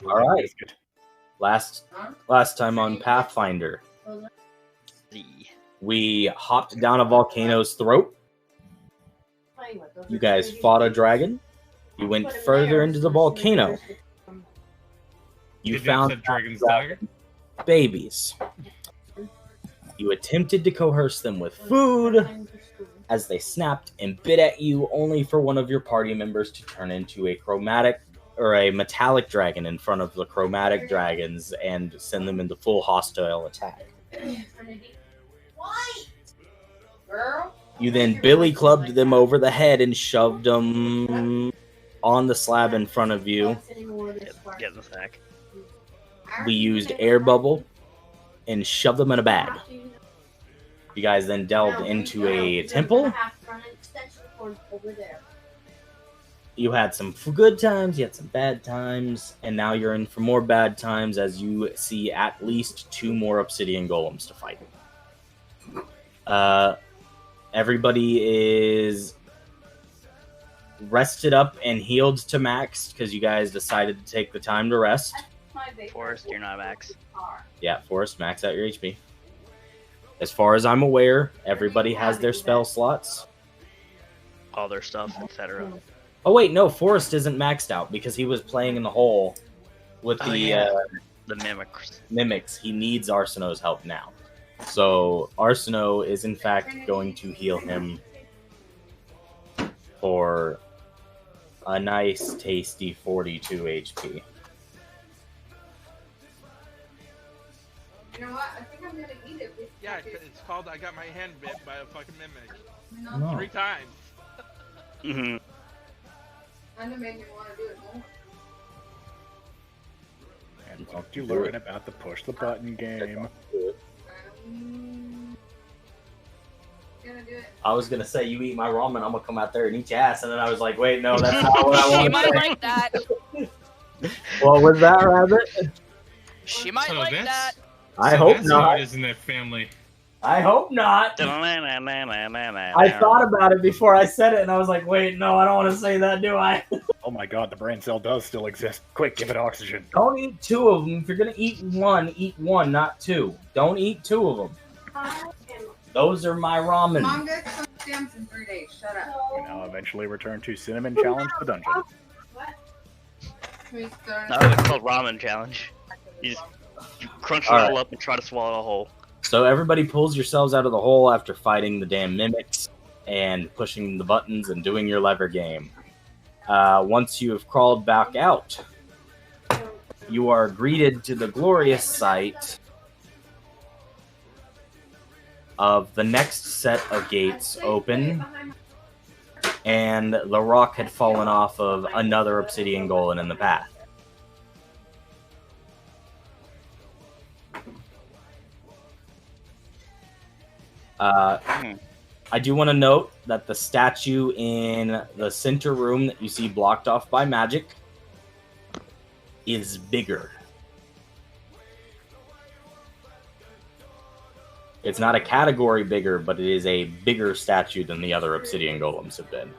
All right. Last time on Pathfinder, we hopped down a volcano's throat. You guys fought a dragon. You went further into the volcano. You found dragon's dagger babies. You attempted to coerce them with food as they snapped and bit at you, only for one of your party members to turn into a metallic dragon in front of the chromatic dragons and send them into full hostile attack. You then billy clubbed them over the head and shoved them on the slab in front of you. Get in the sack. We used air bubble and shoved them in a bag. You guys then delved into a temple. You had some good times, you had some bad times, and now you're in for more bad times as you see at least 2 more obsidian golems to fight. Everybody is rested up and healed to max because you guys decided to take the time to rest. Forrest, you're not max. Yeah, Forrest, max out your HP. As far as I'm aware, everybody has their spell slots. All their stuff, etc. Oh wait, no, Forrest isn't maxed out because he was playing in the hole with the mimics. He needs Arseno's help now. So Arseno is in fact going to heal him for a nice tasty 42 HP. You know what? I think I'm gonna eat it. Yeah, it's called I got my hand bit by a fucking mimic. No. 3 times. Mm-hmm. Kinda made me want to do it more. And fuck you learn about the push the button game. Gonna do it. I was gonna say you eat my ramen, I'm gonna come out there and eat your ass, and then I was like, wait, no, that's not what I want. She might like that. What was that, Rabbit? She might So like that. I hope that's how not. it is in that family. I hope not. I thought about it before I said it, and I was like, wait, no, I don't want to say that, do I? Oh my god, the brain cell does still exist. Quick, give it oxygen. Don't eat 2 of them. If you're gonna eat one, not 2. Don't eat 2 of them. Those are my ramen. Manga stamps in 3 days. Shut up. We now eventually return to Cinnamon Challenge the Dungeon. We start- No, it's called ramen challenge. You crunch it all up and try to swallow a whole. So everybody pulls yourselves out of the hole after fighting the damn mimics and pushing the buttons and doing your lever game. Once you have crawled back out, you are greeted to the glorious sight of the next set of gates open, and the rock had fallen off of another obsidian golem in the path. I do want to note that the statue in the center room that you see blocked off by magic is bigger. It's not a category bigger, but it is a bigger statue than the other obsidian golems have been.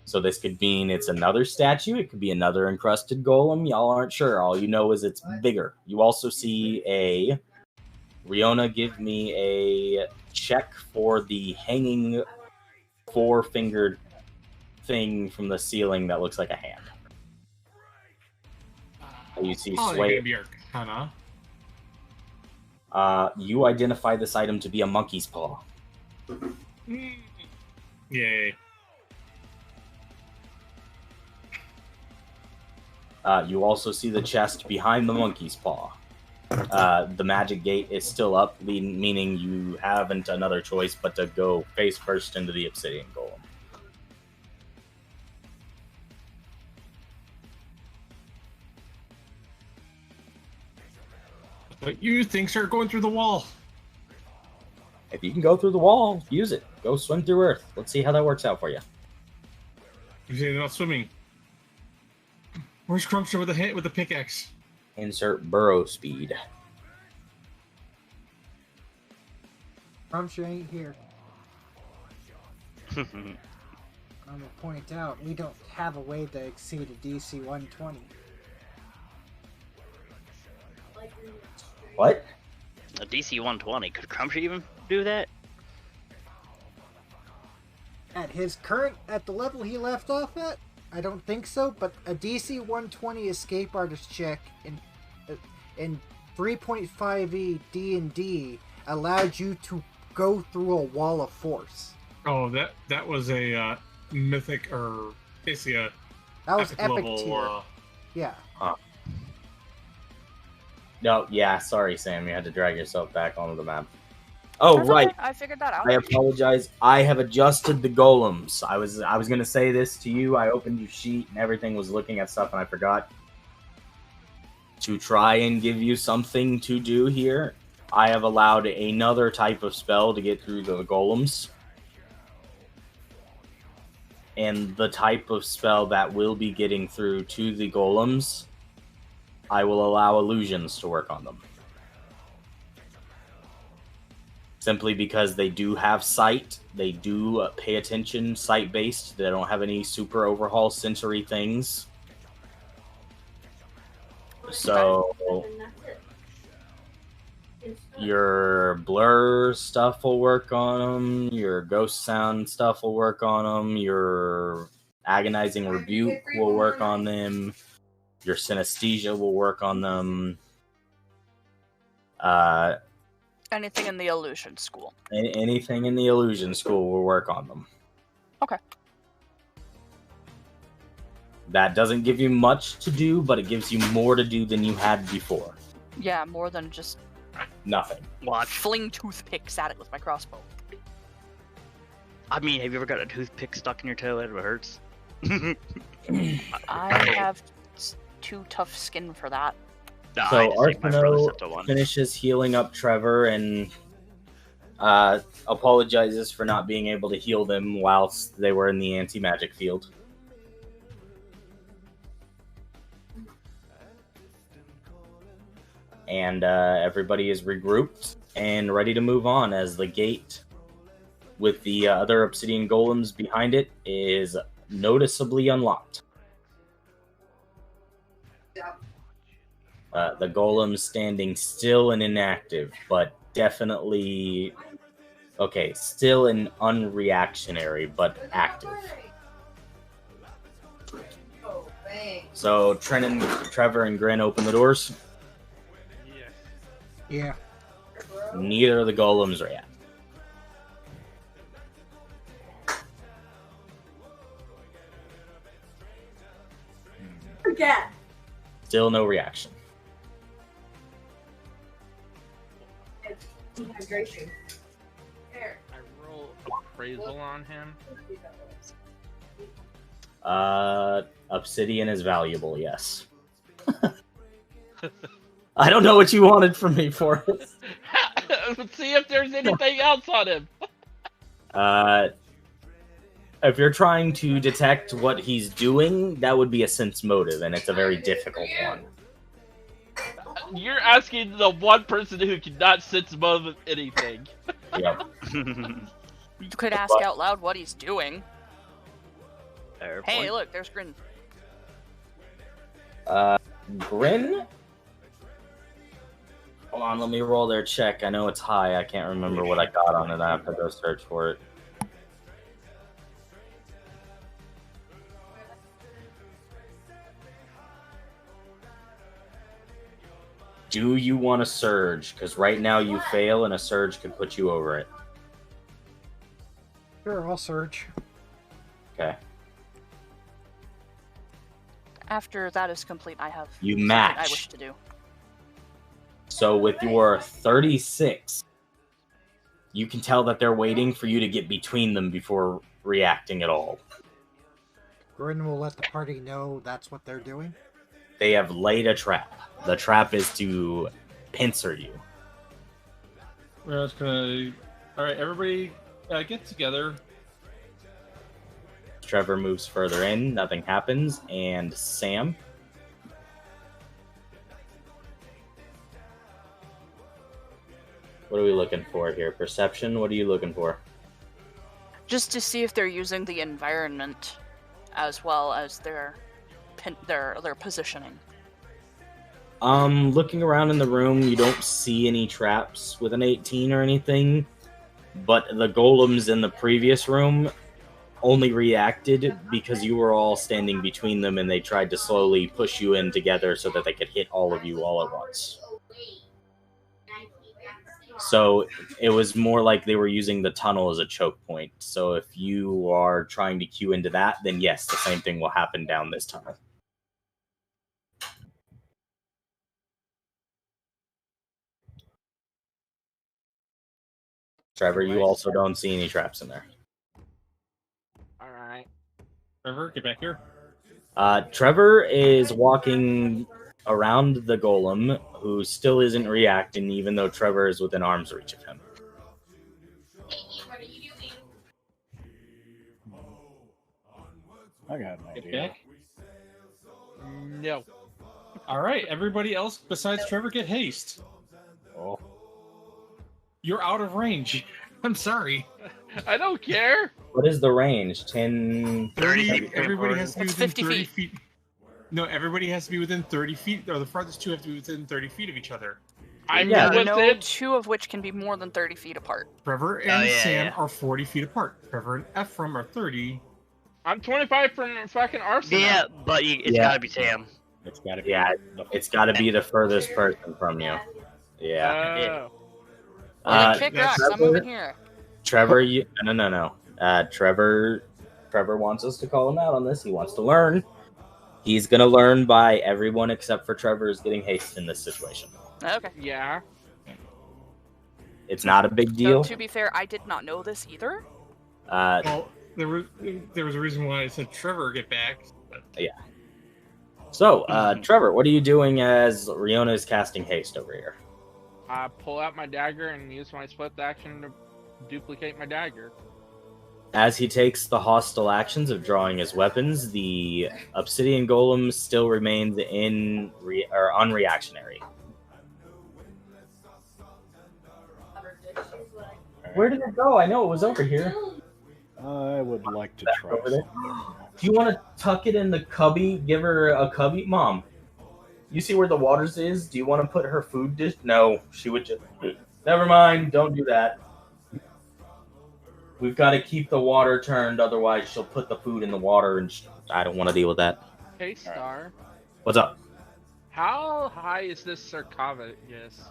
So this could mean it's another statue. It could be another encrusted golem. Y'all aren't sure. All you know is it's bigger. You also see a... Riona, give me a check for the hanging 4-fingered thing from the ceiling that looks like a hand. You see sway. You identify this item to be a monkey's paw. Yay. You also see the chest behind the monkey's paw. The magic gate is still up, meaning you haven't another choice but to go face first into the obsidian golem. But you think start going through the wall. If you can go through the wall, use it. Go swim through Earth. Let's see how that works out for you. You say they're not swimming. Where's Crumpster with the pickaxe? Insert burrow speed. Crumpster ain't here. I'm gonna point out we don't have a way to exceed a DC 120. What? A DC 120. Could Crunchy even do that? At the level he left off at, I don't think so. But a DC 120 escape artist check in 3.5e D&D allowed you to go through a wall of force. Oh, that was a mythic or basically a That was epic epic level. tier. Yeah. No, yeah, sorry, Sam. You had to drag yourself back onto the map. Oh, That's right. okay. I figured that out. I apologize. I have adjusted the golems. I was going to say this to you. I opened your sheet and everything was looking at stuff and I forgot to try and give you something to do here. I have allowed another type of spell to get through the golems. And the type of spell that will be getting through to the golems, I will allow illusions to work on them. Simply because they do have sight, they do pay attention sight-based, they don't have any super overhaul sensory things. So your blur stuff will work on them, your ghost sound stuff will work on them, your agonizing rebuke will work on them, your synesthesia will work on them. Anything in the illusion school. Anything in the illusion school will work on them. Okay. That doesn't give you much to do, but it gives you more to do than you had before. Yeah, more than just Nothing. Watch. fling toothpicks at it with my crossbow. I mean, have you ever got a toothpick stuck in your toe? It hurts. I have too tough skin for that. Nah, So I just think my brother Arthano stepped on one. finishes healing up Trevor and apologizes for not being able to heal them whilst they were in the anti-magic field. And everybody is regrouped and ready to move on as the gate with the other obsidian golems behind it is noticeably unlocked. The golems standing still and inactive, but definitely... Okay, still and unreactionary, but active. So Trenton, Trevor, and Grin open the doors. Yeah. Neither of the golems react. Again. Still no reaction. Dehydration. There. I roll appraisal on him. Obsidian is valuable, yes. I don't know what you wanted from me for it. Let's see if there's anything else on him. If you're trying to detect what he's doing, that would be a sense motive, and it's a very difficult one. You're asking the one person who cannot sense motive anything. Yep. You could ask out loud what he's doing. Fair Hey, point. look, there's Grin. Grin? Hold on, let me roll their check. I know it's high. I can't remember what I got on it. I have to go search for it. Do you want a surge? Because right now you fail and a surge could put you over it. Sure, I'll search. Okay. After that is complete, I have You something match. I wish to do. So with your 36, you can tell that they're waiting for you to get between them before reacting at all. Grin will let the party know that's what they're doing. They have laid a trap. The trap is to pincer you. We're just gonna. All right, everybody, get together. Trevor moves further in, nothing happens, and Sam. What are we looking for here? Perception? What are you looking for? Just to see if they're using the environment as well as their positioning. Looking around in the room, you don't see any traps with an 18 or anything, but the golems in the previous room only reacted because you were all standing between them and they tried to slowly push you in together so that they could hit all of you all at once. So it was more like they were using the tunnel as a choke point. So if you are trying to queue into that, then yes, the same thing will happen down this tunnel. Trevor, you also don't see any traps in there. All right. Trevor, get back here. Trevor is walking around the golem, who still isn't reacting, even though Trevor is within arm's reach of him. What are you doing? I got an Get idea. back. No. All right, everybody else besides Trevor, get haste. Oh, You're out of range. I'm sorry. I don't care. What is the range? 10... 30 feet. Everybody has to be It's within 50 30 feet. feet. No, everybody has to be within 30 feet, or the farthest two have to be within 30 feet of each other. I'm Yeah. with No, it. 2 of which can be more than 30 feet apart. Trevor and yeah, Sam yeah. are 40 feet apart. Trevor and Ephraim are 30. I'm 25 from fucking Arsenal. Yeah, but it's Yeah. gotta be Sam. it's got to be. Yeah, the- it's got to be the furthest person from you. Yeah. Oh. Kick that's- rocks, I'm moving here. Trevor, no. Trevor wants us to call him out on this. He wants to learn. He's gonna learn by everyone except for Trevor is getting haste in this situation. Okay. Yeah. It's not a big So, deal. to be fair, I did not know this either. Well, there was a reason why I said Trevor, get back. But So, Trevor, what are you doing as Riona is casting haste over here? I pull out my dagger and use my split action to duplicate my dagger. As he takes the hostile actions of drawing his weapons, the obsidian golem still remains unreactionary. Where did it go? I know it was over here. I would like to try Over there. something. Do you want to tuck it in the cubby? Give her a cubby? Mom, you see where the waters is? Do you want to put her food dish? No, she would just... Never mind, don't do that. We've got to keep the water turned, otherwise she'll put the food in the water, and I don't want to deal with that. Hey, Star. What's up? How high is this sarcophagus?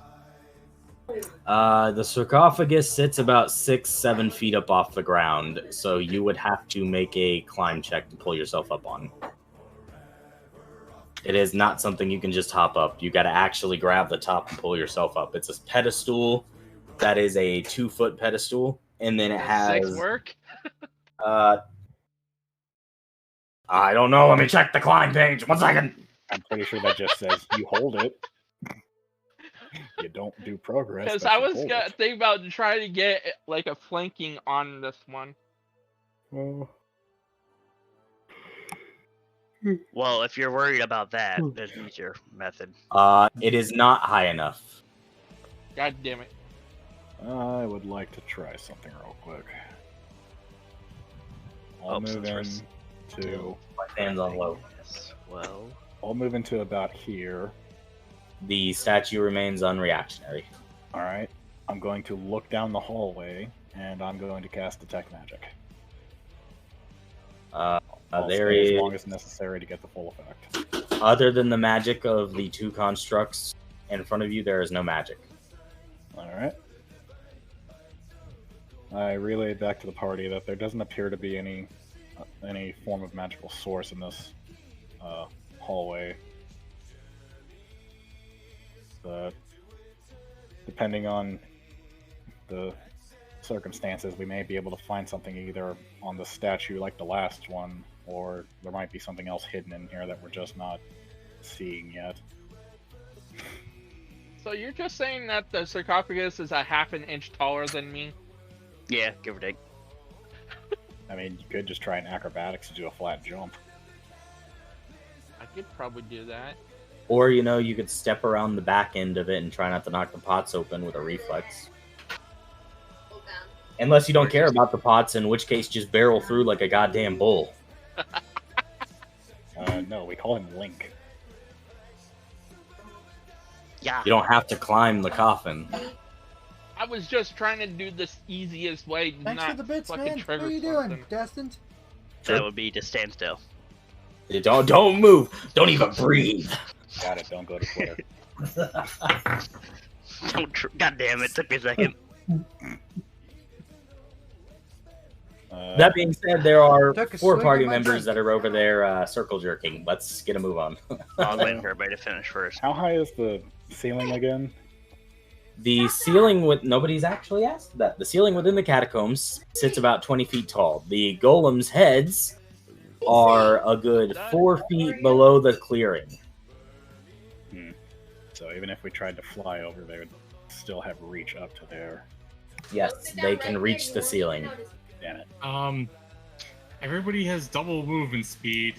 The sarcophagus sits about 6-7 feet up off the ground, so you would have to make a climb check to pull yourself up on. It is not something you can just hop up. You got to actually grab the top and pull yourself up. It's a pedestal that is a 2-foot pedestal, and then it has... 6 work? I don't know. Let me check the climb page. 1 second. I'm pretty sure that just says you hold it. You don't do progress. Because but I you was hold gonna it. think about trying to get like a flanking on this one. Well, Well, if you're worried about that, there's an easier method. It is not high enough. God damn it. I would like to try something real quick. I'll Oh, move since in we're to. My hands on low. Yes, well, I'll move into about here. The statue remains unreactionary. All right. I'm going to look down the hallway, and I'm going to cast Detect Magic. I'll There stay is, as long as necessary to get the full effect. other than the magic of the 2 constructs in front of you, there is no magic. All right. I relayed back to the party that there doesn't appear to be any form of magical source in this hallway. But depending on the circumstances, we may be able to find something either on the statue like the last one, or there might be something else hidden in here that we're just not seeing yet. So you're just saying that the sarcophagus is a half an inch taller than me? yeah, give or take. I mean, you could just try an acrobatics to do a flat jump. I could probably do that. Or, you could step around the back end of it and try not to knock the pots open with a reflex. Unless you don't care about the pots, in which case just barrel through like a goddamn bull. No, we call him Link. Yeah. You don't have to climb the coffin. I was just trying to do this easiest way to Thanks not for the bits, fucking man. trigger How you something. doing, Destined? That would be to stand still. You don't move. Don't even breathe. Got it. Don't go to Twitter. God damn it, took me a second. That being said, there are Took a 4 swig party of my members drink. that are over there circle jerking. Let's get a move on. I was waiting for everybody to finish first. How high is the ceiling again? The ceiling with nobody's actually asked that. The ceiling within the catacombs sits about 20 feet tall. The golems' heads are a good 4 feet below the clearing. So even if we tried to fly over, they would still have reach up to there. Yes, they can reach the ceiling. Damn it. Everybody has double movement speed.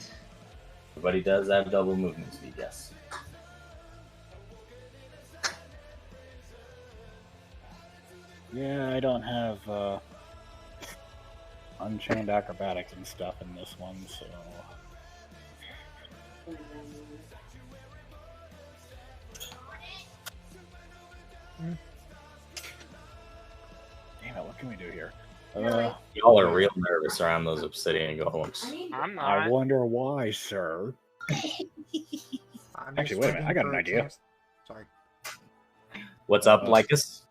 Everybody does have double movement speed, yes. Yeah, I don't have Unchained Acrobatics and stuff in this one, so... Damn it, what can we do here? Y'all are real nervous around those obsidian golems. I'm not. I wonder why, sir. I'm Actually, just wait a minute, I got looking an for a idea. chance- Sorry. What's up, Lycus?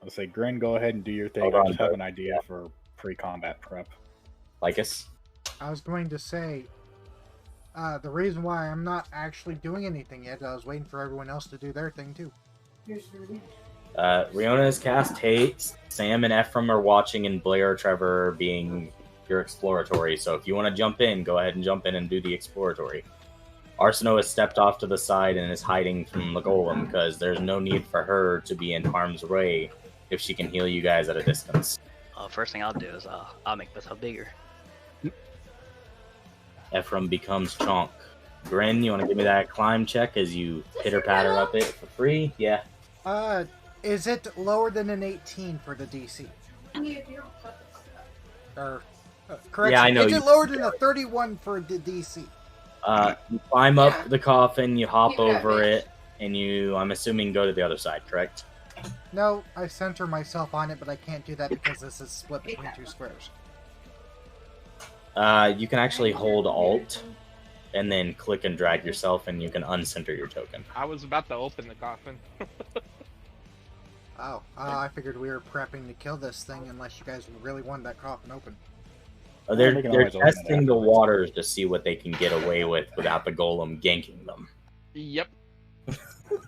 I'll say, Grin, go ahead and do your thing. Hold I on, just have bud. an idea for pre-combat prep. Lycus? I was going to say, the reason why I'm not actually doing anything yet, I was waiting for everyone else to do their thing too. Riona has cast Hate. Sam and Ephraim are watching, and Blair or Trevor are being pure exploratory. So if you want to jump in, go ahead and jump in and do the exploratory. Arsino has stepped off to the side and is hiding from the golem because there's no need for her to be in harm's way if she can heal you guys at a distance. First thing I'll do is I'll make myself bigger. Ephraim becomes Chonk. Grin, you want to give me that climb check as you pitter-patter up it for free? Yeah. Is it lower than an 18 for the DC? Or, correction, Yeah, I know is you- it lower than a 31 for the DC? You climb up the coffin, you hop over it, and you, I'm assuming, go to the other side, correct? No, I center myself on it, but I can't do that because this is split between 2 squares. You can actually hold Alt and then click and drag yourself, and you can uncenter your token. I was about to open the coffin. Oh, I figured we were prepping to kill this thing unless you guys really wanted that coffin open. They're we can always open it testing the waters to see what they can get away with without the golem ganking them. Yep.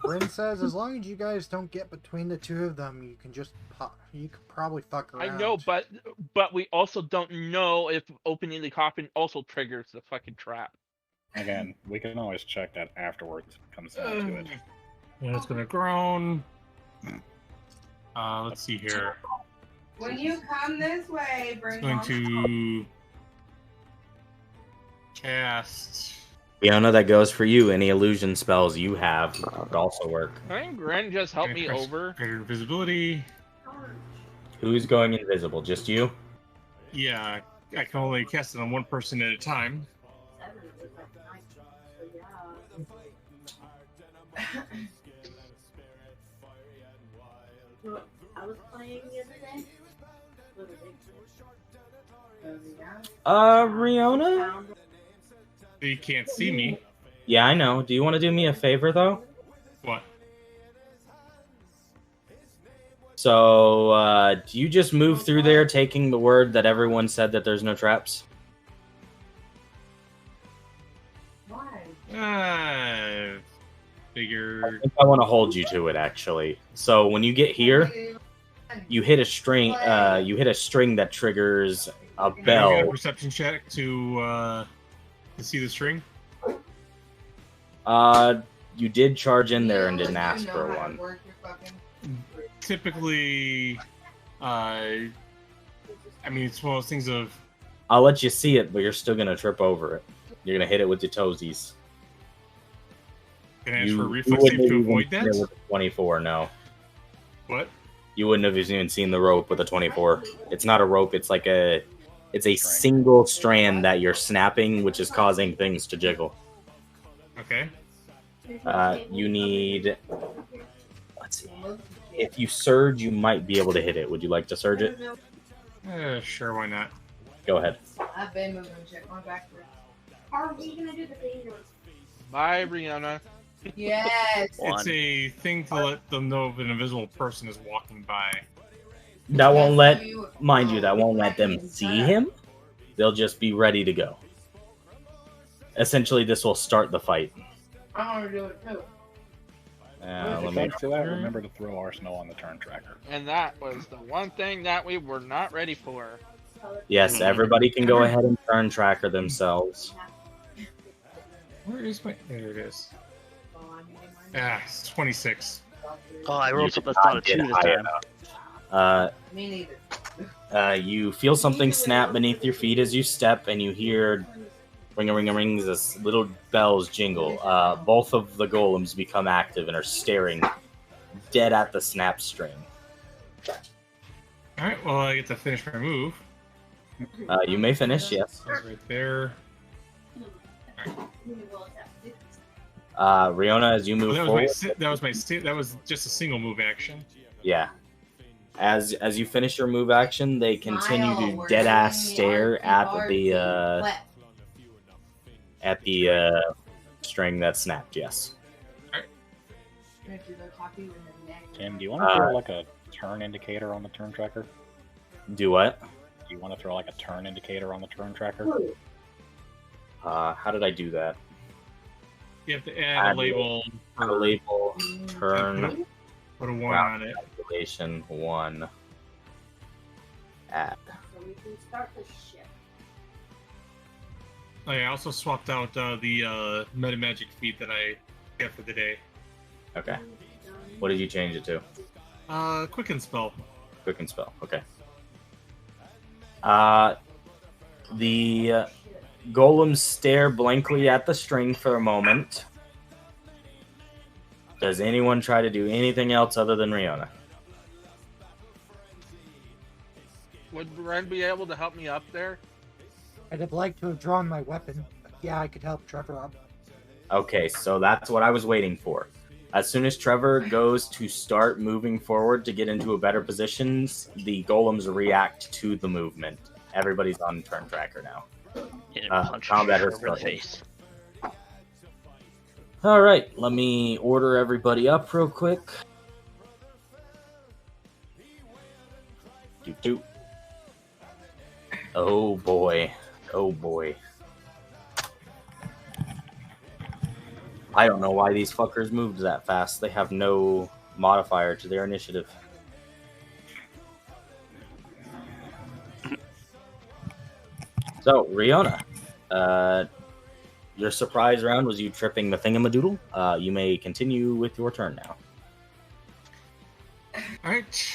Bryn says, as long as you guys don't get between the 2 of them, you can just you could probably fuck around. I know, but we also don't know if opening the coffin also triggers the fucking trap. Again, we can always check that afterwards. If it comes down to it. And it's gonna groan. Let's see here. When you come this way, bring Going home to cast. Fiona, that goes for you. Any illusion spells you have would also work. I think Gren just helped me over. Greater invisibility. Who's going invisible? Just you? Yeah, I can only cast it on one person at a time. I was playing the other day. Riona? You can't see me. Yeah, I know. Do you want to do me a favor, though? What? So, do you just move through there taking the word that everyone said that there's no traps? Figure. I think I want to hold you to it, actually. So, when you get here, you hit a string, that triggers a Can I get a bell. perception check to see the string. You did charge in there and didn't ask for one. Typically, I mean, it's one of those things of I'll let you see it, but you're still gonna trip over it. You're gonna hit it with your toesies. can I ask for a You reflex wouldn't save to have even avoid seen it that. with a 24, no. What? You wouldn't have even seen the rope with a 24. It's not a rope, it's like it's a String. single strand that you're snapping, which is causing things to jiggle. Okay. You need. Let's see. If you surge, you might be able to hit it. Would you like to surge it? Sure, why not? Go ahead. I've been moving check my backwards. Are we gonna do the fingers? Bye, Rihanna. Yes. It's a thing to let them know if an invisible person is walking by. That won't let, mind you, that won't let them see him. They'll just be ready to go. Essentially, this will start the fight. I want to do it too. Let me. Thanks to that, remember to throw Arsenal on the turn tracker. And that was the one thing that we were not ready for. Yes, everybody can go ahead and turn tracker themselves. Where is my? There it is. It's 26. Oh, I rolled You something did that's not a not get 2 this high time. enough. Me neither. You feel something snap beneath your feet as you step, and you hear ring-a-ring-a-rings as little bells jingle. Both of the golems become active and are staring dead at the snap string. Alright, well, I get to finish my move. You may finish, yes. That's right there. Riona, as you move forward. That was just a single move action. Yeah. As you finish your move action, they continue to dead ass stare at the string that snapped. Yes. Tim, do you want to throw like a turn indicator on the turn tracker? Do what? Do you want to throw like a turn indicator on the turn tracker? How did I do that? You have to add a label. Add a label. Turn. Put a 1 on it. Calculation 1. Add. So we can start the ship. Oh, yeah, I also swapped out the meta magic feat that I get for the day. Okay. What did you change it to? Quicken spell. Quicken spell. Okay. The golems stare blankly at the string for a moment. Does anyone try to do anything else other than Riona? Would Ren be able to help me up there? I'd have liked to have drawn my weapon. But yeah, I could help Trevor up. Okay, so that's what I was waiting for. As soon as Trevor goes to start moving forward to get into a better position, the golems react to the movement. Everybody's on turn tracker now. Combat has started. All right, let me order everybody up real quick. Doop. Oh boy. Oh boy. I don't know why these fuckers moved that fast. They have no modifier to their initiative. So, Riona, your surprise round was you tripping the thingamadoodle. You may continue with your turn now. Alright,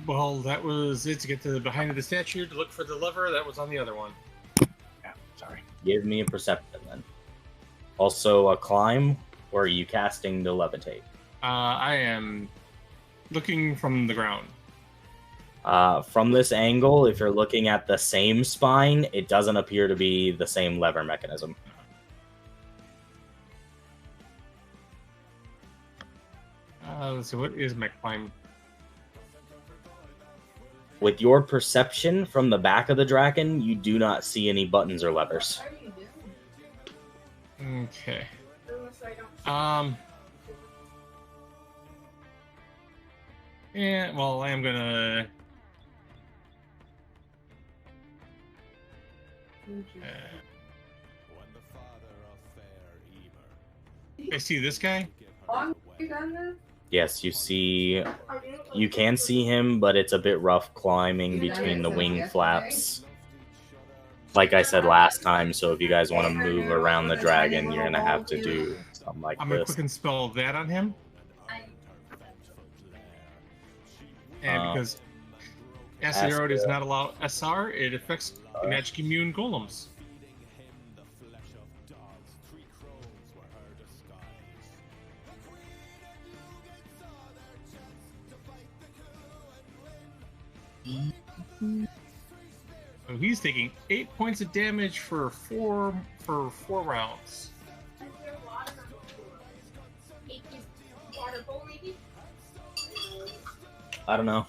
well, that was it to get to the behind of the statue to look for the lever that was on the other one. Yeah, sorry. Give me a perception then. Also a climb, or are you casting to levitate? I am looking from the ground. From this angle, if you're looking at the same spine, it doesn't appear to be the same lever mechanism. Let's see, what is my climb? With your perception from the back of the dragon, you do not see any buttons or levers. What are you doing? Okay. Unless I don't. Yeah, well, I am gonna... I see this guy? Long you done this? Yes, you can see him, but it's a bit rough climbing between the wing flaps. Like I said last time, so if you guys want to move around the dragon, you're going to have to do something like I'm going to this. quick and spell that on him. And because Acid does not allow SR, it affects magic immune golems. So he's taking 8 points of damage for four rounds. I don't know.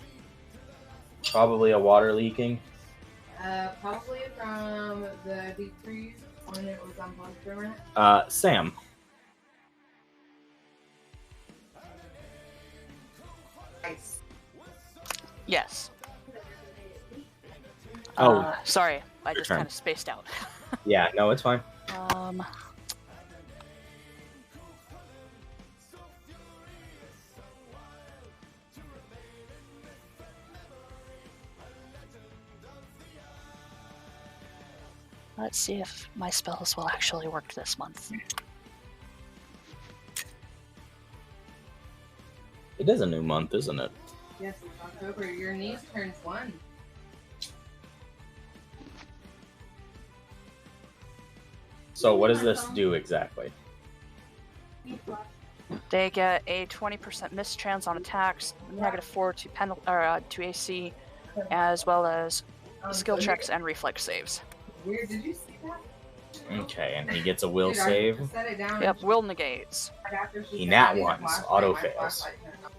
Probably a water leaking. Probably from the deep freeze when it was unplugged for a minute. Sam. Nice. Yes. Oh, Sorry, I just turn. kind of spaced out. yeah, no, it's fine. Um. Let's see if my spells will actually work this month. It is a new month, isn't it? Yes, it's October. Your niece turns 1. So what does this do exactly? They get a 20% miss chance on attacks, -4 to AC, as well as skill checks and reflex saves. Weird. Did you see that? Okay, and he gets a will Dude, I save. set it down Yep, will negates. right after she He said nat I need a ones, flashlight, auto my fails. flashlight turned off.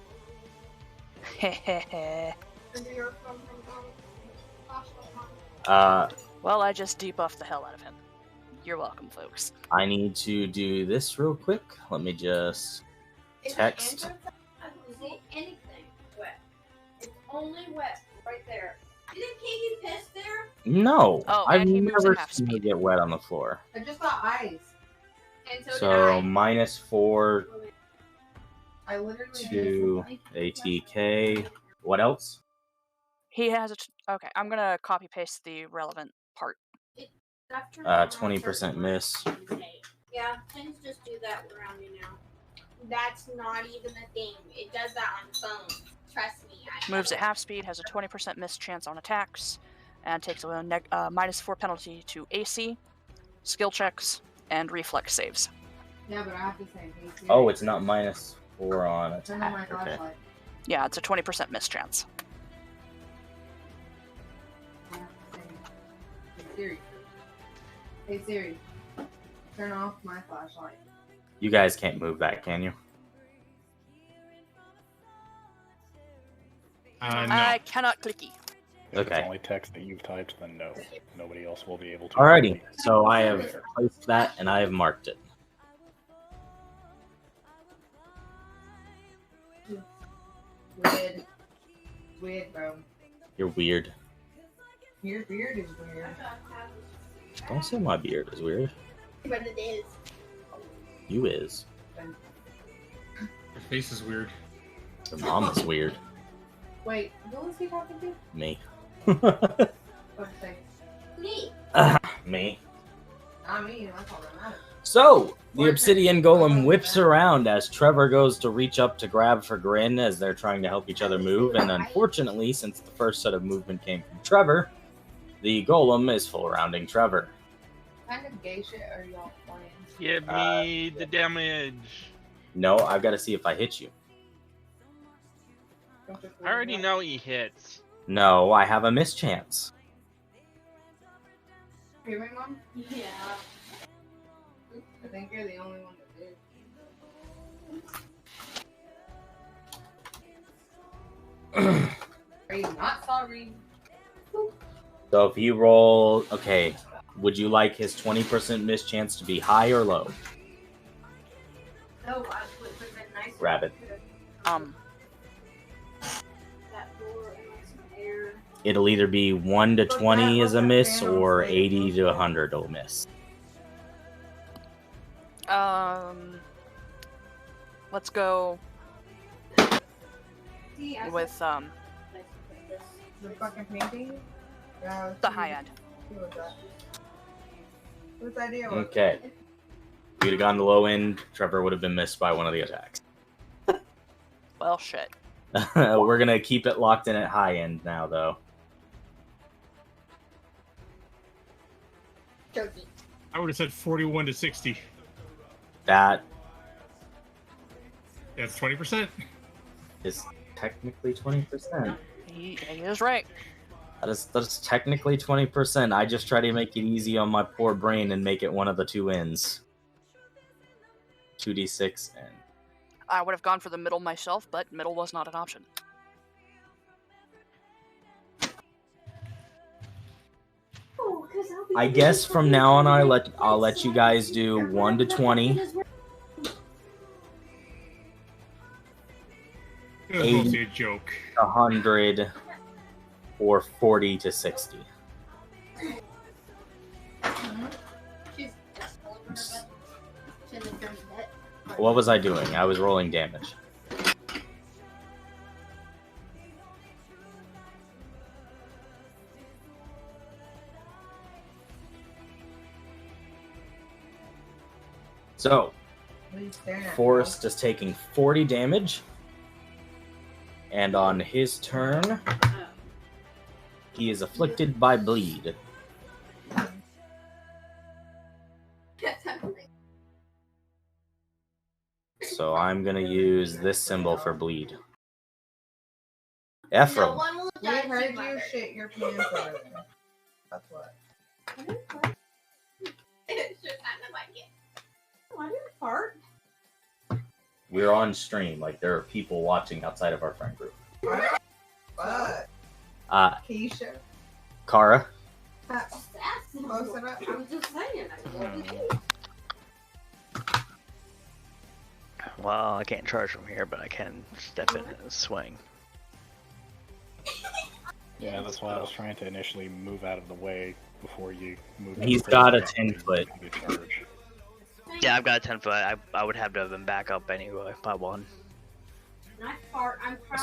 Well, I just debuffed the hell out of him. You're welcome, folks. I need to do this real quick. Let me just text. I don't see anything wet. It's only wet right there. Didn't Katie piss there? No, Oh, I've and he moves never at half seen it speed. get wet on the floor. I just saw eyes. And so, So did -4 I. I literally to ATK. What else? He has a. Okay, I'm gonna copy paste the relevant part. 20% miss. Yeah, things just do that around me now. That's not even a thing. It does that on phones. Trust me. Moves at half speed, has a 20% miss chance on attacks, and takes a -4 penalty to AC, skill checks, and reflex saves. Yeah, but I have to say. Hey, Oh, it's not -4 on turn on my attack. Okay. flashlight. Yeah, it's a 20% miss chance. I have to say, hey Siri. Hey Siri. Turn off my flashlight. You guys can't move that, can you? No. I cannot clicky. If Okay. it's only text that you've typed, then no. Nobody else will be able to. Alrighty, so I have placed that and I have marked it. Weird. Weird, bro. You're weird. Your beard is weird. Don't say my beard is weird. But it is. You is. Your face is weird. Your mom is weird. Wait, who was he talking to? Me. What'd you say? Me. Me. Not me, that's all that matters. So, the obsidian golem whips around as Trevor goes to reach up to grab for Grin as they're trying to help each other move, and unfortunately, since the first set of movement came from Trevor, the golem is full rounding Trevor. What kind of gay shit are y'all playing? Give me the damage. No, I've got to see if I hit you. I already know he hits. No, I have a mischance. Hear me, Mom? Yeah. I think you're the only one that did. Are you not sorry? So if you roll, okay, would you like his 20% mischance to be high or low? No, I would have been nicer. Rabbit. That door and like some air. It'll either be 1 to 20 as a miss or 80 to 100 will miss. Let's go See, I with said the fucking painting? Yeah, the high end. Whose idea was it? Okay. If you'd have gone to low end, Trevor would have been missed by one of the attacks. Well, shit. We're going to keep it locked in at high end now, though. Turkey. I would have said 41 to 60. That That's 20%. is technically 20%. He is right. That's technically 20%. I just try to make it easy on my poor brain and make it one of the two ends. 2d6 and I would have gone for the middle myself, but middle was not an option. I guess from now on, I'll let you guys do 1 to 20. It was mostly a joke. 100 or 40 to 60. What was I doing? I was rolling damage. So, Forrest is taking 40 damage. And on his turn, he is afflicted by bleed. So I'm going to use this symbol for bleed. Ephraim. We heard you shit your pants over there. That's what. Why did it fart? We're on stream. Like, there are people watching outside of our friend group. What? Keisha. Kara. Close enough. I was just saying. Well, I can't charge from here, but I can step in and swing. Yeah, that's why I was trying to initially move out of the way before you move. He's got a 10-foot. Yeah, I've got a 10 foot. I would have to have been back up anyway by 1.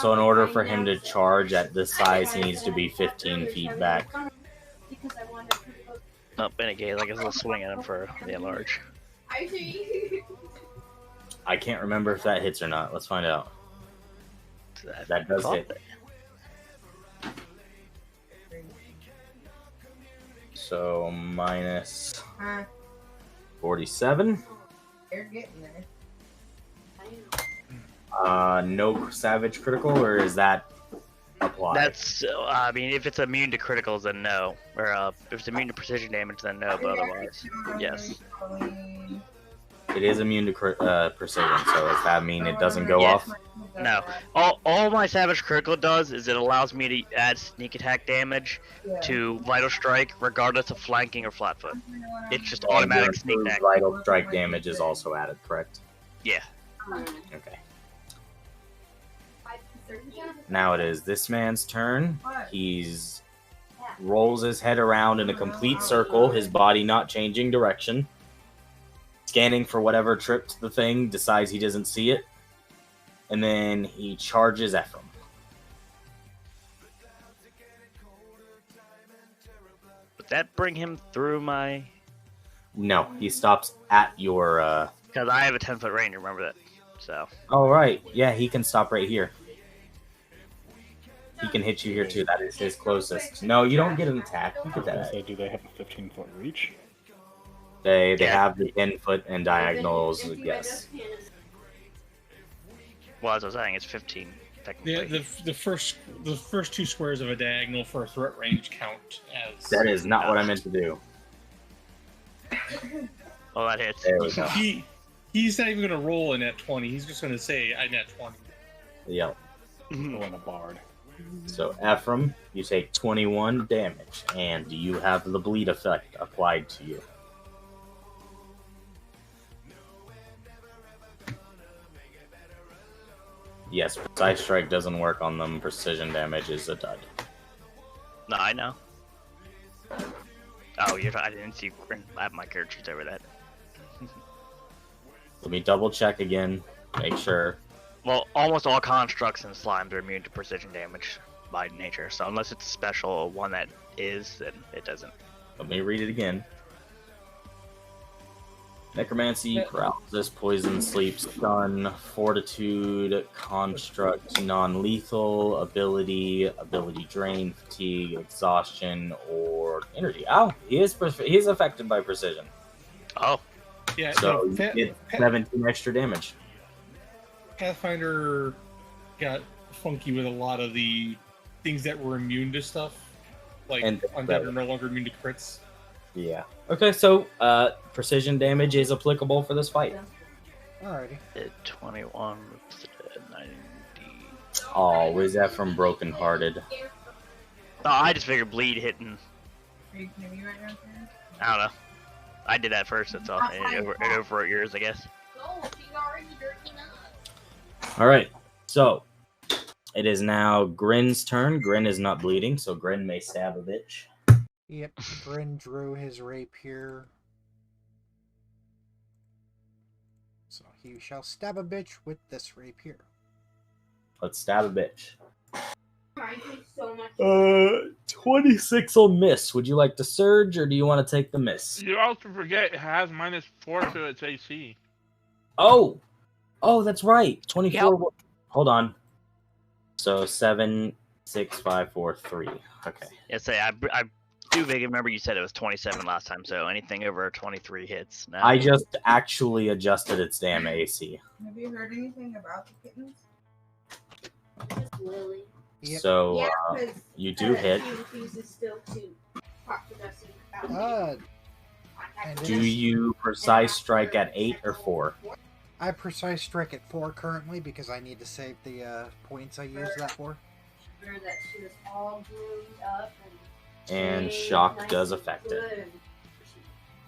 So in order for him to charge at this size, he needs to be 15 feet back. Up in a gate, like a little swing at him for the enlarge. I see. I can't remember if that hits or not. Let's find out. That does hit. So minus 47. You're getting there. No savage critical, or is that applied? That's, I mean, if it's immune to criticals, then no. Or if it's immune to precision damage, then no, but otherwise, yes. It is immune to precision, so does that mean it doesn't go off? No. All my savage critical does is it allows me to add sneak attack damage to vital strike, regardless of flanking or flatfoot. It's just automatic sneak attack. Vital strike damage is also added, correct? Yeah. Okay. Now it is this man's turn. He's rolls his head around in a complete circle, his body not changing direction. Scanning for whatever tripped the thing, decides he doesn't see it. And then he charges Ephraim. Would that bring him through my... No, he stops at your... Because I have a 10-foot range, remember that. So. Oh, right. Yeah, he can stop right here. He can hit you here, too. That is his closest. No, you don't get an attack. You get that. Do they have a 15-foot reach? They have the 10-foot and diagonals, yes. Well, as I was saying, it's 15 technically. Yeah, the first 2 squares of a diagonal for a threat range count as. That is not what I meant to do. Oh, that hits. There we go. He's not even going to roll a net 20. He's just going to say, I net 20. Yep. Going a bard. So, Ephraim, you take 21 damage, and you have the bleed effect applied to you. Yes, precise strike doesn't work on them. Precision damage is a dud. No, I know. Oh, I didn't see Grin. I have my character sheet over that. Let me double check again. Make sure. Well, almost all constructs and slimes are immune to precision damage by nature. So unless it's a special one that is, then it doesn't. Let me read it again. Necromancy, paralysis, poison, sleep, stun, fortitude, construct, non-lethal, ability drain, fatigue, exhaustion, or energy. Oh, he is affected by precision. Oh. Yeah, so you get 17 extra damage. Pathfinder got funky with a lot of the things that were immune to stuff. Like, undead are no longer immune to crits. Yeah. Okay, so precision damage is applicable for this fight. Alrighty. Did 21, 90. Oh, was that from Broken Hearted? Oh, I just figured bleed hitting. Are you kidding me right now, Karen? I don't know. I did that first, that's all. It overwrote yours, I guess. No, she's already dirty enough. All right, so it is now Grin's turn. Grin is not bleeding, so Grin may stab a bitch. Yep, Grin drew his rapier. So he shall stab a bitch with this rapier. Let's stab a bitch. I take so much. 26 will miss. Would you like to surge, or do you want to take the miss? You also forget it has -4 to its AC. Oh, that's right. 24. Yep. Hold on. So 7, 6, 5, 4, 3. Okay. Yeah, say I do vaguely remember you said it was 27 last time, so anything over 23 hits. No. I just actually adjusted its damn AC. Have you heard anything about the kittens? Just Lily. Yep. So Yeah, 'cause, you do hit. She refuses still to talk to Dusty about And Do you precise strike at 8 or 4? I precise strike at 4 currently because I need to save the points I used that for. her that she was all glued up And big, shock nice does and affect good.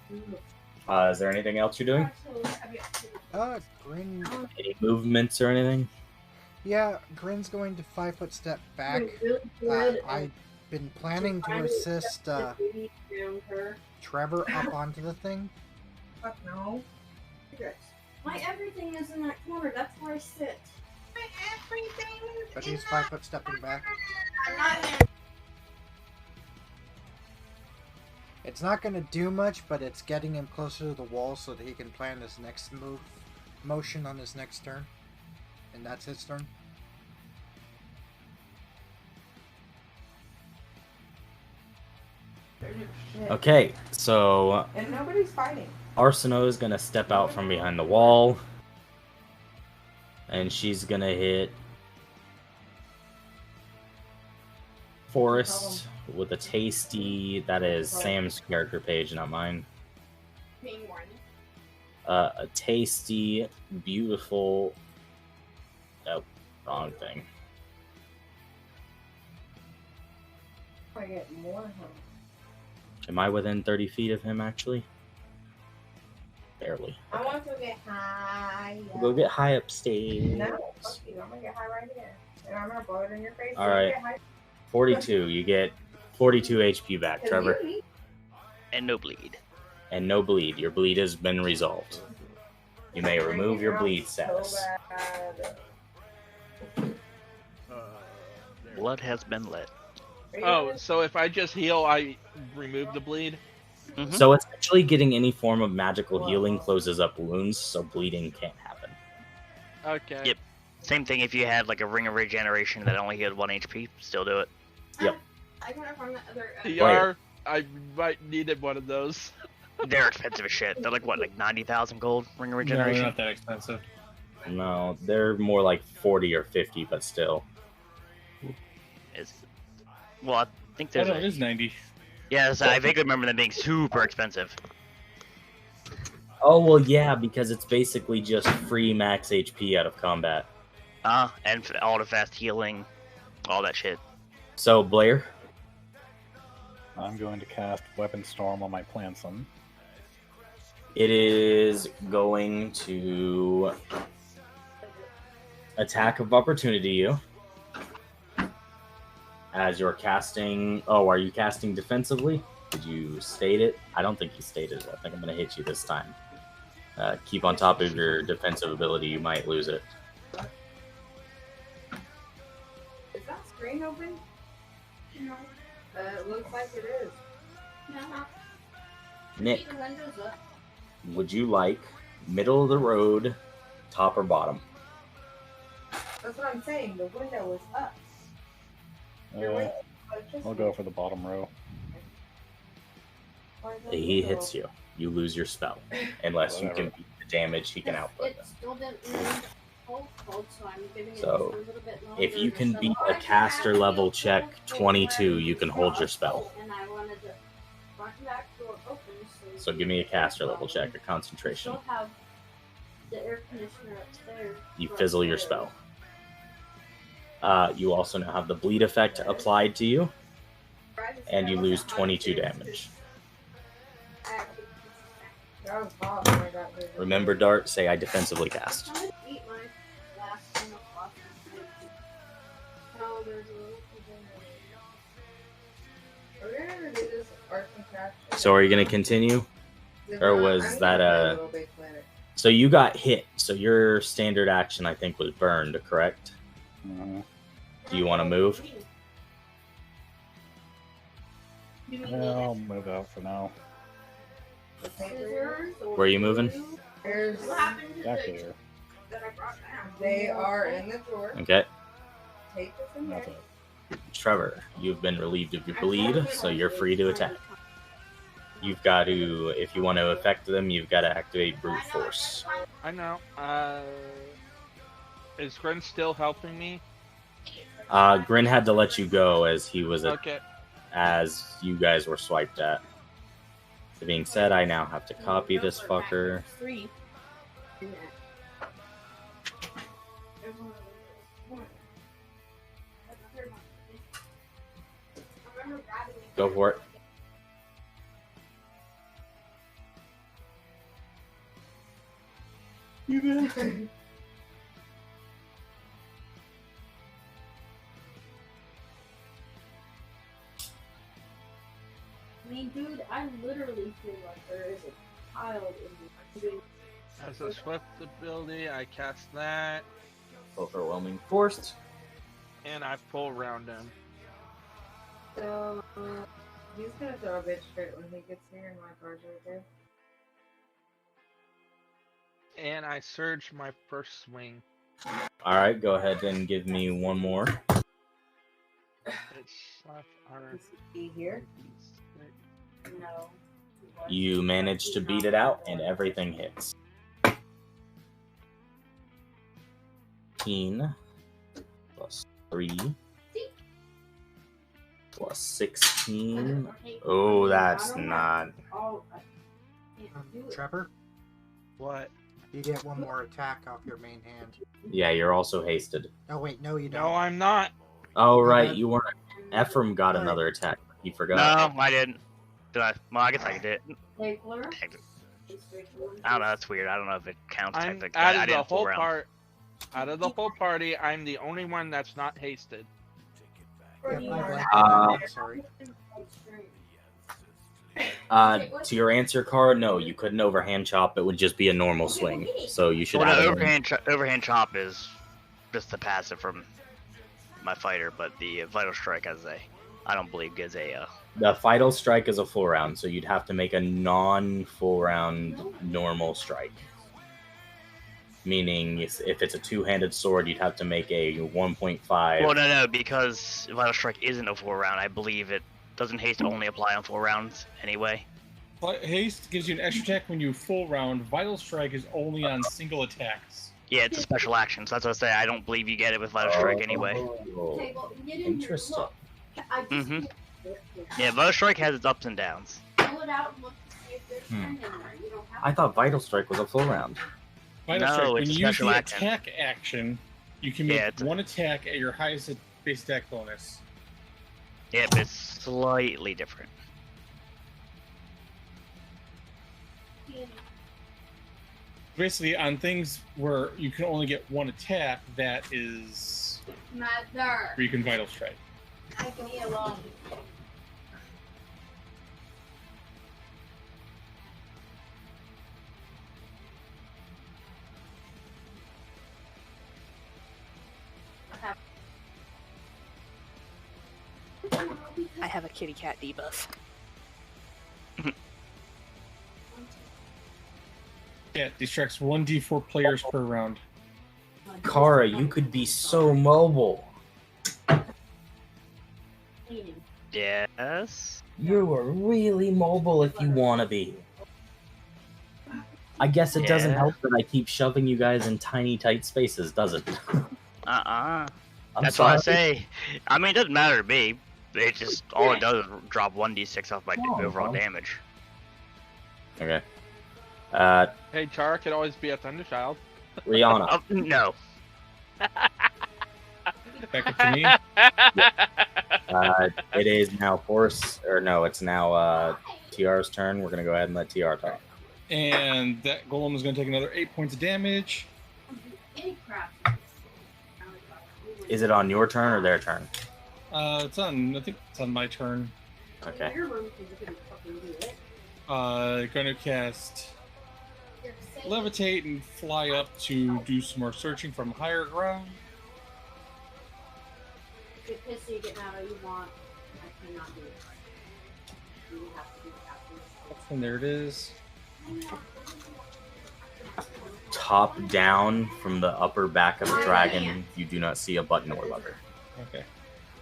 it. Is there anything else you're doing? Grin. Any movements or anything? Yeah, Grin's going to 5-foot step back. Really good, I've been planning to assist Trevor up onto the thing. Fuck no. My everything is in that corner. That's where I sit. My everything is But he's 5-foot stepping back. I'm not. It's not going to do much, but it's getting him closer to the wall so that he can plan his next motion on his next turn. And that's his turn. Okay, so And nobody's fighting. Arsino is gonna step out from behind the wall, and she's gonna hit Forrest with a tasty. That is Sam's character page, not mine. A tasty, beautiful. Oh, wrong thing. I get more help. Am I within 30 feet of him, actually? Barely. I want to get high. Go get high upstairs. No, fuck you. I'm gonna get high right here. And I'm gonna blow it in your face. All right. 42. You get 42 HP back, Trevor. And no bleed. And no bleed. Your bleed has been resolved. You may remove your bleed status. Blood has been let. Oh, so if I just heal, I remove the bleed? Mm-hmm. So essentially getting any form of magical healing closes up wounds, so bleeding can't happen. Okay. Yep. Same thing if you had like a ring of regeneration that only healed 1 HP, still do it. Yep. I got it from the other. PR, I might needed one of those. They're expensive as shit. They're like what, like 90,000 gold ring of No, regeneration? they're not that expensive. No, they're more like 40 or 50, but still. Well, I think Oh, there's. no, it is 90. Yes, I vaguely remember them being super expensive. Oh, well, yeah, because it's basically just free max HP out of combat. And all the fast healing, all that shit. So, Blair? I'm going to cast Weapon Storm on my Planson. It is going to attack of opportunity you. As you're casting... Oh, are you casting defensively? Did you state it? I don't think you stated it. I think I'm going to hit you this time. Keep on top of your defensive ability. You might lose it. Is that screen open? No. It looks like it is. No. Nick, The windows up. would you like middle of the road, top or bottom? That's what I'm saying. The window is up. I'll go for the bottom row. He hits you. You lose your spell. Unless you can beat the damage he can output. It still didn't move cold, so I'm giving it So, just a little bit longer. if you can beat a caster level check 22, you can hold your spell. And I wanted the front and back door open, So give me a caster level check, a concentration. Still have The air conditioner upstairs. You fizzle your spell. You also now have the bleed effect applied to you, and you lose 22 damage. That was hot when I got there. Remember, Dart, say I defensively cast. I'm gonna eat my last thing of coffee. No, there's a little Are we gonna do this arts and crafts? So are you going to continue? Or was that So you got hit, so your standard action, I think, was burned, correct? Do you want to move? I'll move out for now. Where are you moving? There's Back here. they are in the drawer. Okay. Take this in there. Trevor, you've been relieved of your bleed, so you're free to attack. You've got to, if you want to affect them, you've got to activate brute force. I know. Is Grin still helping me? Grin had to let you go as he was Okay. as you guys were swiped at. That being said, I now have to copy this fucker. 3. Go for it. I mean, dude, I literally feel like there is a child in the As a swift ability, I cast that, Overwhelming force. and I pull around him. So he's gonna throw a bitch fit when he gets here and my car's right there. And I surge my first swing. Alright, go ahead and give me one more. It's slash armor. Is he here? No. You manage to beat it out, and everything hits. 15 plus 3 plus 16. Oh, that's not. Trevor, What? you get one more attack off your main hand. Yeah, you're also hasted. Oh wait, no, you don't. No, I'm not. Oh, right, you weren't. Ephraim got another attack. He forgot. No, I didn't. Did I? Well, I guess I did. Stapler. I don't know. That's weird. I don't know if it counts. I'm Technically, out I of the didn't full whole round. part. Out of the whole party, I'm the only one that's not hasted. Yep, sorry. To your answer card, no, you couldn't overhand chop. It would just be a normal swing. So you should Well, have the it in. overhand chop is just the passive from my fighter, but the vital strike as a, I don't believe gives a. The vital strike is a full round, so you'd have to make a non-full round normal strike. Meaning, if it's a two-handed sword, you'd have to make a 1.5. Well, no, because vital strike isn't a full round. I believe it doesn't haste only apply on 4 rounds anyway. But haste gives you an extra attack when you full round. Vital strike is only on single attacks. Yeah, it's a special action, so that's what I say. I don't believe you get it with vital strike anyway. Okay, well, get in here. Interesting. Look, I just Yeah, vital strike has its ups and downs. pull it out and look to see if there's 10 in there. You don't have I thought vital strike was a full round. Vital No, strike. When it's you use special the action. attack action, you can make Yeah, it's a- one attack at your highest base attack bonus. Yeah, but it's slightly different. Basically, on things where you can only get one attack, that is Mother. where you can vital strike. Leave me alone. I have a kitty cat debuff. Yeah, it distracts 1d4 players per round. Kara, you could be so mobile. Yes. You are really mobile if you want to be. I guess it doesn't Yeah. help that I keep shoving you guys in tiny, tight spaces, does it? I'm That's sorry. what I say. I mean, it doesn't matter to me. It just all it does is drop 1d6 off my overall damage. Okay. Hey, Char can always be a Thunderchild. Rihanna. No. Back up to me. It is now it's now TR's turn. We're gonna go ahead and let TR talk. And that golem is going to take another 8 points of damage. Any crap. Is it on your turn or their turn? I think it's on my turn. Okay. Going to cast Levitate and fly up to do some more searching from higher ground. Get pissed, you get mad all you want. I cannot do it. You have to do that. And there it is. Top down from the upper back of the dragon, you do not see a button or lever. Okay.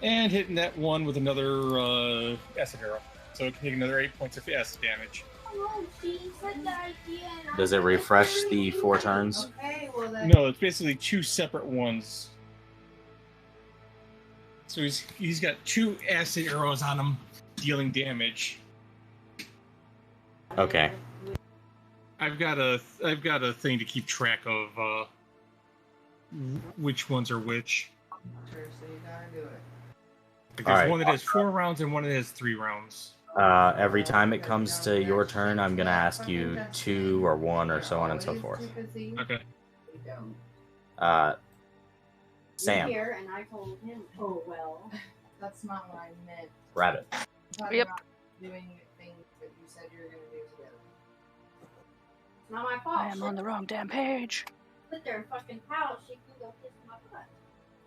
And hitting that one with another acid arrow. So it can take another 8 points of acid damage. Oh, she said that idea. Does it refresh the 4 turns? Okay, well then. No, it's basically 2 separate ones. So he's got 2 acid arrows on him, dealing damage. Okay. I've got a thing to keep track of which ones are which. Sure, so you gotta do it. Like, there's All right. one that has 4 rounds and one that has 3 rounds. Every time it comes to your turn, I'm gonna ask you 2 or 1 or so on and so forth. Okay. Sam. Here, and I told him, oh well. That's not what I meant. Rabbit. I'm talking Yep. about doing things that you said you were gonna do together. It's not my fault. I am on the wrong damn page. Sit there and fucking pout. She can go kiss my butt.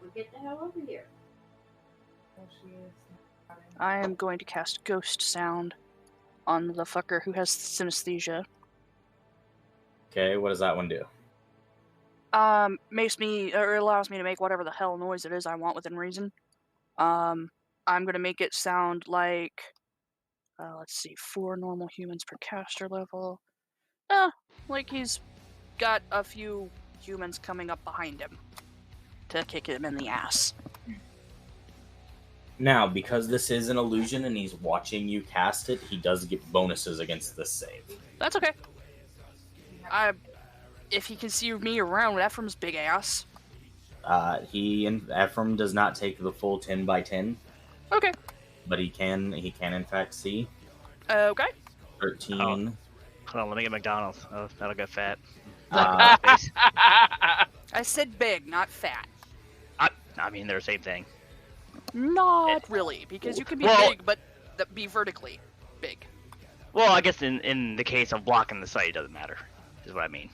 Well, get the hell over here. Well, she is not in- I am going to cast Ghost Sound on the fucker who has synesthesia. Okay, what does that one do? Makes me, or allows me to make whatever the hell noise it is I want within reason. I'm gonna make it sound like, let's see, 4 normal humans per caster level. Like he's got a few humans coming up behind him to kick him in the ass. Now, because this is an illusion and he's watching you cast it, he does get bonuses against this save. That's okay. If he can see me around with Ephraim's big ass. Ephraim does not take the full 10 by 10. Okay. But he can in fact see. Okay. 13. Hold on, let me get McDonald's. Oh, that'll get fat. I said big, not fat. I mean, they're the same thing. Not really, because you can be Well- big, but be vertically big. Well, I guess in the case of blocking the sight, it doesn't matter, is what I mean.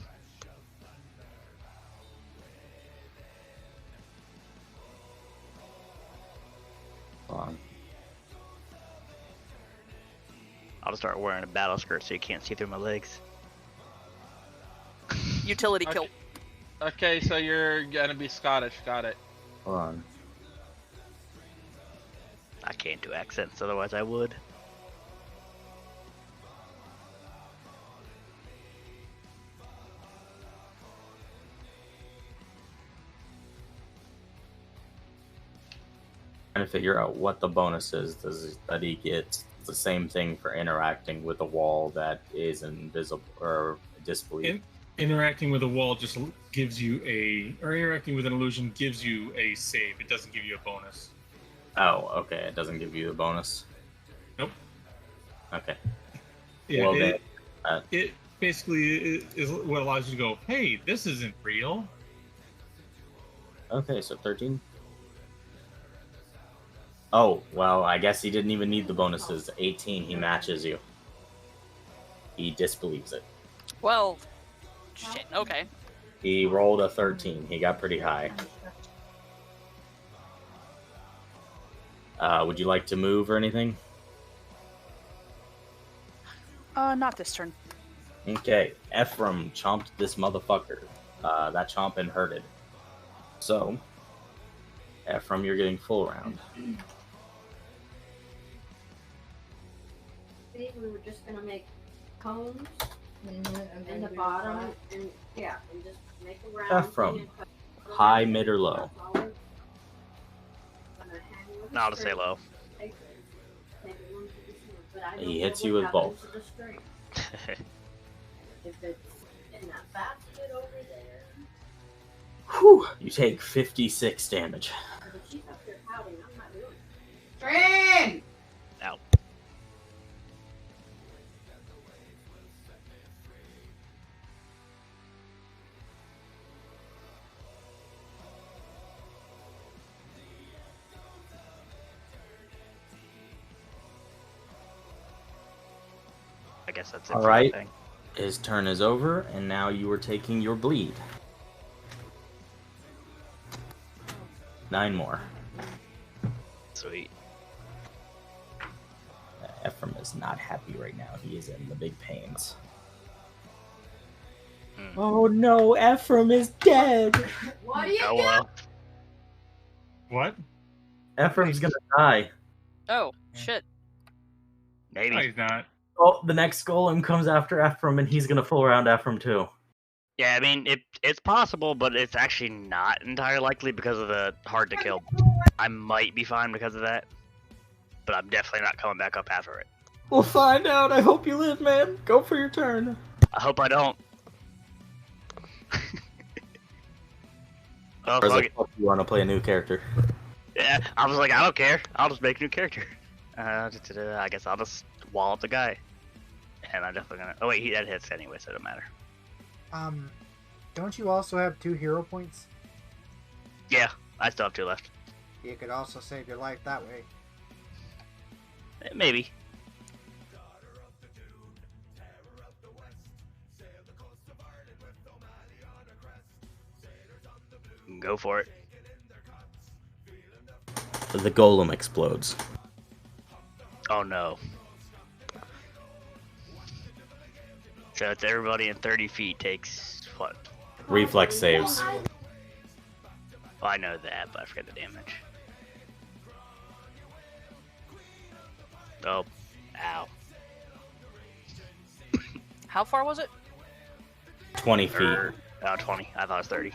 Hold on. I'll just start wearing a battle skirt so you can't see through my legs. Utility Okay. kill. Okay, so you're gonna be Scottish. Got it. Hold on. I can't do accents, otherwise I would. Trying to figure out what the bonus is that he gets. It's the same thing for interacting with a wall that is invisible or disbelief. Interacting with a wall just gives you interacting with an illusion gives you a save. It doesn't give you a bonus. Oh, okay. It doesn't give you the bonus. Nope. Okay. Yeah, Well, it basically is what allows you to go, hey, this isn't real. Okay, so 13. Oh, well, I guess he didn't even need the bonuses. 18, he matches you. He disbelieves it. Well, shit, okay. He rolled a 13. He got pretty high. Would you like to move or anything? Not this turn. Okay, Ephraim chomped this motherfucker. That chomping hurted. So, Ephraim, you're getting full round. See, we were just gonna make cones And in then the do bottom, flat. and yeah, and just make a round Ephraim, thing and cut it high, around. mid, or low? That's all we're- gonna hang with No, the I'll just say string. low. Take it one to the center, but I He don't hits know you what with happens both. to the string. if it's in that basket over there. Whew, you take 56 damage. But if she's up there pouting, I'm not doing it. Trin! Ow. I guess that's it. All for right. that thing. His turn is over, and now you are taking your bleed. 9 more. Sweet. Ephraim is not happy right now. He is in the big pains. Oh no, Ephraim is dead! What do you Oh do? well. What? Ephraim's gonna die. Oh, shit. Maybe. No, he's not. Oh, the next golem comes after Ephraim, and he's gonna full around Ephraim too. Yeah, I mean it's possible, but it's actually not entirely likely because of the hard to kill. I might be fine because of that, but I'm definitely not coming back up after it. We'll find out. I hope you live, man. Go for your turn. I hope I don't. Well, Or is fuck it it. fuck you want to play a new character? Yeah, I was like, I don't care. I'll just make a new character. I guess I'll just wall up the guy. And I'm definitely gonna. Oh wait, that hits anyway, so it don't matter. Don't you also have 2 hero points? Yeah, I still have 2 left. You could also save your life that way. Maybe. Go for it. The golem explodes. Oh no. So it's everybody in 30 feet takes what? Reflex saves. Well, I know that, but I forget the damage. Oh. Ow. How far was it? 20 feet. Oh, 20. I thought it was 30.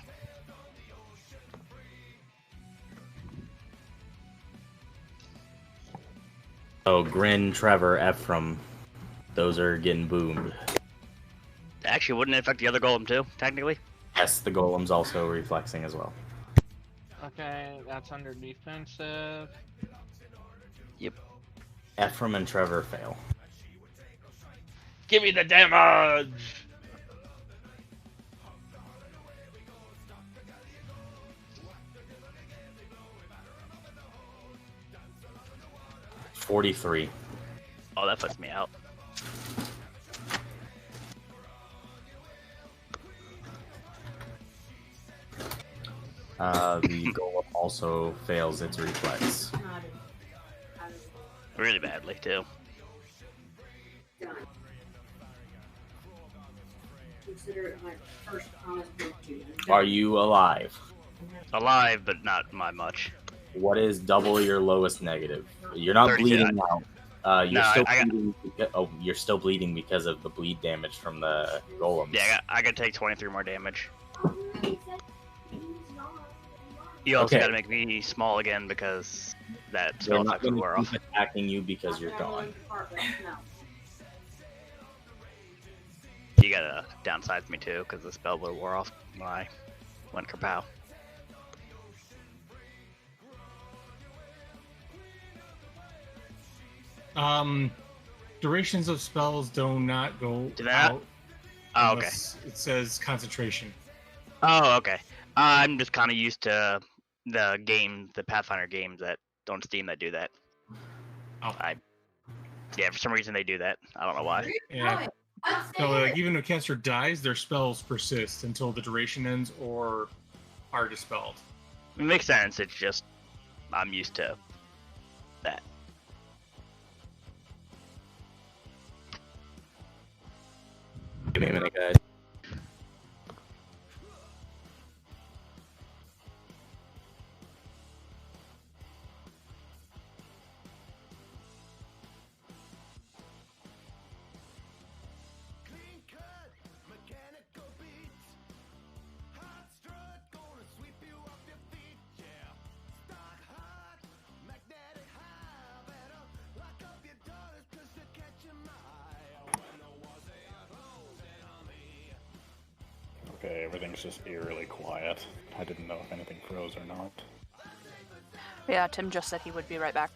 Oh, Grin, Trevor, Ephraim. Those are getting boomed. Actually, wouldn't it affect the other golem too, technically? Yes, the golem's also reflexing as well. Okay, that's under defensive. Yep. Ephraim and Trevor fail. Give me the damage! $43. Oh, that puts me out. The golem also fails its reflex. Really badly, too. Consider it my first honest book to you. Are you alive? Alive, but not by much. What is double your lowest negative? You're not 32. bleeding out. You're No, still I got- bleeding. You're still bleeding because of the bleed damage from the golems. Yeah, I gotta take 23 more damage. You also Okay. gotta make me small again because that They're spell not effect will going wear to off. keep attacking you because you're gone. You gotta downsize me too because the spell would have wore off when I went kapow. Durations of spells do not go Do that? out. Oh, okay. unless It says concentration. Oh, okay. I'm just kind of used to the Pathfinder games that on Steam that do that. Oh. Yeah, for some reason they do that. I don't know why. Yeah. So, like, even if a caster dies, their spells persist until the duration ends or are dispelled. It makes sense. It's just I'm used to that. Give me a minute, guys. Okay, everything's just eerily quiet. I didn't know if anything froze or not. Yeah, Tim just said he would be right back.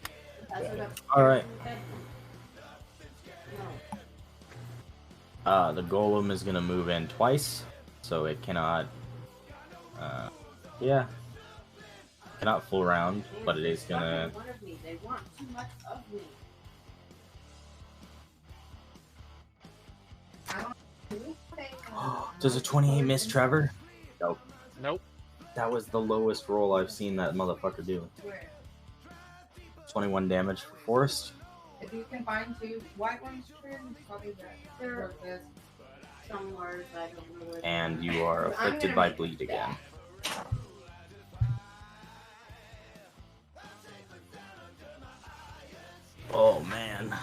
All right. The golem is gonna move in twice, so it cannot. Yeah, cannot full round, but it is gonna. They want too much of me. Does a 28 miss, Trevor? Nope. Nope. That was the lowest roll I've seen that motherfucker do. 21 damage for Forest. If you can find 2 white ones, probably that. They're somewhere, I don't know where. And you are afflicted by bleed again. Oh man.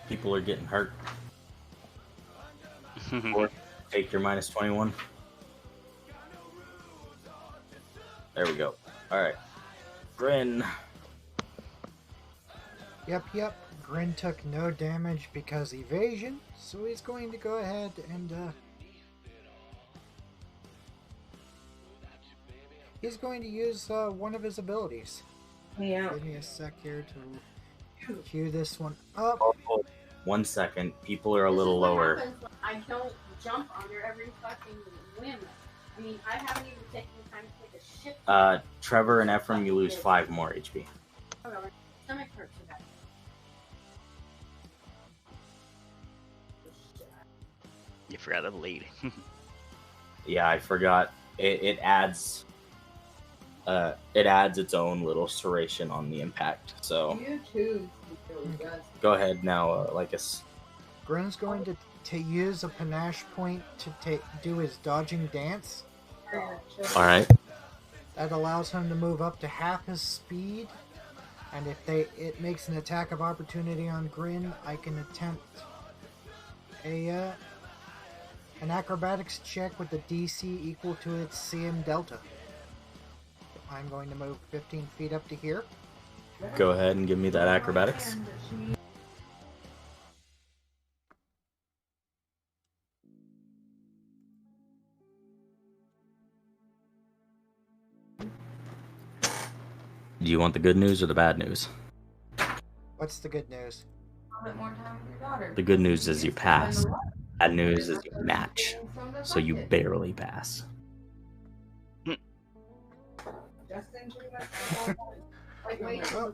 People are getting hurt. Or take your minus 21. There we go. Alright. Grin. Yep. Grin took no damage because evasion, so he's going to go ahead and he's going to use one of his abilities. Yeah. Give me a sec here to cue this one up. Oh, 1 second. People are a little lower. I don't jump under every fucking whim. I mean, I haven't even taken the time to take a shit. Trevor and Ephraim, you lose 5 more HP. Stomach hurts about You forgot the bleed. Yeah, I forgot. It adds its own little serration on the impact. So You too. Really does. go ahead now, Lycus. Grin's going to use a panache point to do his dodging dance. All right. That allows him to move up to half his speed, and if it makes an attack of opportunity on Grin, I can attempt an acrobatics check with the DC equal to its CM delta. I'm going to move 15 feet up to here. Go ahead and give me that acrobatics. Do you want the good news or the bad news? What's the good news? The good news is you pass. Bad news is you match. So you barely pass. Well,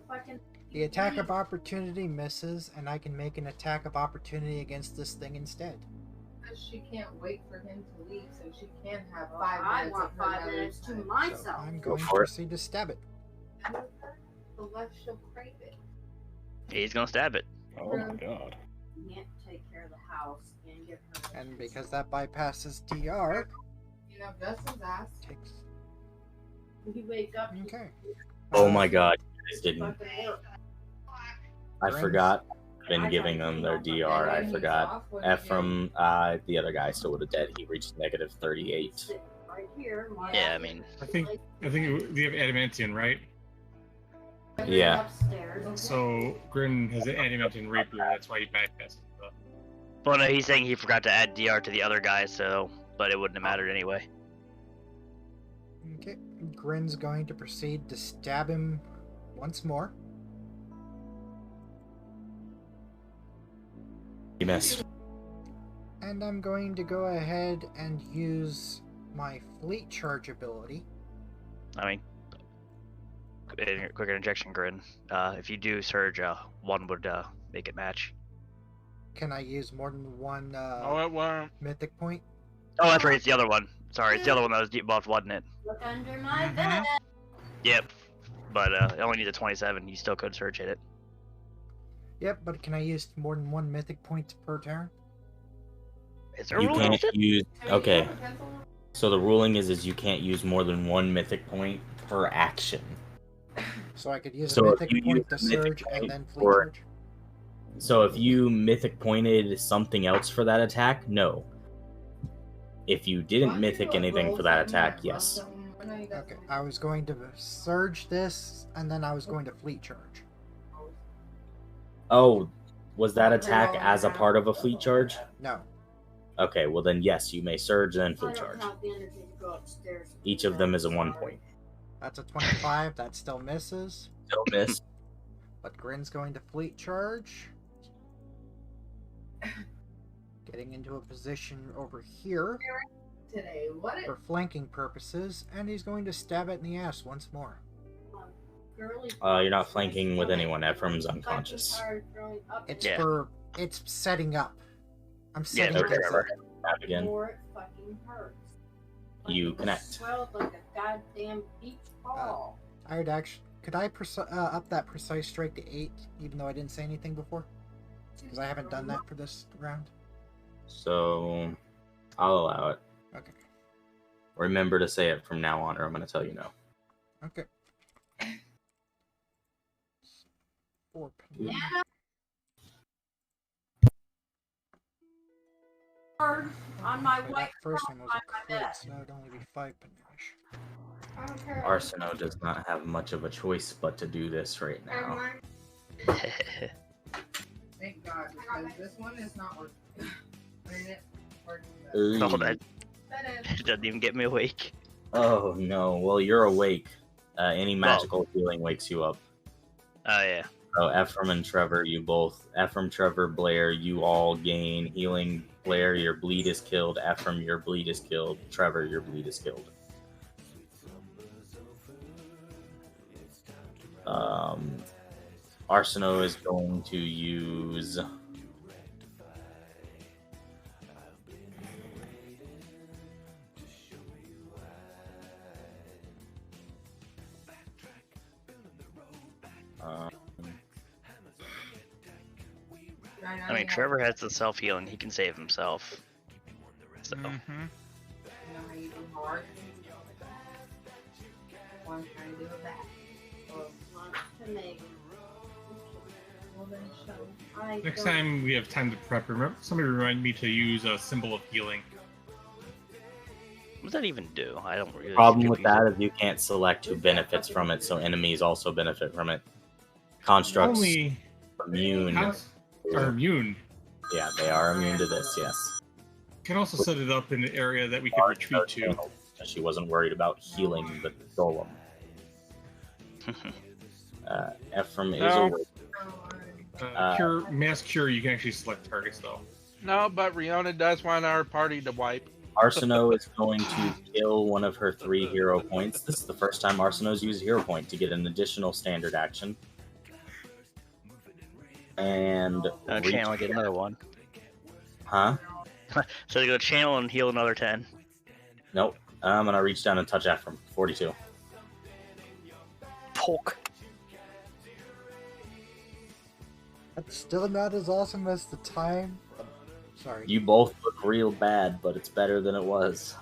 the attack of opportunity misses, and I can make an attack of opportunity against this thing instead. She can't wait for him to leave, so she can have 5 I minutes. want 5 minutes to myself. So I'm going to for it. proceed to stab it. The left she'll crave it. He's gonna stab it. Oh my god. Can't take care of the house and give her. And because that bypasses DR, You know, Justin's ass. takes. You wake up. Okay. Oh my god. You guys didn't. Fucking work. I forgot. I've been giving them their DR. I forgot. Ephraim, the other guy still would have dead. He reached negative 38. Right here. Yeah, I mean, I think they have adamantium, right? Yeah. Upstairs. So Grin has an adamantium rapier. That's why he bypassed it. well, no, he's saying he forgot to add DR to the other guy, so, but it wouldn't have mattered anyway. Okay. Grin's going to proceed to stab him once more. He missed. And I'm going to go ahead and use my fleet charge ability. I mean, quick interjection, Grin. If you do surge, one would make it match. Can I use more than one Oh, it won't. mythic point? Oh, that's right. It's the other one. Sorry, it's the other one that was debuffed, wasn't it? Look under my bed. Yep. But it only needs a 27. You still could surge hit it. Yep, but can I use more than one mythic point per turn? Is there a You rule can't against it? use. Okay. So the ruling is you can't use more than one mythic point per action. So I could use So a if mythic you point to use a mythic surge and point then fleet for- charge. So if you mythic pointed something else for that attack, no. If you didn't mythic anything for that attack, yes. Okay, I was going to surge this, and then I was going to fleet charge. Oh, was that attack as a part of a fleet charge? No. Okay, well then yes, you may surge and I full don't charge. have the energy to go upstairs. Each of them is a 1 point. That's a 25. That still misses. Still miss. But Grin's going to fleet charge. Getting into a position over here Today, what? for flanking purposes, and he's going to stab it in the ass once more. Girly You're not flanking with anyone. Ephraim's unconscious. It's Yeah. it's setting up. I'm Yeah, setting no, up. Trevor. Stab again. More it fucking hurts. You connect. Swelled like a goddamn beach ball. I would actually. Could I up that precise strike to 8, even though I didn't say anything before? Because I haven't done that for this round. So, I'll allow it. Okay. Remember to say it from now on, or I'm going to tell you no. Okay. 4 Yeah. On my That white first one was on a my crit, bed. so that would only be 5 panache. I don't care. Arsino does not have much of a choice but to do this right now. Thank God, because this one is not working. I mean, it's working. Oh, that That is. doesn't even get me awake. Oh no, well you're awake. Any magical healing wakes you up. Oh yeah. So Ephraim and Trevor, Ephraim, Trevor, Blair, you all gain healing. Blair, your bleed is killed. Ephraim, your bleed is killed. Trevor, your bleed is killed. Arsino is going to use... I mean, Trevor has the self-healing. He can save himself. So. You know how you do hard? One trying to do it back. To make. Well, then show. Next time we have time to prep, remember, somebody remind me to use a symbol of healing. What does that even do? I don't really. Problem with that is you can't select who benefits from it, so enemies also benefit from it. Constructs Only immune. are immune. Yeah, they are immune to this, yes. Can also set it up in an area that we can retreat to. She wasn't worried about healing the golem. Ephraim is No. awake. Mass cure, you can actually select targets though. No, but Riona does want our party to wipe. Arsino is going to kill one of her 3 hero points. This is the first time Arsino's used a hero point to get an additional standard action. And Channel, get another one. Huh? So they go channel and heal another 10. Nope. I'm gonna reach down and touch Ephraim. 42. Poke. That's still not as awesome as the time. Sorry. You both look real bad, but it's better than it was.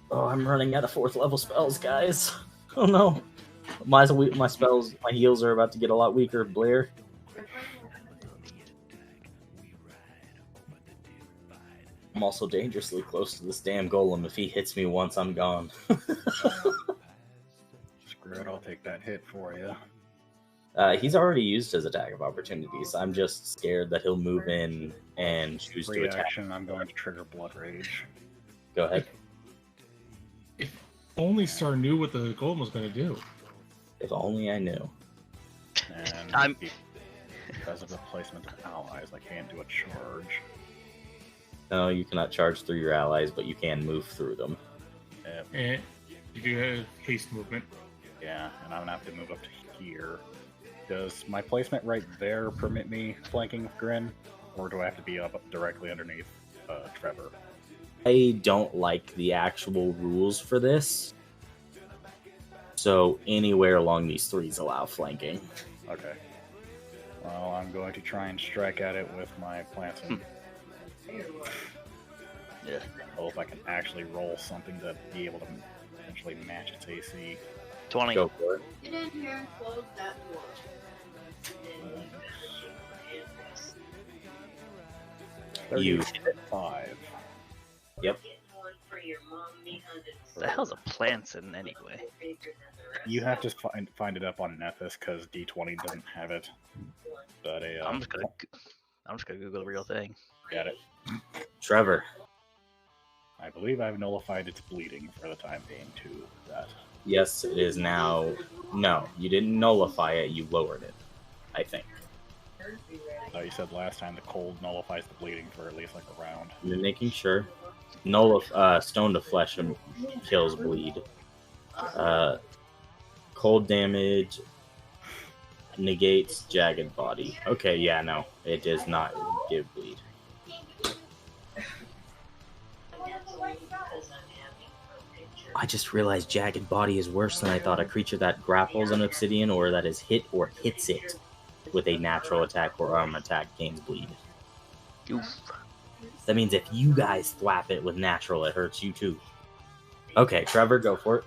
Oh, I'm running out of 4th level spells, guys. Oh no. My spells, my heals are about to get a lot weaker, Blair. I'm also dangerously close to this damn golem. If he hits me once, I'm gone. Screw it, I'll take that hit for you. He's already used his attack of opportunities. I'm just scared that he'll move in and choose to attack. Reaction, I'm going to trigger Blood Rage. Go ahead. If only Star knew what the golem was going to do. If only I knew. And because of the placement of allies, I can't do a charge. No, you cannot charge through your allies, but you can move through them. And you do have haste movement. Yeah, and I'm gonna have to move up to here. Does my placement right there permit me flanking Grin, or do I have to be up directly underneath Trevor? I don't like the actual rules for this. So anywhere along these 3s allow flanking. Okay. Well, I'm going to try and strike at it with my planting. Yeah. Hope if I can actually roll something to be able to eventually match its AC. 20. Go for it. Get in here and close that door. You 5. Yep. What the hell's a plantain anyway? You have to find it up on Nephis because D20 doesn't have it. But I'm just gonna. I'm just gonna Google the real thing. Got it. Trevor. I believe I've nullified its bleeding for the time being to that. Yes, it is now. No, you didn't nullify it. You lowered it. I think. I thought you said last time the cold nullifies the bleeding for at least like a round. You're making sure. Stone to flesh kills bleed. Cold damage negates jagged body. Okay, yeah, no, it does not give bleed. I just realized jagged body is worse than I thought. A creature that grapples an obsidian or that is hit or hits it with a natural attack or arm attack gains bleed. Oof. That means if you guys thwap it with natural, it hurts you too. Okay, Trevor, go for it.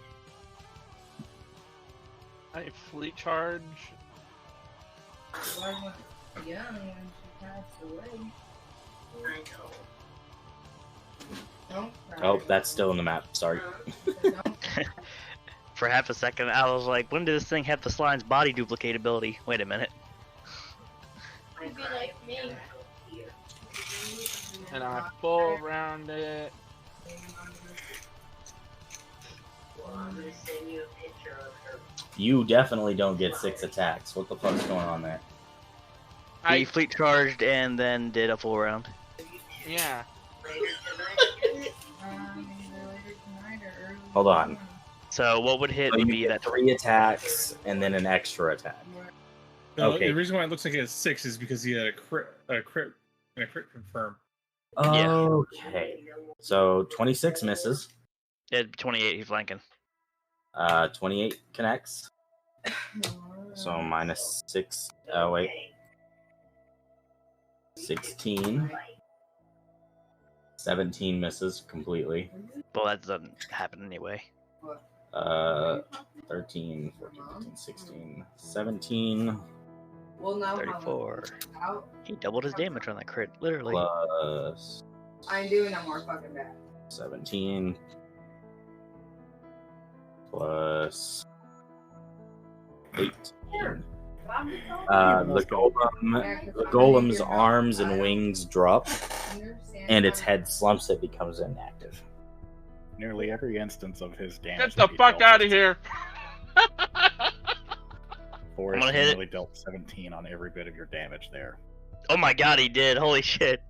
I fleet charge. Yeah, when she passed away. I know. Don't cry. Oh, that's still in the map. Sorry. For half a second, I was like, when did this thing have the slime's body duplicate ability? Wait a minute. It'd be like me. And I full round it. You definitely don't get 6 attacks. What the fuck's going on there? I fleet charged and then did a full round. Yeah. Hold on. So what would hit So would you be get that 3 attacks and then an extra attack. No, Okay. The reason why it looks like it has 6 is because he had a crit confirm. Yeah. Okay. So 26 misses. Yeah, 28, he's flanking. 28 connects. So minus 6. Oh, wait. 16. 17 misses completely. Well, that doesn't happen anyway. 13, 14, 15, 16, 17. Well, now 34. He doubled his damage on that crit, literally. Plus I ain't doing no more fucking bad. 17. Plus 18. The golem's arms and wings drop, and its head slumps. It becomes inactive. Nearly every instance of his damage. Get the fuck out of here! Forrest I'm gonna hit nearly dealt 17 on every bit of your damage there. Oh my god, he did. Holy shit.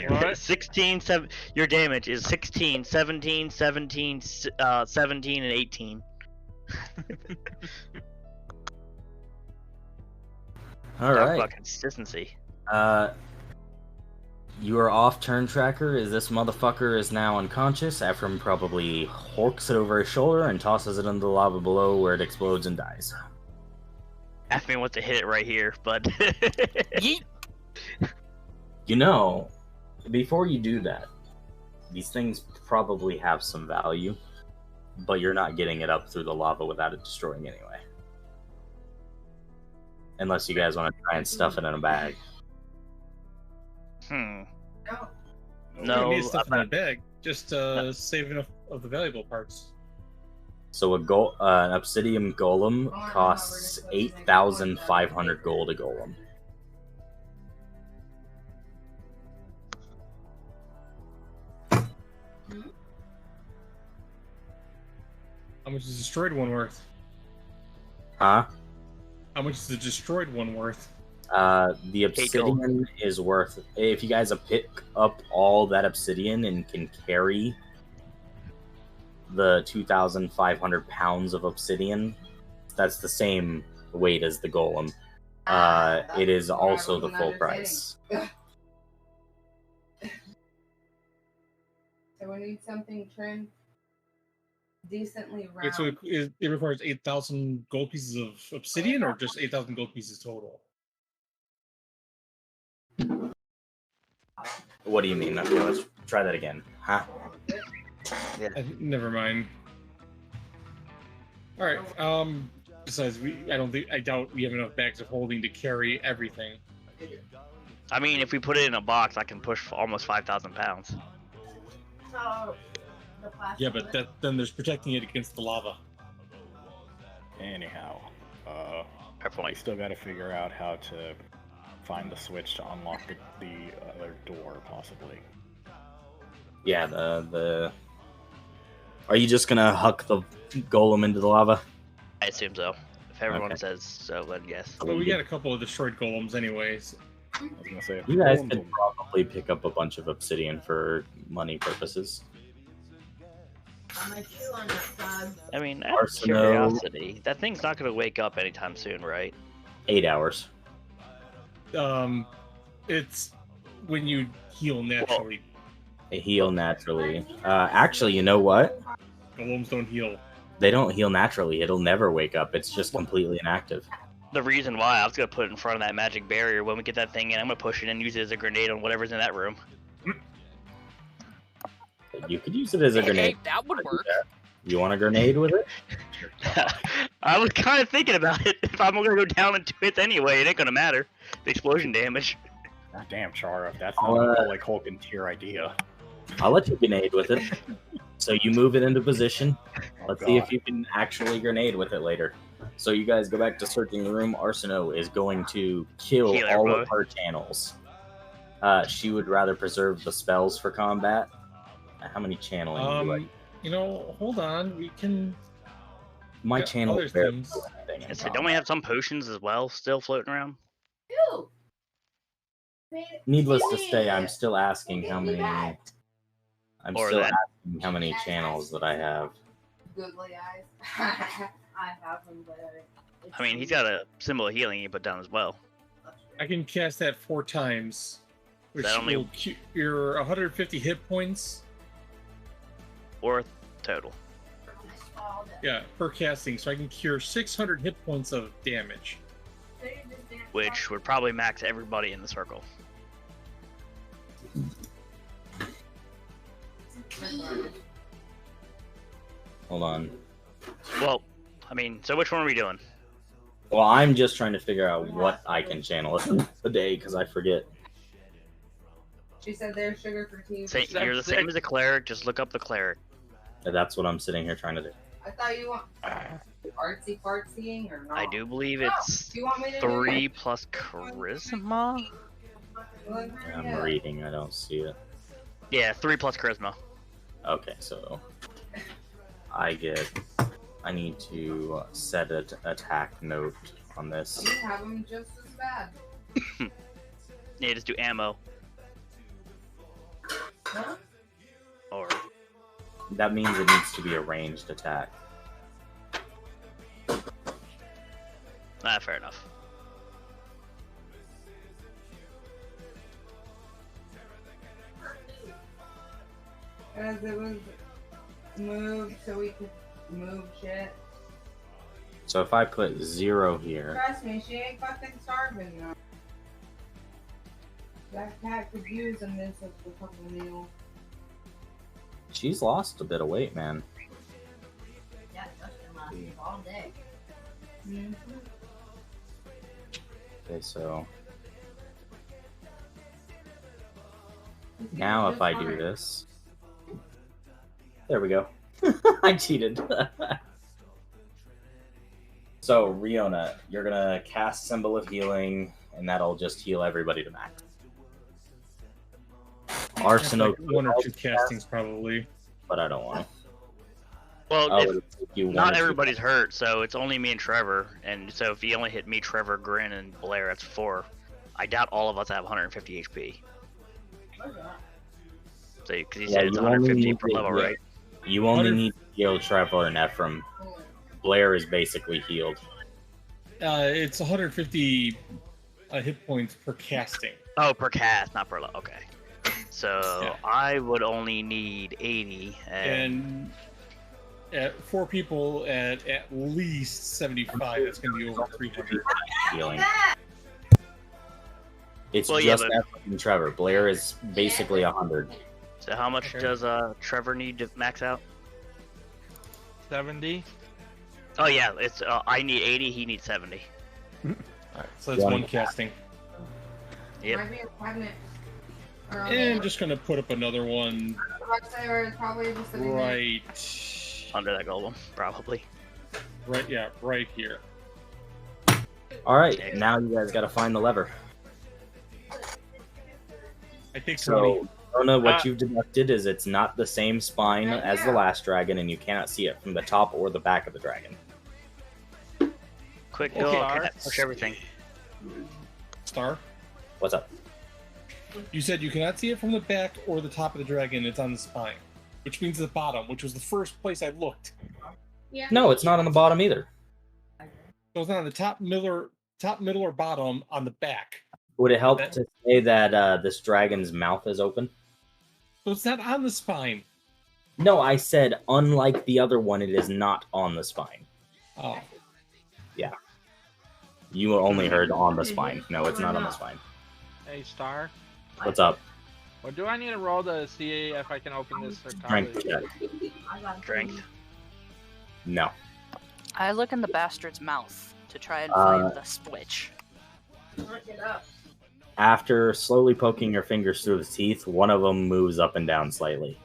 What? 16, 7. Your damage is 16, 17, 17, 17, and 18. All That right. fucking consistency. You are off turn tracker. Is this motherfucker is now unconscious. Ephraim probably horks it over his shoulder and tosses it into the lava below, where it explodes and dies. Ephraim wants to hit it right here, but You know, before you do that, these things probably have some value, but you're not getting it up through the lava without it destroying anyway. Unless you guys want to try and stuff it in a bag. No. You No, need stuff in that bag. Just save enough of the valuable parts. So an obsidian golem costs 8,500 gold a golem. How much is the destroyed one worth? Huh? How much is the destroyed one worth? The obsidian is worth. If you guys pick up all that obsidian and can carry the 2,500 pounds of obsidian, that's the same weight as the golem. It is also the full price. So we need something trimmed decently round. Wait, so it requires 8,000 gold pieces of obsidian, or just 8,000 gold pieces total? What do you mean? Okay, let's try that again. Huh? Never mind. All right. Besides, I doubt we have enough bags of holding to carry everything. I mean, if we put it in a box, I can push for almost 5,000 pounds. Yeah, but then there's protecting it against the lava. Anyhow, Fair point. we still got to figure out how to find the switch to unlock the other door, possibly. Yeah, the. Are you just gonna huck the golem into the lava? I assume so. If everyone Okay. says so, then yes. But we got a couple of destroyed golems anyways. I was gonna say, if You the guys golems could will- probably pick up a bunch of obsidian for money purposes. I'm gonna chew on that side. I mean, out of Arsenal. curiosity, that thing's not going to wake up anytime soon, right? 8 hours. It's when you heal naturally. They heal naturally. Actually, you know what? Golems don't heal. They don't heal naturally. It'll never wake up. It's just completely inactive. The reason why I was going to put it in front of that magic barrier when we get that thing in, I'm going to push it and use it as a grenade on whatever's in that room. You could use it as a grenade. Hey, that would work. You want a grenade with it? I was kind of thinking about it. If I'm going to go down in 2 hits anyway, it ain't going to matter. The explosion damage. God damn, Chara, if that's not a like Hulk tier idea. I'll let you grenade with it. So you move it into position. Let's see if you can actually grenade with it later. So you guys go back to searching the room. Arsino is going to kill Healer all mode. of her channels. She would rather preserve the spells for combat. How many channeling do I? You know, hold on. We can. My yeah, channel other is very things. So don't we have some potions as well still floating around? Ew. Needless to say, I'm still asking how many. I'm Or still that. asking how many channels that I have. Googly eyes. I have them, but I mean, he's got a symbol of healing you put down as well. I can cast that 4 times, which that only- will cure 150 hit points. Or total. Yeah, per casting, so I can cure 600 hit points of damage. Which would probably max everybody in the circle. Hold on. Well, I mean, so which one are we doing? Well, I'm just trying to figure out what I can channel a day because I forget. She said there's sugar for tea. Say, you're the same as a cleric, just look up the cleric. That's what I'm sitting here trying to do. I thought you want artsy fartsying or not. I do believe it's Do you want me to 3 plus charisma? I'm reading. I don't see it. Yeah, 3 plus charisma. Okay, so I need to set an attack note on this. You have them just as bad. Yeah, just do ammo. Huh? Or That means it needs to be a ranged attack. fair enough. Because it was moved so we could move shit. So if I put 0 here, Trust me, she ain't fucking starving now. That cat could use a miss of a couple meals. she's lost a bit of weight, man. Yeah, that's been lasting all day. Mm-hmm. Okay, so now if I do this, there we go. I cheated. So Riona, you're gonna cast Symbol of Healing, and that'll just heal everybody to max. Arsenal, Like 1 or 2 castings probably. but I don't want to. Well, Oh, if, it'll take you one not or two everybody's hurt, so it's only me and Trevor. And so if you only hit me, Trevor, Grin, and Blair, that's 4. I doubt all of us have 150 HP. So, because you said it's you only 150 need per to- level, yeah. right? You only 100 need to heal Trevor and Ephraim. Blair is basically healed. It's 150 hit points per casting. Oh, per cast, not per level. Okay. So Yeah. I would only need 80. And at 4 people at least 75, that's going to be over 300. Healing. It's Well, yeah, just but- Ephraim and Trevor. Blair is basically 100. So how much Okay. does Trevor need to max out? 70. Oh yeah, it's I need 80, he needs 70. Alright, so that's One 1 casting. Yep. Might be a cabinet. Or And just going to put up another one or probably just sitting there. right... Under that golem, probably. Right, yeah, right here. All right, now you guys got to find the lever. I take 20. So, Rona, what you've deducted is it's not the same spine as the last dragon, and you cannot see it from the top or the back of the dragon. Quick go, okay. Push everything. Star? What's up? You said you cannot see it from the back or the top of the dragon. It's on the spine, which means the bottom, which was the first place I looked. Yeah. No, it's not on the bottom either. So it's not on the top, middle, or bottom on the back. Would it help to say that this dragon's mouth is open? So it's not on the spine. No, I said unlike the other one, it is not on the spine. Oh. Yeah. You only heard on the spine. No, it's not on the spine. Hey, Star. What's up? What do I need to roll to see if I can open this Strength check. Strength. No. I look in the bastard's mouth to try and find the switch. After slowly poking your fingers through the teeth, one of them moves up and down slightly.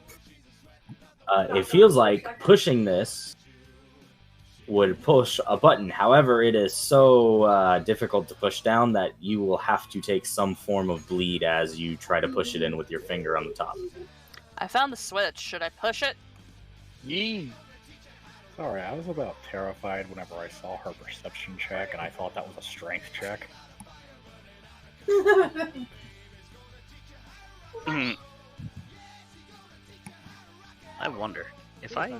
It feels like pushing this would push a button. However, it is so difficult to push down that you will have to take some form of bleed as you try to push it in with your finger on the top. I found the switch. Should I push it? Yee. Sorry, I was about terrified whenever I saw her perception check, and I thought that was a strength check. I wonder if I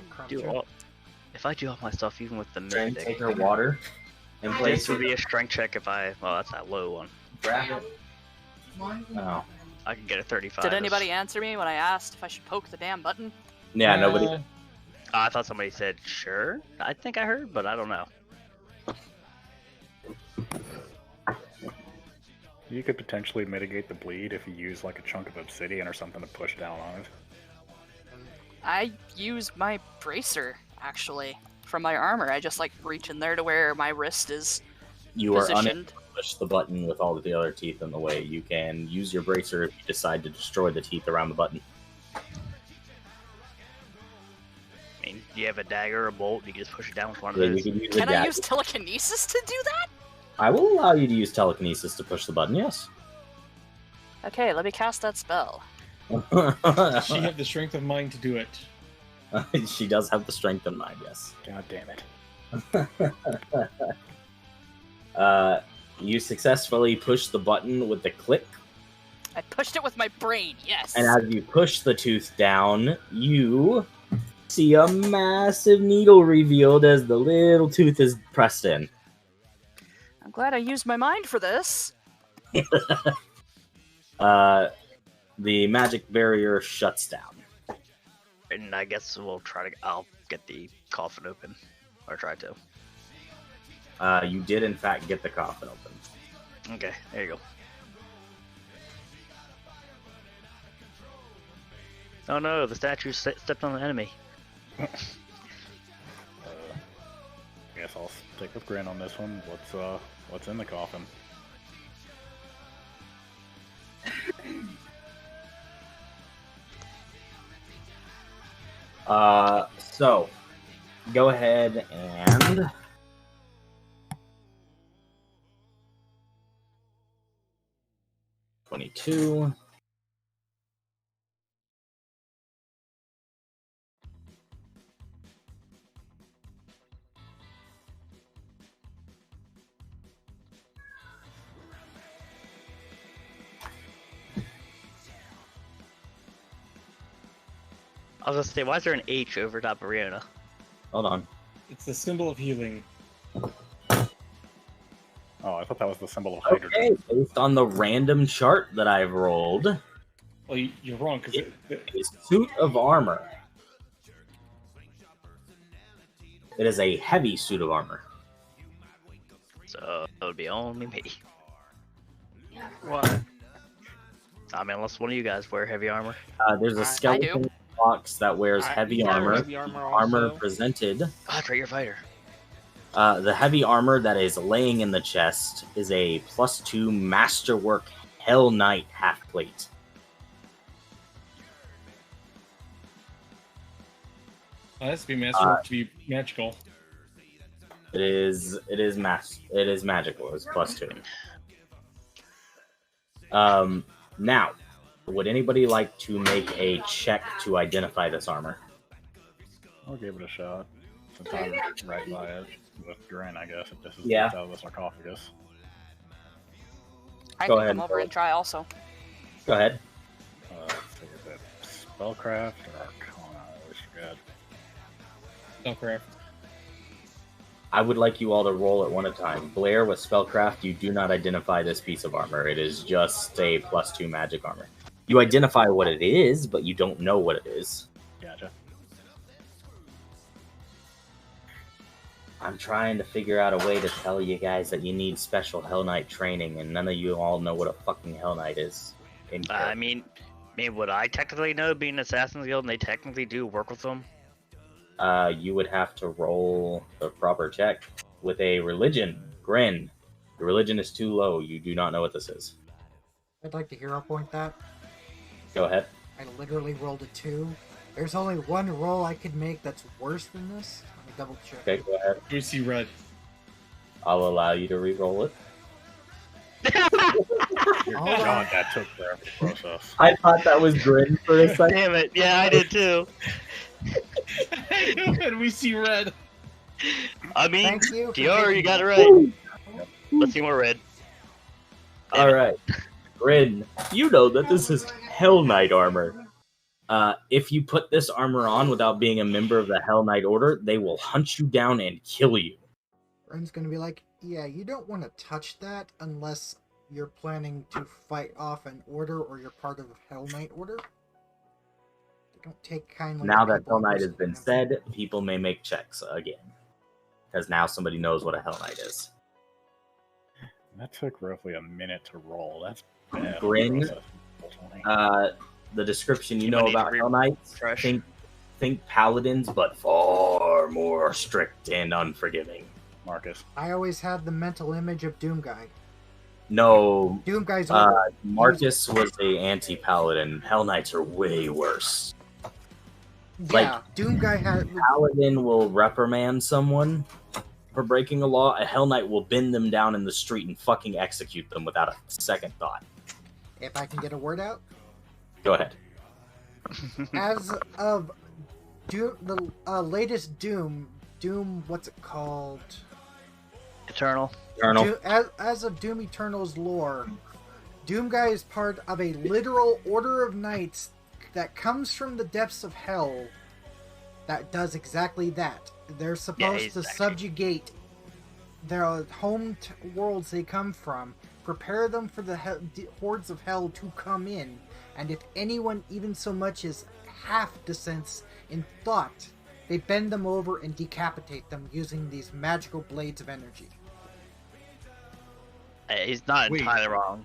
do all my stuff even with the Try mythic. take her water and place This would be a strength check if I. Well, that's that low one. Grab it. Oh. I can get a 35. Did anybody answer me when I asked if I should poke the damn button? Yeah, nobody. I thought somebody said sure. I think I heard, but I don't know. You could potentially mitigate the bleed if you use like a chunk of obsidian or something to push down on it. I use my bracer, actually, from my armor. I just like reach in there to where my wrist is You are unable positioned. to push the button with all of the other teeth in the way. You can use your bracer if you decide to destroy the teeth around the button. I mean, do you have a dagger or a bolt? You can just push it down with one of Yeah, those. you can use Can a I dagger. use telekinesis to do that? I will allow you to use telekinesis to push the button, yes. Okay, let me cast that spell. Does she have the strength of mind to do it? She does have the strength of mind, yes. God damn it. You successfully push the button with the click, I pushed it with my brain, yes. and as you push the tooth down, you see a massive needle revealed as the little tooth is pressed in. I'm glad I used my mind for this. The magic barrier shuts down. And I guess I'll get the coffin open. Or try to. You did, in fact, get the coffin open. Okay, there you go. Oh no, the statue stepped on the enemy. Guess I'll stick with Grin on this one. What's in the coffin? So, go ahead and... $22. I was gonna say, why is there an H over top of Rihanna? Hold on. It's the symbol of healing. Oh, I thought that was the symbol of hydrogen. Okay, based on the random chart that I've rolled, Well, you're wrong, because a suit of armor. It is a heavy suit of armor. So it would be only me. What? I mean, unless one of you guys wear heavy armor. There's a skeleton box that wears heavy armor. Heavy armor Armor also. presented. Oh, that's right, you're a fighter. The heavy armor that is laying in the chest is a +2 Masterwork Hell Knight half plate. it has to be masterwork to be magical. It is magical. It's +2. Now, Would anybody like to make a check to identify this armor? I'll give it a shot. Since I'm right by it with Grin, I guess, if this is Yeah. out of the sarcophagus. I Go can ahead, come over Philip. and try also. Go ahead. Let's see, is it Spellcraft or Arcana? I always forget. Spellcraft. I would like you all to roll at one at a time. Blair, with Spellcraft, you do not identify this piece of armor. It is just a +2 magic armor. You identify what it is, but you don't know what it is. Gotcha. I'm trying to figure out a way to tell you guys that you need special Hell Knight training, and none of you all know what a fucking Hell Knight is. I mean, would I technically know, being an Assassin's Guild, and they technically do work with them? You would have to roll the proper check with a religion. Grin. The religion is too low. You do not know what this is. I'd like to hero point that. Go ahead. I literally rolled a 2. There's only one roll I could make that's worse than this. Let me double check. Okay, go ahead. We see red. I'll allow you to re-roll it. God, that took forever to process. I thought that was Grin for a second. Damn it! Yeah, I did too. And we see red. I mean, Thank you for Dior, taking you got it that. right. Let's see more red. All right, Grin, you know that this is Hell Knight armor. If you put this armor on without being a member of the Hell Knight Order, they will hunt you down and kill you. Ren's gonna be like, yeah, you don't want to touch that unless you're planning to fight off an order or you're part of a Hell Knight Order. They don't take kindly. Now to that people Hell Knight has impersonating been them. said, people may make checks again. Because now somebody knows what a Hell Knight is. That took roughly a minute to roll. That's bad. Grin. Process. The description you You know need to about Hell Knights, Fresh. think paladins, but far more strict and unforgiving. Marcus. I always had the mental image of Doom Guy. No, Doom Guy's order. Marcus was a anti-paladin. Hell Knights are way worse. Yeah, Doom Guy had. Paladin will reprimand someone for breaking a law. A Hell Knight will bend them down in the street and fucking execute them without a second thought. If I can get a word out, Go ahead. as of Doom, the latest Doom, what's it called? Eternal. Colonel. As of Doom Eternal's lore, Doom Guy is part of a literal order of knights that comes from the depths of hell that does exactly that. They're supposed to subjugate their home worlds they come from, prepare them for the hordes of hell to come in, and if anyone even so much as half dissents in thought, they bend them over and decapitate them using these magical blades of energy. He's not Wait. entirely wrong.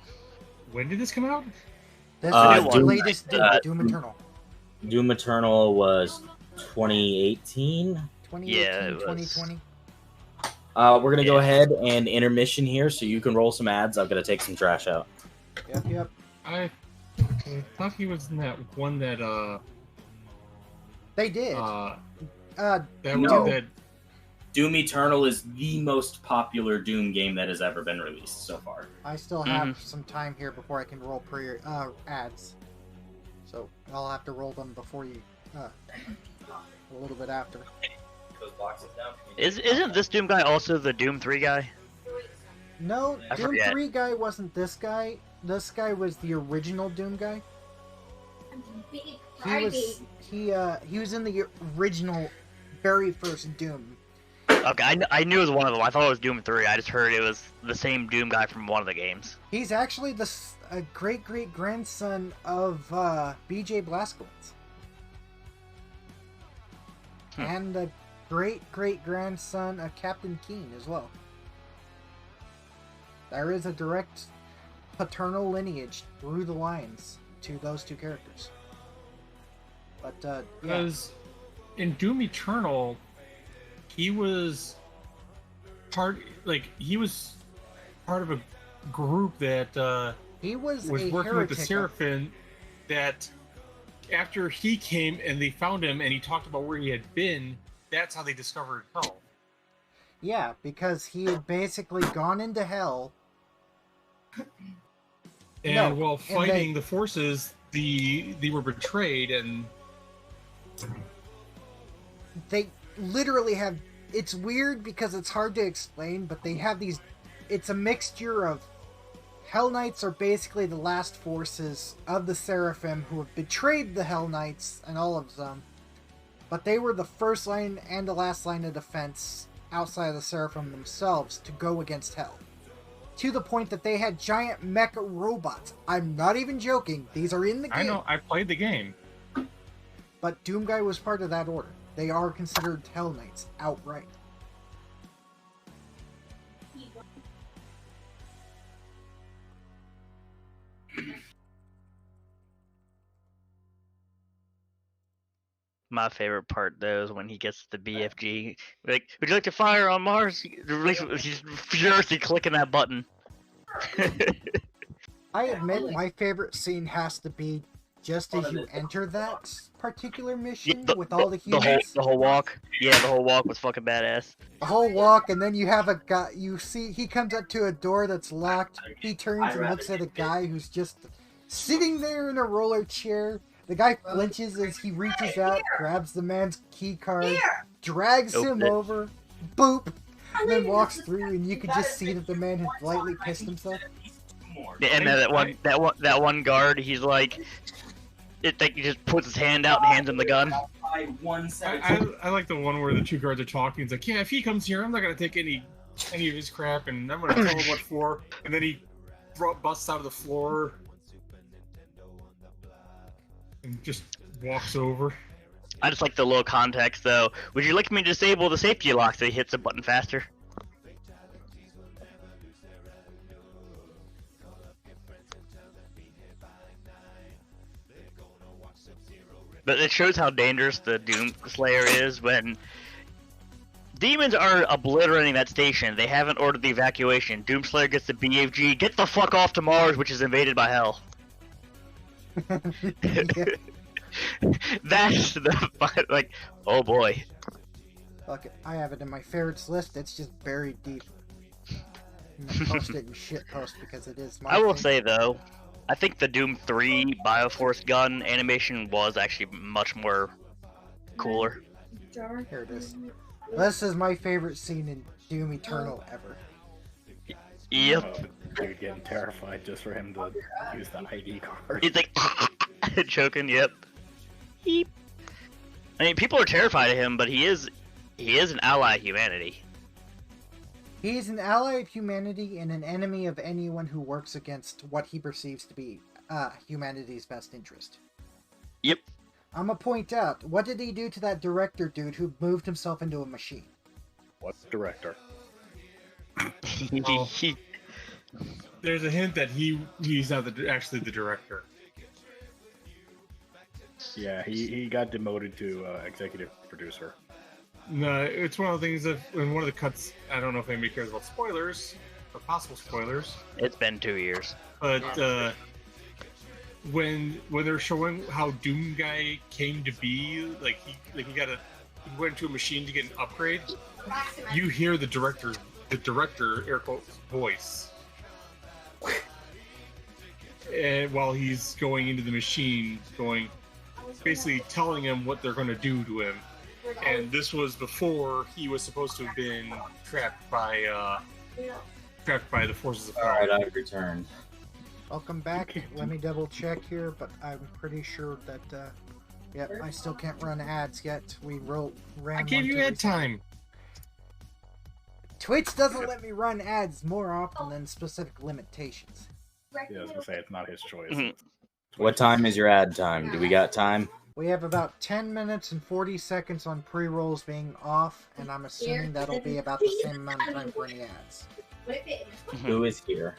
When did this come out? This Uh, is the Doom- latest Doom, Doom Eternal. Doom Eternal was 2018. 2018, Yeah, it was. 2020. We're gonna go ahead and intermission here, so you can roll some ads. I've got to take some trash out. Yep. I thought he was in that one that They did. that No. was that. Doom Eternal is the most popular Doom game that has ever been released so far. I still have some time here before I can roll ads. So I'll have to roll them before you, a little bit after. Those boxes down. Isn't this Doom guy also the Doom 3 guy? No, I Doom forget. 3 guy wasn't this guy. This guy was the original Doom guy. He was in the original, very first Doom. Okay, I knew it was one of them. I thought it was Doom 3. I just heard it was the same Doom guy from one of the games. He's actually a great grandson of BJ Blazkowicz. And a great grandson of Captain Keen as well. There is a direct paternal lineage through the lines to those two characters. But yeah. Because in Doom Eternal, he was part of a group that he was working with the heretic. Seraphim. That after he came and they found him and he talked about where he had been, that's how they discovered hell. Yeah, because he had basically gone into hell. And No, while and fighting the forces, they were betrayed, and they literally have. It's weird because it's hard to explain, but they have these. It's a mixture of Hell Knights are basically the last forces of the Seraphim who have betrayed the Hell Knights and all of them, but they were the first line and the last line of defense outside of the Seraphim themselves to go against Hell. To the point that they had giant mecha robots. I'm not even joking. These are in the game. I know, I played the game. But Doomguy was part of that order. They are considered Hell Knights outright. My favorite part, though, is when he gets the BFG. Like, would you like to fire on Mars? He's furiously clicking that button. I admit my favorite scene has to be just as you enter that particular mission with all the humans. The whole walk. Yeah, the whole walk was fucking badass. The whole walk, and then you have a guy. You see, he comes up to a door that's locked. He turns and looks at a guy who's just sitting there in a roller chair. The guy flinches as he reaches out, grabs the man's key card, drags him over, boop, and then walks through, and you can just see that the man has slightly pissed himself. And that one guard, he's like, he just puts his hand out and hands him the gun. I like the one where the two guards are talking. It's like, yeah, if he comes here, I'm not gonna take any of his crap, and I'm gonna tell him what for. And then he busts out of the floor and just walks over. I just like the little context, though. Would you like me to disable the safety lock so he hits the button faster? But it shows how dangerous the Doom Slayer is when demons are obliterating that station. They haven't ordered the evacuation. Doom Slayer gets the BFG. Get the fuck off to Mars, which is invaded by Hell. That's the like, oh boy. Fuck it, I have it in my favorites list. It's just buried deep. I'm gonna post it in shitpost because it is my. I will say though, I think the Doom 3 Bioforce gun animation was actually much more cooler. Here it is. This is my favorite scene in Doom Eternal ever. Yep. Dude getting terrified just for him to use the ID card. He's like choking. Yep. Beep. I mean, people are terrified of him, but he is an ally of humanity. He is an ally of humanity and an enemy of anyone who works against what he perceives to be humanity's best interest. Yep. I'm gonna point out, what did he do to that director dude who moved himself into a machine? What director? Oh. There's a hint that he's not actually the director. Yeah, he got demoted to executive producer. No, it's one of the things that in one of the cuts, I don't know if anybody cares about spoilers, or possible spoilers. It's been 2 years. But when they're showing how Doomguy came to be, he went into a machine to get an upgrade, you hear the director air quotes voice. And while he's going into the machine, basically telling him what they're going to do to him. And this was before he was supposed to have been trapped by the forces of hell. Alright, I've returned. Welcome back. Let me double check here, but I'm pretty sure that, yep, I still can't run ads yet. We ran. I gave you ad time. Twitch doesn't let me run ads more often than specific limitations. Yeah, I was gonna say it's not his choice. What time is your ad time? Do we got time? We have about 10 minutes and 40 seconds on pre-rolls being off, and I'm assuming that'll be about the same amount of time for any ads. Who is here?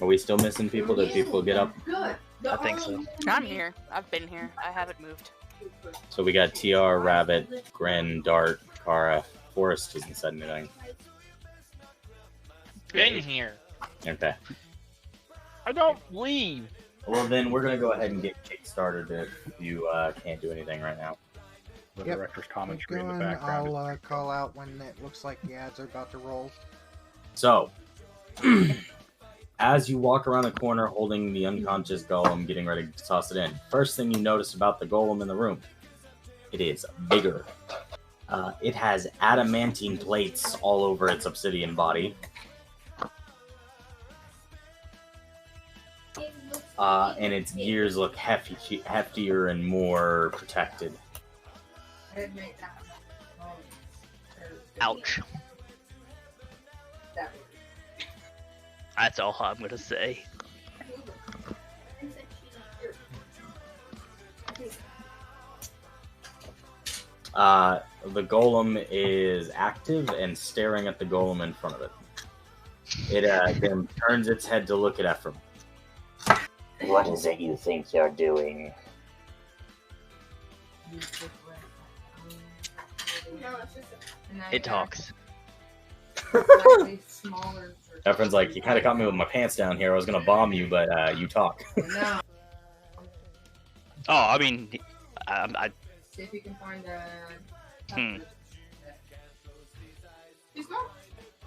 Are we still missing people? Did people get up? I think so. I'm here. I've been here. I haven't moved. So we got TR, Rabbit, Grin, Dart, Kara. Forrest hasn't said anything. Been here. Okay. I don't leave. Well, then we're going to go ahead and get kick-started if you can't do anything right now. The Yep. director's commentary in the Going, background. I'll call out when it looks like the ads are about to roll. So, As you walk around the corner holding the unconscious golem, getting ready to toss it in, first thing you notice about the golem in the room, it is bigger. It has adamantine plates all over its obsidian body. And its gears look heftier and more protected. Ouch. That's all I'm gonna say. The golem is active and staring at the golem in front of it. It then turns its head to look at Ephraim. What is it you think you're doing? It talks. Ephraim's like, you kind of caught me with my pants down here. I was gonna bomb you, but you talk. No. Oh, I mean, I See if you can find a.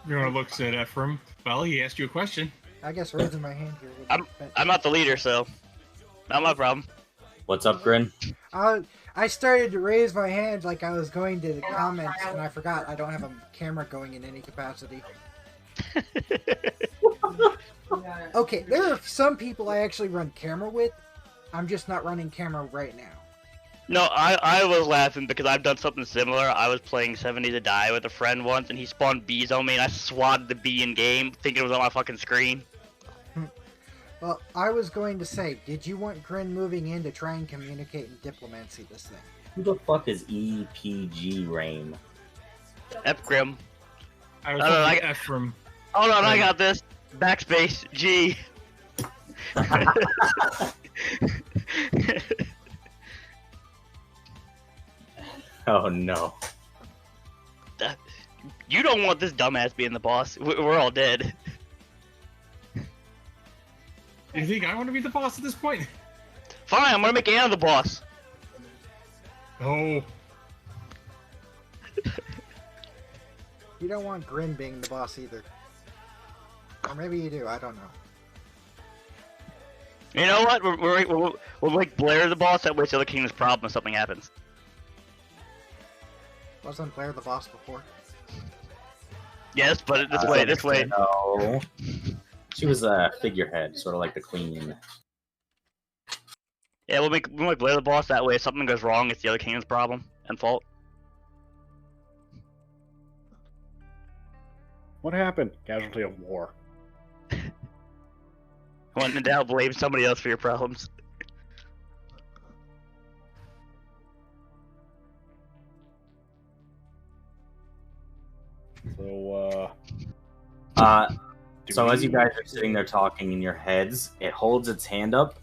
Mira looks at Ephraim. Well, he asked you a question. I guess raising my hand here. I'm not the leader, so not my problem. What's up, Grin? I started to raise my hand like I was going to the comments, and I forgot I don't have a camera going in any capacity. Okay, there are some people I actually run camera with. I'm just not running camera right now. No, I was laughing because I've done something similar. I was playing 70 to Die with a friend once, and he spawned bees on me, and I swatted the bee in game, thinking it was on my fucking screen. Well, I was going to say, did you want Grin moving in to try and communicate in diplomacy this thing? Who the fuck is EPG Rain? Grim. I was talking to Ephraim. Hold on, I got this. Backspace G. Oh no. You don't want this dumbass being the boss. We're all dead. You think I want to be the boss at this point? Fine, I'm gonna make Anna the boss. Oh. You don't want Grin being the boss either. Or maybe you do, I don't know. You know what? We'll make Blair the boss, that way it's the other kingdom's problem if something happens. Wasn't Blair the boss before? Yes, but this way. No. She was a figurehead, sort of like the queen. Yeah, we'll make Blair the boss, that way if something goes wrong, it's the other kingdom's problem and fault. What happened? Casualty of war. When in doubt, blame somebody else for your problems. So as you guys are sitting there talking in your heads, it holds its hand up,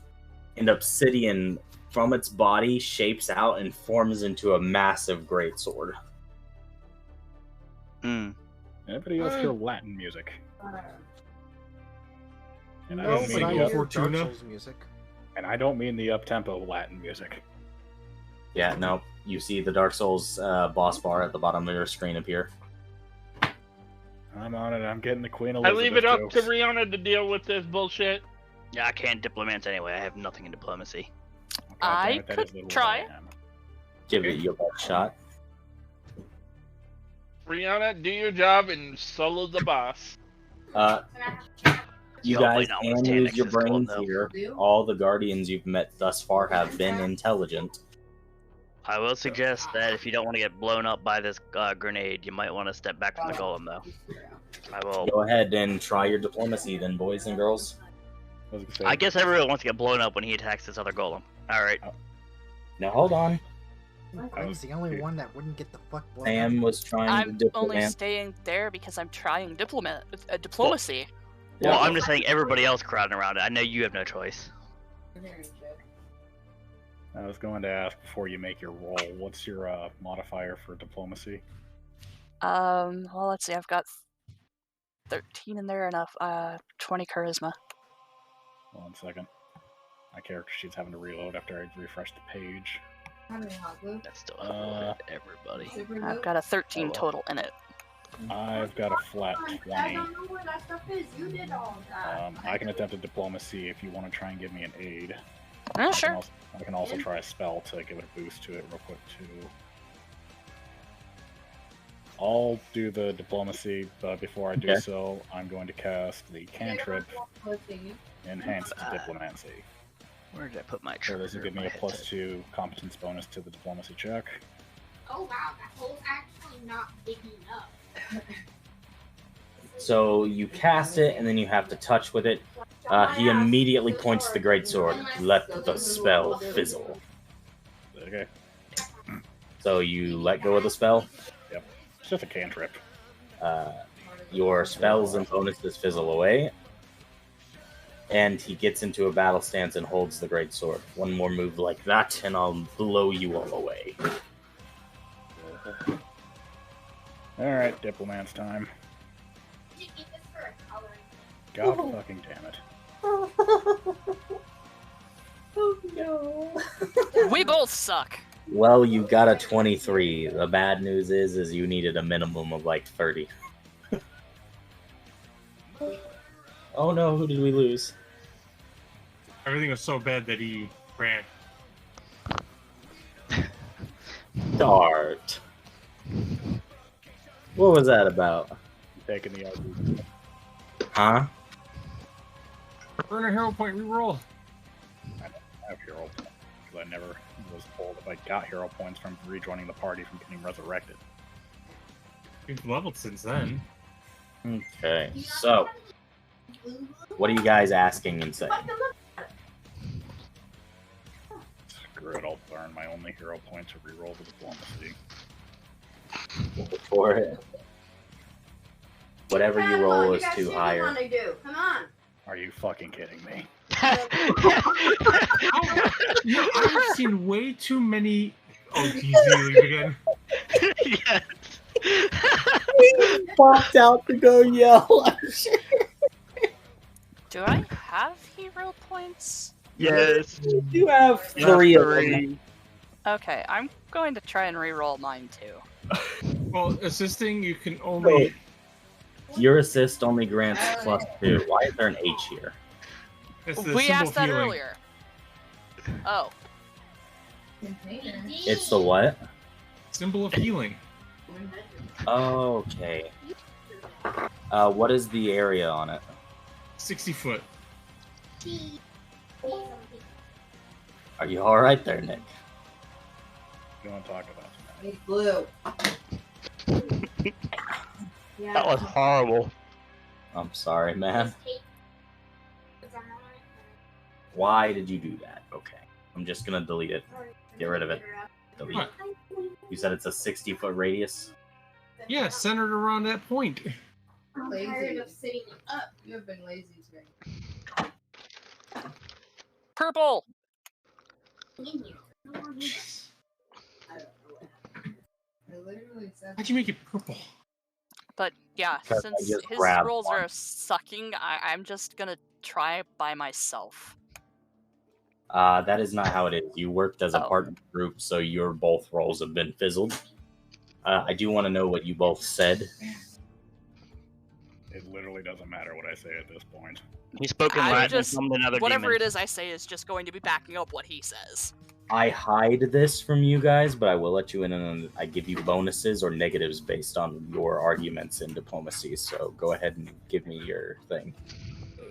and obsidian from its body shapes out and forms into a massive greatsword. Anybody else hear Latin music? And I No, don't but mean I the hear up, Dark Fortuna. Souls music. and I don't mean the up-tempo Latin music. Yeah, no. You see the Dark Souls boss bar at the bottom of your screen appear. I'm on it. I'm getting the Queen I Elizabeth leave it up jokes. to Rihanna to deal with this bullshit. Yeah, I can't diplomats anyway. I have nothing in diplomacy. Oh, God damn I it, that could is little try. as I am. Give it your best shot. Rihanna, do your job and solo the boss. You So, guys wait, no, can Tanix use your is cool, brains though. here. All the guardians you've met thus far have been intelligent. I will suggest that if you don't want to get blown up by this grenade, you might want to step back from the golem, though. I will. Go ahead and try your diplomacy then, boys and girls. I guess everyone wants to get blown up when he attacks this other golem. Alright. Now hold on. I was the only one that wouldn't get the fuck blown Sam up. was trying I'm to only diplomat. staying there because I'm trying diplomacy. Well, I'm just saying everybody else crowding around it. I know you have no choice. I was going to ask before you make your roll, what's your modifier for diplomacy? Well, let's see. I've got 13 in there and 20 charisma. 1 second. My character sheet's having to reload after I refresh the page. That's still everybody. I've got a 13 Oh, well. total in it. I've got a flat I 20. don't know where that stuff is. You did all that. I can attempt a diplomacy if you want to try and give me an aid. Sure. I can also try a spell to give it a boost to it real quick too. I'll do the diplomacy, but before I do so, I'm going to cast the cantrip Enhanced Diplomacy. Where did I put my So trigger? this will give me a +2 competence bonus to the diplomacy check. Oh wow, that hole's actually not big enough. So you cast it, and then you have to touch with it. He immediately points the greatsword. Let the spell fizzle. Okay. So you let go of the spell. Yep. It's just a cantrip. Your spells and bonuses fizzle away. And he gets into a battle stance and holds the greatsword. One more move like that, and I'll blow you all away. Alright, Diplomant's time. Did you get this for a coloring? God fucking damn it. Oh no. We both suck. Well, you got a 23. The bad news is you needed a minimum of like 30. Oh no, who did we lose? Everything was so bad that he ran. Dart. What was that about? Taking the RP. Huh? Burn a hero point, reroll. I don't have hero points, because I never was told if I got hero points from rejoining the party from getting resurrected. You've leveled since then. Okay, so what are you guys asking and saying? Screw it, I'll burn my only hero point to reroll the diplomacy. For it. Whatever you roll is too higher. Come on. Are you fucking kidding me? You know, I've seen way too many. Oh, TZ again. Yes. He popped out to go yell. Do I have hero points? Yes. You have 3 of them. Okay, I'm going to try and reroll mine too. Well, assisting, you can only. Your assist only grants +2. Why is there an H here? It's the We symbol asked that healing. earlier. Oh, It's the what? Symbol of healing. Okay. What is the area on it? 60 foot. Are you alright there, Nick? You want to talk about tonight? It's blue. That was horrible. I'm sorry, man. Why did you do that? Okay. I'm just gonna delete it. Get rid of it. Delete. What? You said it's a 60-foot radius? Yeah, centered around that point. I'm tired of sitting up. You have been lazy today. purple! In here. I don't know what happened. I literally said. How'd you make it purple? But yeah, 'Cause I since just his grabbed rolls one. are sucking, I'm just gonna try by myself. That is not how it is. You worked as a Oh. partner group, so your both roles have been fizzled. I do want to know what you both said. It literally doesn't matter what I say at this point. He spoke in I Latin just- from another Whatever demon. it is I say is just going to be backing up what he says. I hide this from you guys, but I will let you in and I give you bonuses or negatives based on your arguments in diplomacy. So go ahead and give me your thing.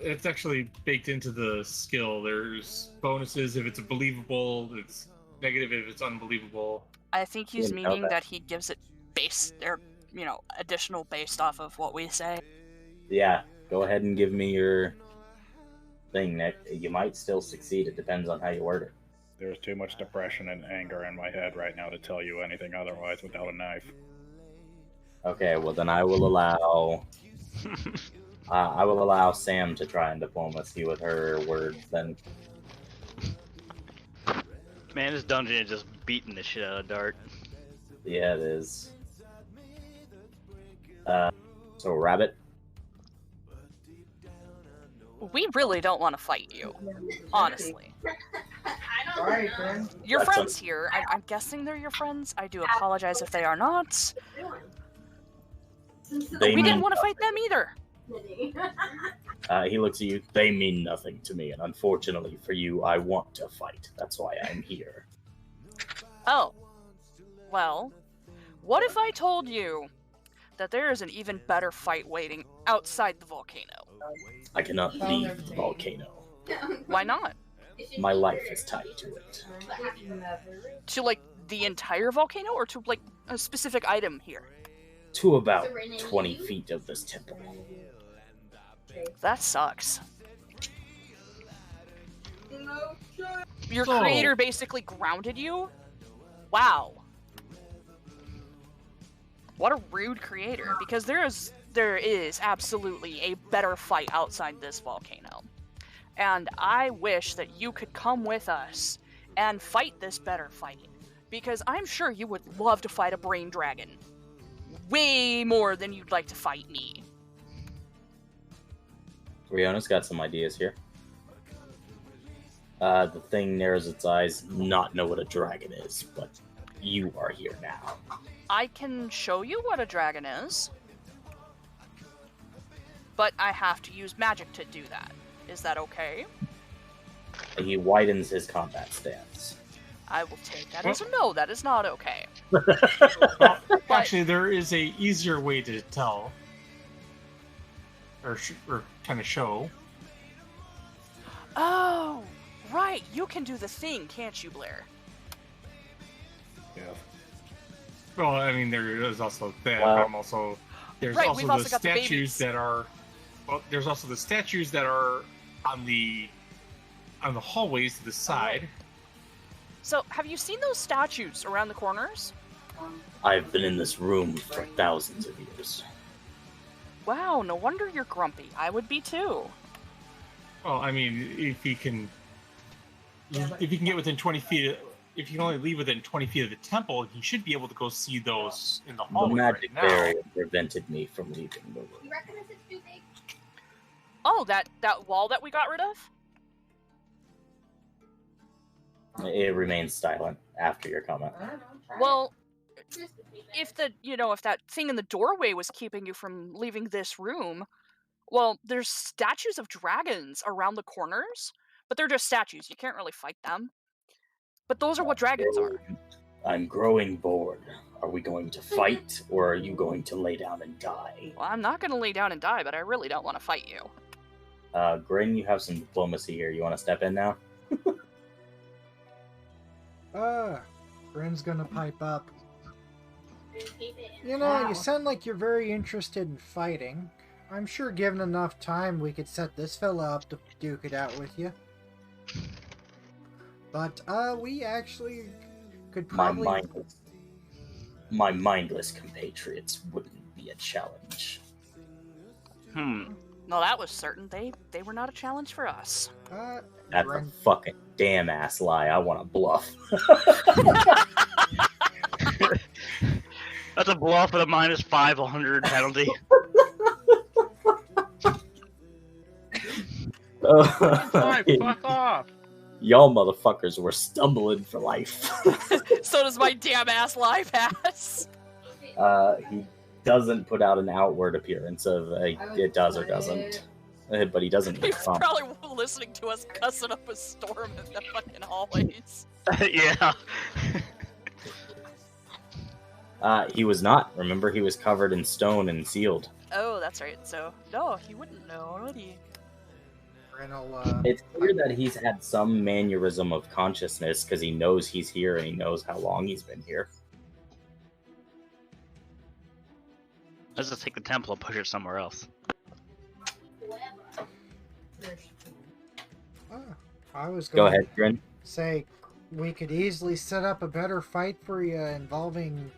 It's actually baked into the skill. There's bonuses if it's believable, it's negative if it's unbelievable. I think he's Didn't know meaning that. that he gives it based, or, additional based off of what we say. Yeah, go ahead and give me your thing, Nick. You might still succeed. It depends on how you word it. There's too much depression and anger in my head right now to tell you anything otherwise without a knife. Okay, well then I will allow Sam to try and diplomacy with her words then. Man, this dungeon is just beating the shit out of Dart. Yeah, it is. So Rabbit, We really don't want to fight you, honestly. I don't Sorry, know. friend. Your That's friends here, I'm guessing they're your friends. I do apologize if they are not. They We didn't mean want to fight them either. He looks at you. They mean nothing to me, and unfortunately for you, I want to fight. That's why I'm here. Oh. Well, what if I told you that there is an even better fight waiting outside the volcano? I cannot leave the volcano. Why not? My life is tied to it. To, like, the entire volcano, or to, like, a specific item here? To about 20 feet of this temple. That sucks. Your So- creator basically grounded you? Wow. What a rude creator, because there is absolutely a better fight outside this volcano. And I wish that you could come with us and fight this better fight, because I'm sure you would love to fight a brain dragon. Way more than you'd like to fight me. Riona's got some ideas here. The thing narrows its eyes, not know what a dragon is, but you are here now. I can show you what a dragon is, but I have to use magic to do that. Is that okay? He widens his combat stance. I will take that as a no. That is not okay. Actually, there is a easier way to tell, or kind of show. Oh, right. You can do the thing, can't you, Blair? Yeah. Well, I mean, there is also that. Wow. There's Right, also we've the also got the statues babies. that are. Well, there's also the statues that are on the hallways to the side. So, have you seen those statues around the corners? I've been in this room for thousands of years. Wow, no wonder you're grumpy. I would be too. Well, I mean, if you can get within 20 feet, if you can only leave within 20 feet of the temple, you should be able to go see those in the The hallway magic right now. barrier prevented me from leaving the room. You reckon this is too big? Oh, that wall that we got rid of? It remains silent after your comment. I don't know. Try Well, Just a bit. if that thing in the doorway was keeping you from leaving this room, well, there's statues of dragons around the corners, but they're just statues. You can't really fight them. But those are what dragons are. I'm growing bored. Are we going to fight, or are you going to lay down and die? Well, I'm not going to lay down and die, but I really don't want to fight you. Grin, you have some diplomacy here. You want to step in now? Grin's gonna pipe up. Just keep it in. You know, Wow. you sound like you're very interested in fighting. I'm sure given enough time, we could set this fella up to duke it out with you. But, we actually could probably... My mindless compatriots wouldn't be a challenge. No, that was certain. They were not a challenge for us. That's Grin, a fucking damn ass lie. I want to bluff. That's a bluff with a minus 500 penalty. Fine, fuck off. Y'all motherfuckers were stumbling for life. So does my damn ass lie pass. He doesn't put out an outward appearance of it does or doesn't. But he doesn't. He was probably listening to us cussing up a storm in the fucking hallways. Yeah. He was not. Remember, he was covered in stone and sealed. Oh, that's right. So, no, he wouldn't know, would he? Grin will, It's clear that he's had some mannerism of consciousness because he knows he's here and he knows how long he's been here. Let's just take the temple and push it somewhere else. I was Go going ahead, Grin. to say we could easily set up a better fight for you involving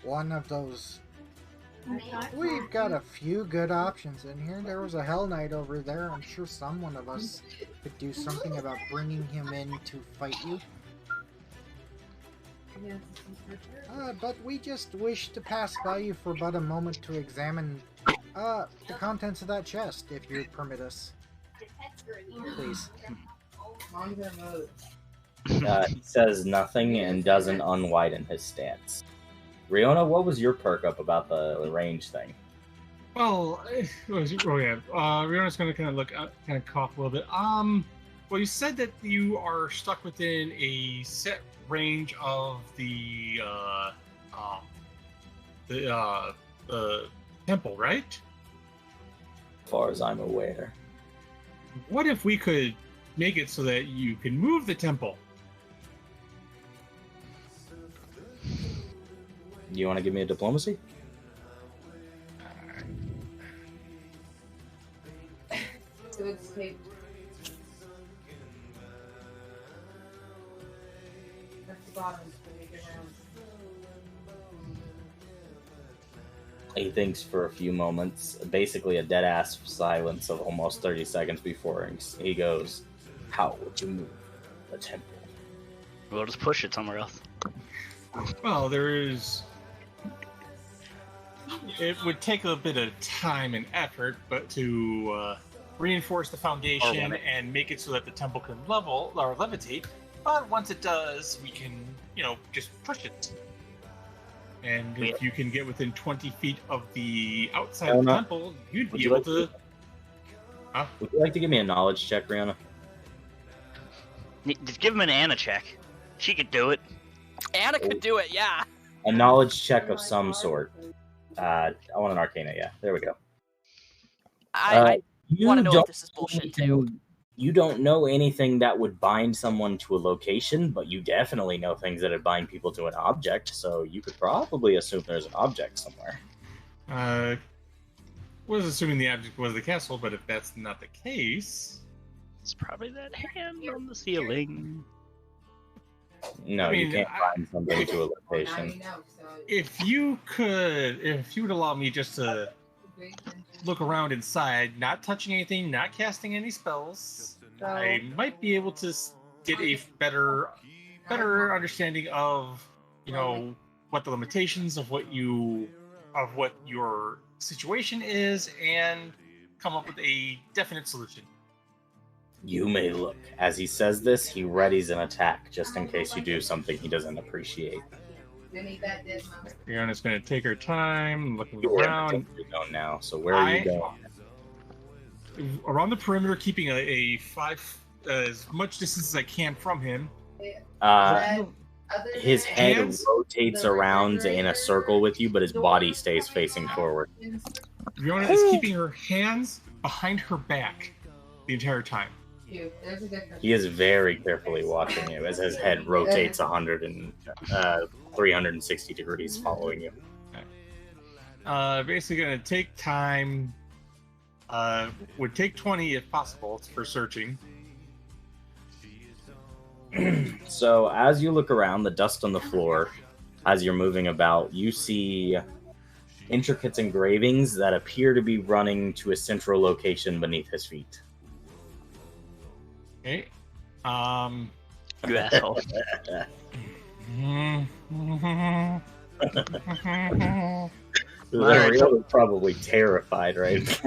one of those. We've got a few good options in here. There was a Hell Knight over there. I'm sure someone of us could do something about bringing him in to fight you. But we just wish to pass by you for but a moment to examine the contents of that chest, if you would permit us. Please. He says nothing and doesn't unwiden his stance. Riona, what was your perk up about the range thing? Well, Riona's going to kind of look, kind of cough a little bit. Well, you said that you are stuck within a set range of the temple, right? As far as I'm aware. What if we could make it so that you can move the temple? You want to give me a diplomacy? So it's taped. That's the bottom. So make it round. He thinks for a few moments, basically a dead-ass silence of almost 30 seconds before he goes, "How would you move the temple?" We'll just push it somewhere else. Well, it would take a bit of time and effort, but to reinforce the foundation and make it so that the temple can level or levitate. But once it does, we can, just push it. And if you can get within 20 feet of the outside of the temple, you'd be able to. Would you like to give me a knowledge check, Rihanna? Just give him an Anna check. She could do it. Anna could do it, yeah. A knowledge check of some sort. I want an Arcana, yeah. There we go. I want to know if this is bullshit, anything, too. You don't know anything that would bind someone to a location, but you definitely know things that would bind people to an object, so you could probably assume there's an object somewhere. Was assuming the object was the castle, but if that's not the case... It's probably that hand on the ceiling. No, you can't bind somebody to a location. If you would allow me just to look around inside, not touching anything, not casting any spells, I might be able to get a better understanding of, what the limitations of what your situation is, and come up with a definite solution. You may look. As he says this, he readies an attack just in case you do something he doesn't appreciate. Riona's going to take her time, looking around. Now, so where are you going? Around the perimeter, keeping a 5 as much distance as I can from him. His head rotates around in a circle with you, but his body stays facing forward. Riona is keeping her hands behind her back the entire time. He is very carefully watching you as his head rotates 360 degrees following you. Basically going to take time. Would take 20 if possible for searching. So as you look around, the dust on the floor, as you're moving about, you see intricate engravings that appear to be running to a central location beneath his feet. Okay. You asshole. They're probably terrified, right?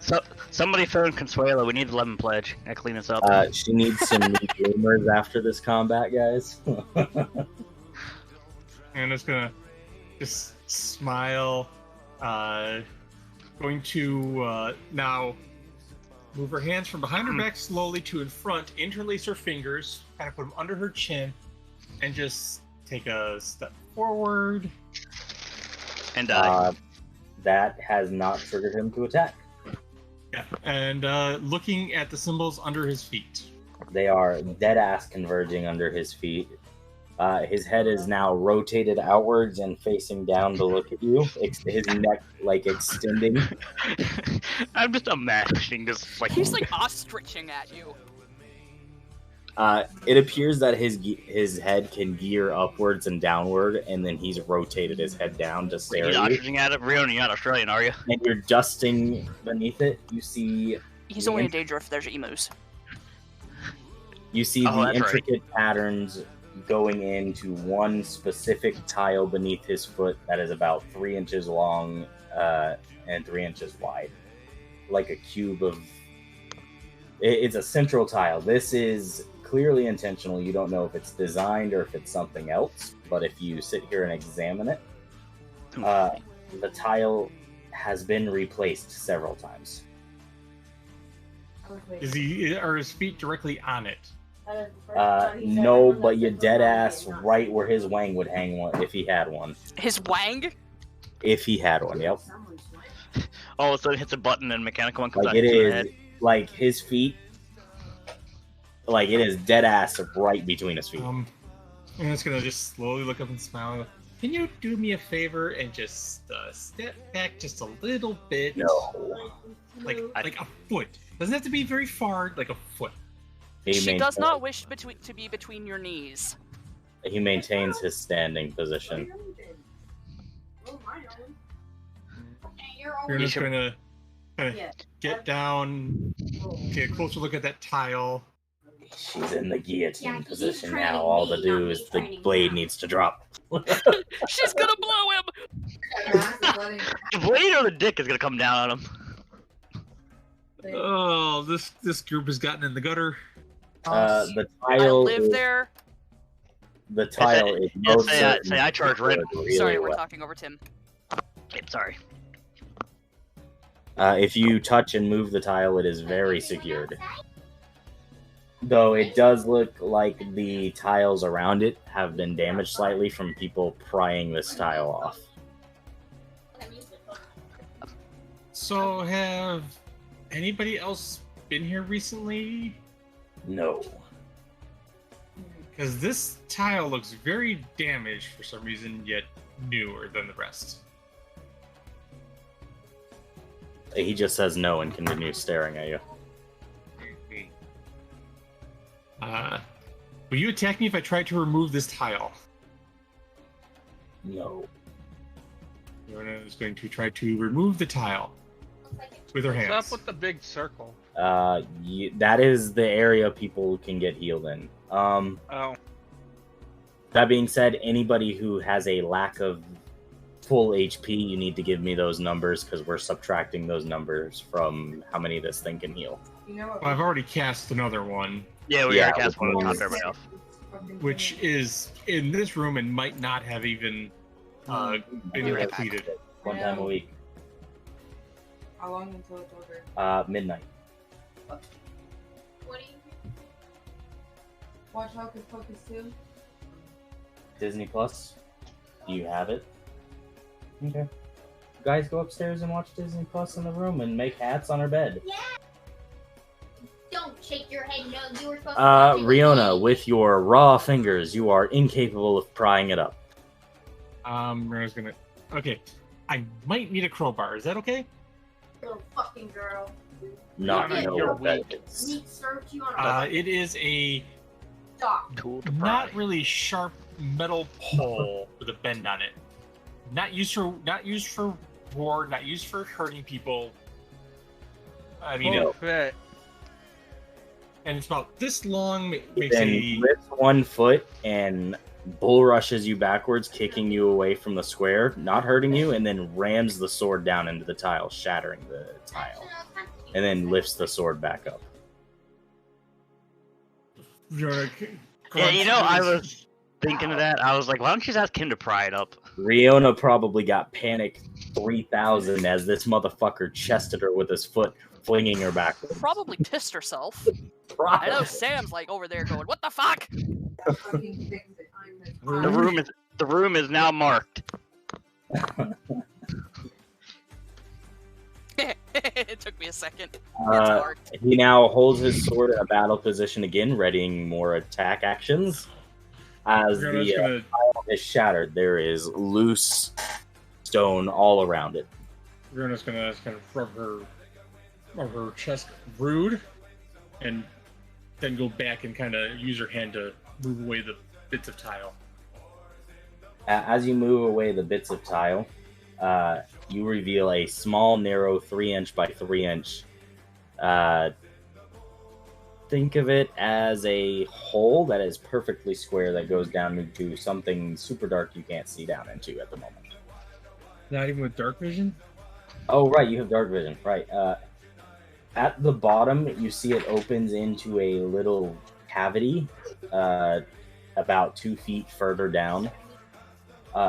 So somebody phone Consuelo. We need the lemon pledge. I clean this up. She needs some new rumors after this combat, guys. And it's gonna just smile. Going to now move her hands from behind her back slowly to in front, interlace her fingers, kind of put them under her chin, and just take a step forward. And die. That has not triggered him to attack. Yeah, and looking at the symbols under his feet. They are dead-ass converging under his feet. His head is now rotated outwards and facing down to look at you. His neck, extending. I'm just imagining this, He's, ostriching at you. It appears that his head can gear upwards and downward, and then he's rotated his head down to stare at you. He's ostriching at it? Riona, you're not Australian, are you? And you're dusting beneath it. You see... He's only in danger if there's emus. You see the intricate patterns going into one specific tile beneath his foot that is about 3 inches long and 3 inches wide. Like a cube of... It's a central tile. This is clearly intentional. You don't know if it's designed or if it's something else, but if you sit here and examine it, the tile has been replaced several times. Are his feet directly on it? No, but you dead ass right where his wang would hang one if he had one. His wang? If he had one, yep. All of a sudden hits a button and mechanical one comes Like out it to the is, head. like his feet, like it is dead ass right between his feet. I'm just gonna just slowly look up and smile. Can you do me a favor and just step back just a little bit? No. Like a foot. Doesn't have to be very far. Like a foot. She does not wish to be between your knees. He maintains his standing position. You're just gonna get down, get a closer look at that tile. She's in the guillotine position now. All to do is the blade needs to drop. She's gonna blow him! The blade or the dick is gonna come down on him. Oh, this group has gotten in the gutter. The I tile. live there. The tile is most Say I charge red. really Sorry, we're well. talking over Tim. Okay, sorry. If you touch and move the tile, it is very secured. Though it does look like the tiles around it have been damaged slightly from people prying this tile off. So have anybody else been here recently? No. Because this tile looks very damaged for some reason, yet newer than the rest. He just says no and continues staring at you. Will you attack me if I try to remove this tile? No. Fiona is going to try to remove the tile with her hands. What's up with the big circle? That is the area people can get healed in. Oh. That being said, anybody who has a lack of full HP, you need to give me those numbers because we're subtracting those numbers from how many this thing can heal. Well, I've already cast another one. Yeah, we already cast one on top of everybody else. Which is in this room and might not have even been completed. One time a week. How long until it's over? Midnight. What do you Watch Hocus Pocus 2? Disney Plus. Do you have it? Okay. Guys, go upstairs and watch Disney Plus in the room and make hats on her bed. Yeah. Don't shake your head no. You were supposed to watch it with Riona, me. with your raw fingers, you are incapable of prying it up. Riona's gonna. Okay, I might need a crowbar. Is that okay? Little fucking girl. Not Yeah, know you're what that weak. is. Meat served to you on a It is a stop. Tool to not pry. really sharp metal pole with a bend on it. Not used for war. Not used for hurting people. I mean, No. Fit. and it's about this long. Makes Then a lifts 1 foot and bull rushes you backwards, kicking you away from the square, not hurting you, and then rams the sword down into the tile, shattering the tile, and then lifts the sword back up. Riona Yeah, you know, I was thinking of that. I was like, why don't you just ask him to pry it up? Riona probably got panic 3000 as this motherfucker chested her with his foot, flinging her backwards. Probably pissed herself. I know Sam's like over there going, "What the fuck?" Fucking fix it. The room is now marked. It took me a second. It's Uh, marked. he now holds his sword in a battle position again, readying more attack actions. As Riona's the gonna tile is shattered, there is loose stone all around it. Riona's gonna kind of rub her chest rude, and then go back and kind of use her hand to move away the bits of tile. As you move away the bits of tile, you reveal a small, narrow 3-inch by 3-inch. Think of it as a hole that is perfectly square that goes down into something super dark you can't see down into at the moment. Not even with dark vision. Oh, right, you have dark vision. Right. At the bottom, you see it opens into a little cavity about 2 feet further down.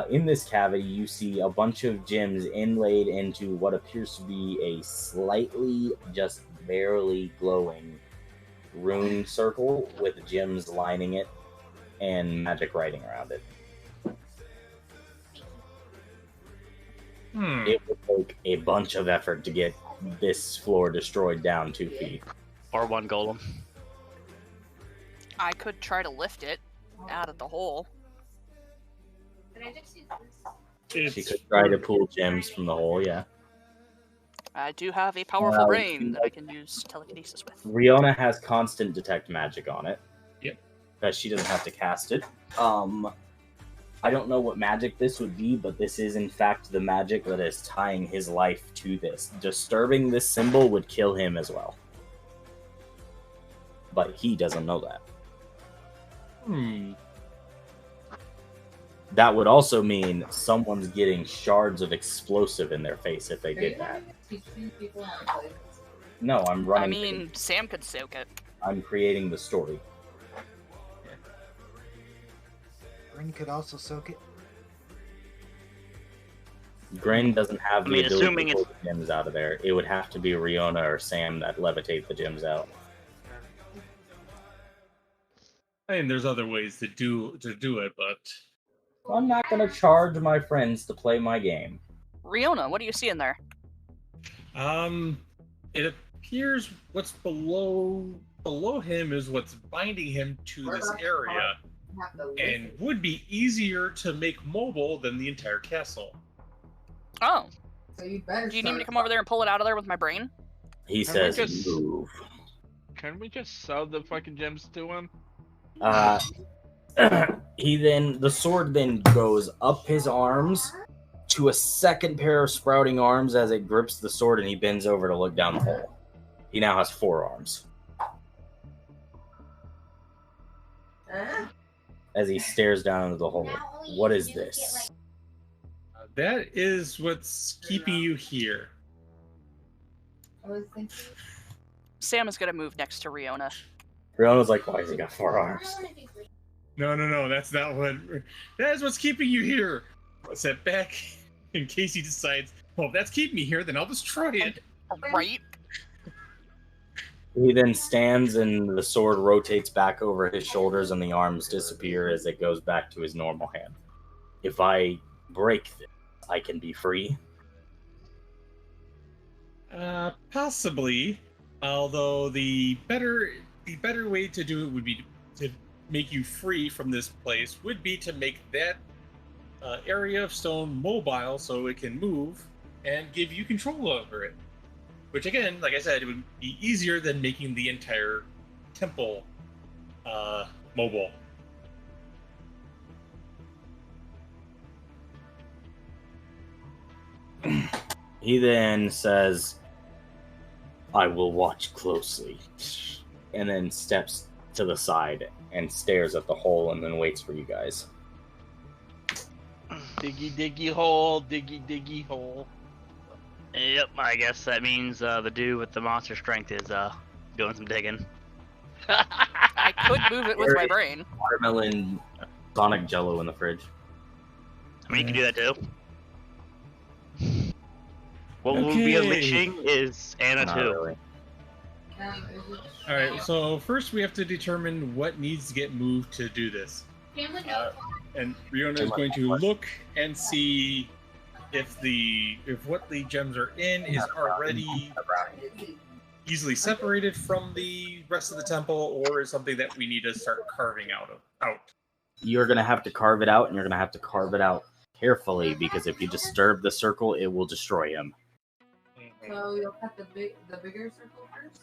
In this cavity, you see a bunch of gems inlaid into what appears to be a slightly, just barely glowing rune circle with gems lining it and magic writing around it. It would take a bunch of effort to get this floor destroyed down 2 feet. Or one golem. I could try to lift it out of the hole. Can I just use this? She could try to pull gems from the hole, yeah. I do have a powerful brain that I can use telekinesis with. Riona has constant detect magic on it. Yep. Because she doesn't have to cast it. I don't know what magic this would be, but this is in fact the magic that is tying his life to this. Disturbing this symbol would kill him as well. But he doesn't know that. That would also mean someone's getting shards of explosive in their face if they did that. No, I'm running. I mean, Sam could soak it. I'm creating the story. Grin could also soak it. Grin doesn't have the ability assuming to pull the gems out of there. It would have to be Riona or Sam that levitate the gems out. I mean, there's other ways to do it, but I'm not going to charge my friends to play my game. Riona, what do you see in there? it appears what's below him is what's binding him to this area, and would be easier to make mobile than the entire castle. Oh. So you better. Do you need me to come over there and pull it out of there with my brain? He Can says, we just- move. Can we just sell the fucking gems to him? The sword then goes up his arms to a second pair of sprouting arms as it grips the sword, and he bends over to look down the hole. He now has 4 arms. As he stares down into the hole. What is this? That is what's keeping you here. Sam is gonna move next to Riona. Riona's like, why has he got 4 arms? No, that's not what. That is what's keeping you here. Set back in case he decides, well, if that's keeping me here, then I'll destroy it. Right? He then stands and the sword rotates back over his shoulders and the arms disappear as it goes back to his normal hand. If I break this, I can be free? Possibly. Although the better way to do it would be to make you free from this place would be to make that area of stone mobile so it can move and give you control over it. Which again, like I said, it would be easier than making the entire temple mobile. He then says, I will watch closely, and then steps to the side and stares at the hole and then waits for you guys. Diggy diggy hole, diggy diggy hole. Yep, I guess that means the dude with the monster strength is doing some digging. I could move it with my brain. Watermelon Sonic Jello in the fridge. I mean, you can do that too. What will be unleashing is Anna Not too. really. Alright, so first we have to determine what needs to get moved to do this. And Riona is going to look and see if what the gems are in is already easily separated from the rest of the temple, or is something that we need to start carving out. You're going to have to carve it out, and you're going to have to carve it out carefully, because if you disturb the circle, it will destroy him. So you'll cut the bigger circle first?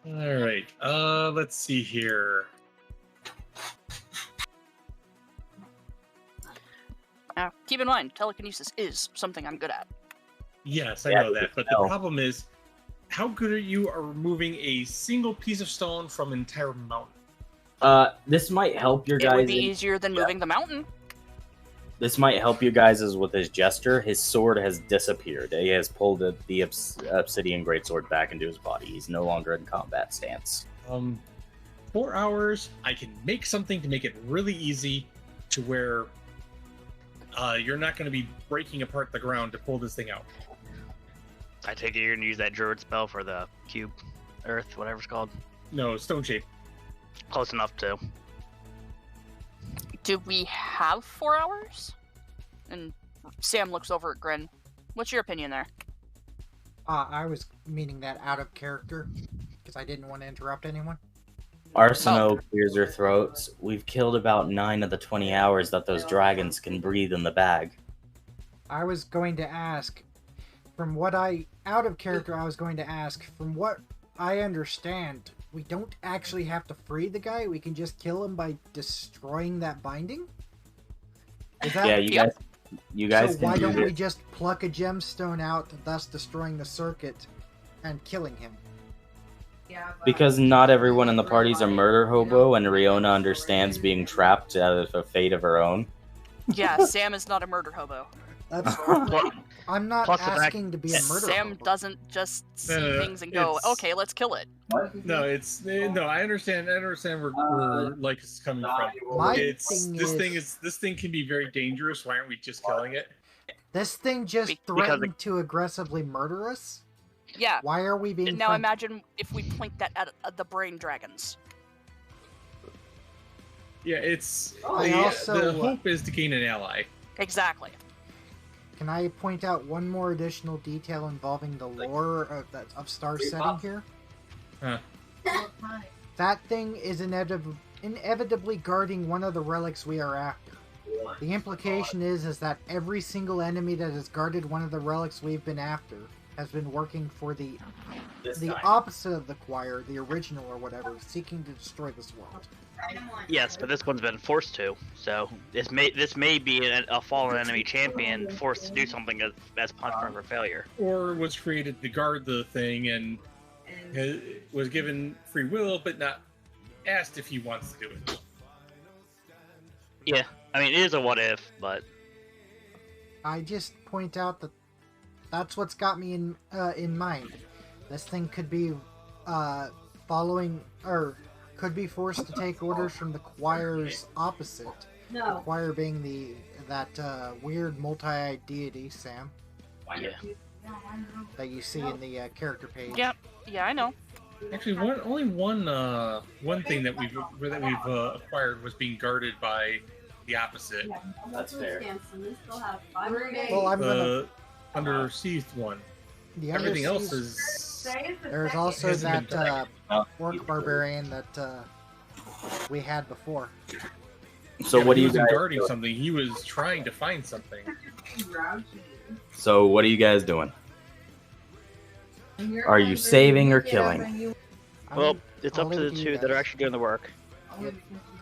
Alright, let's see here. Now, keep in mind, telekinesis is something I'm good at. Yes, I know that, but the problem is, how good are you at removing a single piece of stone from an entire mountain? This might help your It guys. would be easier than moving the mountain. This might help you guys as with his gesture. His sword has disappeared. He has pulled the obsidian greatsword back into his body. He's no longer in combat stance. 4 hours, I can make something to make it really easy. to where you're not going to be breaking apart the ground to pull this thing out. I take it you're gonna use that druid spell for the cube, earth, whatever it's called. No, stone shape. Close enough to. Do we have 4 hours? And Sam looks over at Grin. What's your opinion there? I was meaning that out of character because I didn't want to interrupt anyone. Arsino clears her throats. We've killed about 9 of the 20 hours that those dragons can breathe in the bag. I was going to ask, from what I understand, we don't actually have to free the guy. We can just kill him by destroying that binding. Is that, Yeah, you guys so can why do don't this. we just pluck a gemstone out, thus destroying the circuit and killing him? Yeah, but Because not everyone in the party's a murder hobo, and Riona understands being trapped out of a fate of her own. Yeah, Sam is not a murder hobo. That's Plus- I'm not plus the fact- asking to be a murder Sam hobo. doesn't just see No, things and go, it's- okay, let's kill it. No, I understand where like it's coming from. My This thing can be very dangerous. Why aren't we just killing it? This thing just Because threatened to aggressively murder us? Yeah. Why are we being Now friendly? imagine if we point that at the brain dragons. Yeah, it's I the also, hope is to gain an ally. Exactly. Can I point out one more additional detail involving the lore of Star Setting here? Huh. That thing is inevitably guarding one of the relics we are after. The implication is that every single enemy that has guarded one of the relics we've been after has been working for the opposite of the choir, the original or whatever, seeking to destroy this world. Yes, but this one's been forced to. So this may be a fallen enemy champion forced to do something as punishment for failure. Or was created to guard the thing and was given free will, but not asked if he wants to do it. Yeah, I mean it is a what if, but I just point out that that's what's got me in mind. This thing could be following, or could be forced to take orders from the choir's opposite. The No. choir being that weird multi-eyed deity, Sam, yeah. that you see in the character page. Yep. Yeah, I know. Actually, only one thing that we've acquired was being guarded by the opposite. That's fair. We still have 5 We're days. Well, I'm gonna. The underseas one. The Everything else underseas- is. There's also Hasn't been that done. orc barbarian that we had before. So Yeah, what do he you wasn't guys guarding doing? something? He was trying to find something. So what are you guys doing? Are you saving or killing? Well, it's I'll up to leave the it two you that are guys. actually doing the work.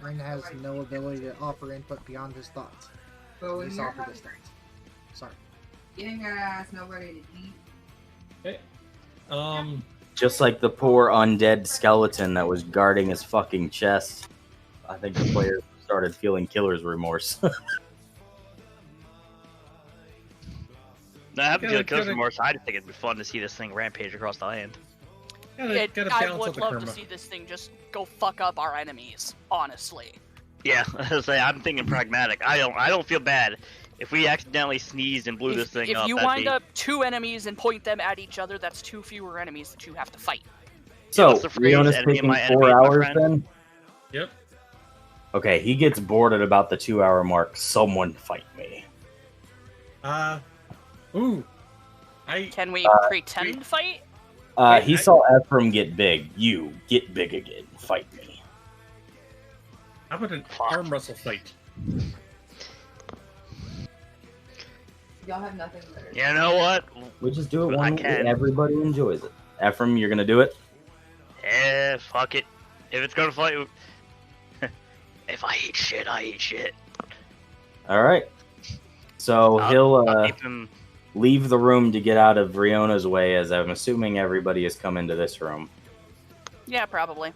Grin has no ability to offer input beyond his thoughts. But At when least you're offer distance. Sorry. you ain't gotta ask nobody to eat. Just like the poor undead skeleton that was guarding his fucking chest. I think the players started feeling killer's remorse. No, I haven't Gotta- feel killer's gotta- remorse. I just think it'd be fun to see this thing rampage across the land. Gotta I balance out would the love karma. to see this thing just go fuck up our enemies. Honestly. Yeah, I say I'm thinking pragmatic. I don't feel bad if we accidentally sneezed and blew this thing If up. you that'd wind be- up 2 enemies and point them at each other, that's 2 fewer enemies that you have to fight. So what's the phrase? Riona's Enemy of taking my 4 enemy is my hours friend? then? Yep. Okay, he gets bored at about the 2-hour mark. Someone fight me. Ooh. I Can we pretend fight? He saw Ephraim get big. You get big again. Fight me. How about an arm wrestle fight? Y'all have nothing better. You know what? We just do it I when can. everybody enjoys it. Ephraim, you're gonna do it? Eh, fuck it. If it's gonna fight, if I eat shit, I eat shit. Alright. So he'll I'll keep him. leave the room to get out of Riona's way, as I'm assuming everybody has come into this room. Yeah, probably.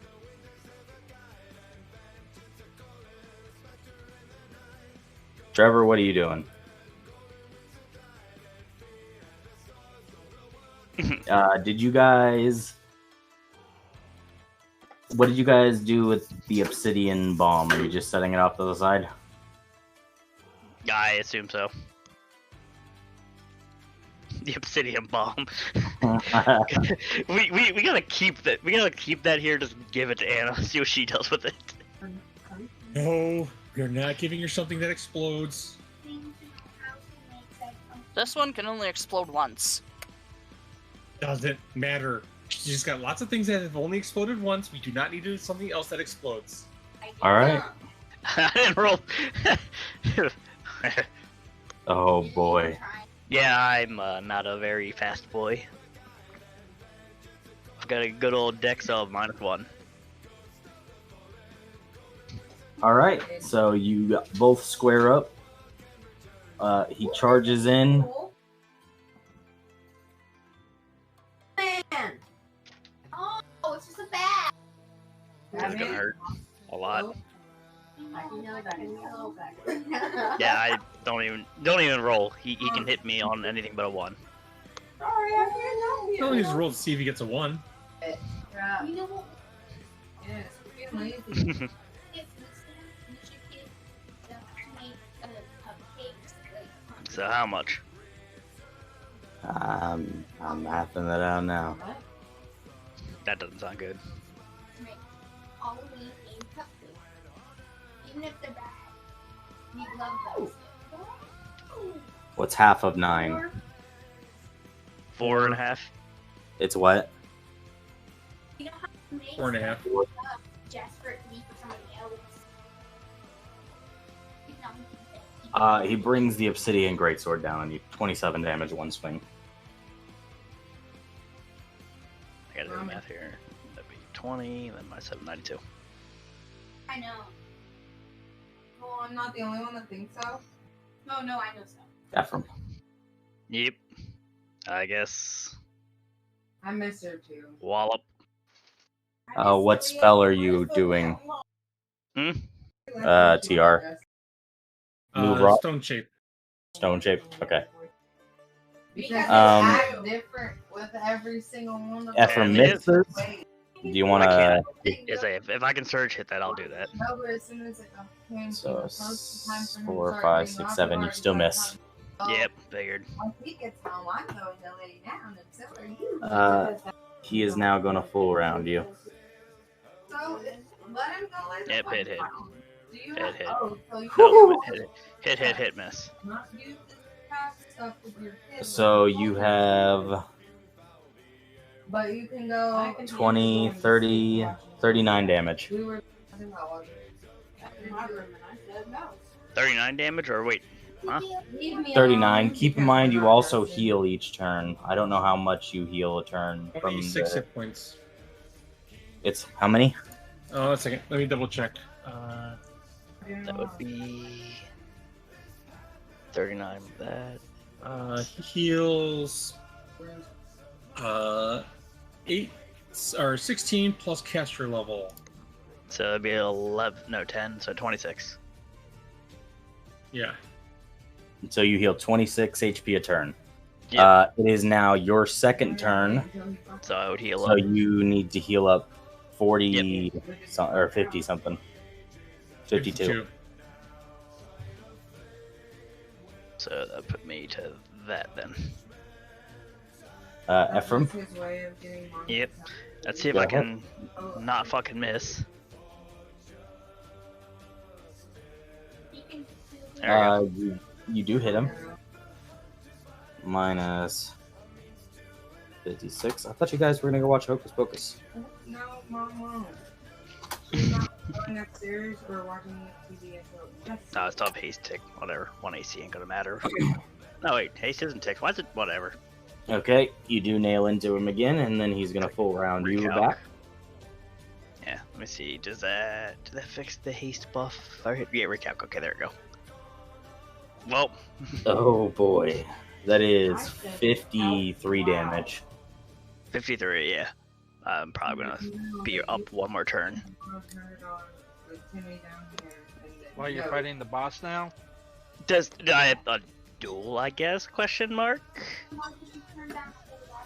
Trevor, what are you doing? Did you guys... What did you guys do with the obsidian bomb? Are you just setting it off to the side? I assume so. The obsidian bomb. we gotta keep that. We gotta keep that here. Just give it to Anna. See what she does with it. No, you're not giving her something that explodes. This one can only explode once. Doesn't matter. She's got lots of things that have only exploded once. We do not need something else that explodes. All right. I didn't roll. Oh boy. Yeah, I'm not a very fast boy. I've got a good old dex of -1. All right. So you both square up. He charges in. Man. Oh, it's just a bag. That's gonna hurt a lot. I know that. Yeah, I don't even roll. He can hit me on anything but a 1. Sorry, I can't help You only just roll to see if he gets a 1. Yeah. You know what? Yes, we're getting lazy. So how much? I'm mapping that out now. That doesn't sound good. Halloween themed cupcakes. Even if they're bad, we love those. What's half of 9? 4.5. It's what? You don't have to make 4.5. stuff just for it to be for somebody else. You know, He brings the obsidian greatsword down on you. 27 damage, 1 swing. I gotta do the math here. That'd be 20, then my 792. I know. Well, I'm not the only one that thinks so. Oh no, I know so. Ephraim. Yep. I guess. I miss her too. Wallop. What spell are you doing? Hmm? TR. Move rock. Stone shape. Stone shape. Okay. Because it Um, acts different with every single one of Ephraim Yeah, it is. misses. Wait, Do you want I to? can't. If I can surge hit that, I'll do that. no, but as soon as it came So to the close time for him to 4, start 5, getting 6, off 7. the You party, still by the miss. time- Oh, Yep, figured. Once he gets home, I'm going to lay down, and so are you. He is now going to fool around you. So let him go lay the Yep, fuck hit. down. Do you Hit, have- hit. Oh, so you No, hit, miss. not use this past stuff with your kids. So you have But you can go 20, 30, 39 damage. We were talking about watching. In my room, and I said no. 39 damage, or wait. Huh? Leave me 39. alone. Keep in mind you also heal each turn. I don't know how much you heal a turn from 26 the... hit points. It's how many? Oh, a second. Let me double check. That would be 39 with that. He heals 8 or 16 plus caster level. So it'd be 10, so 26. Yeah. So you heal 26 HP a turn. Yep. It is now your second turn, So I would heal so up. you need to heal up 40 or 50 something. 52. So that put me to that then. Ephraim? That's his way of getting money. Yep. Let's see if Go I ahead. can not fucking miss. There we go. You do hit him. Minus 56. I thought you guys were gonna go watch Hocus Pocus. No, Mom won't. She's not going upstairs or watching TV at home. No, it's top haste tick. Whatever. 1 AC ain't gonna matter. No, wait. Haste isn't tick. Why is it? Whatever. Okay, you do nail into him again, and then he's gonna fool around you Recalc. back. Yeah, let me see. Does that fix the haste buff? Or yeah, recalc. Okay, there we go. Well, Oh boy, that is 53 damage. 53. Yeah, I'm probably gonna be up one more turn. While you're fighting the boss now? Does I have a duel? I guess? Question mark.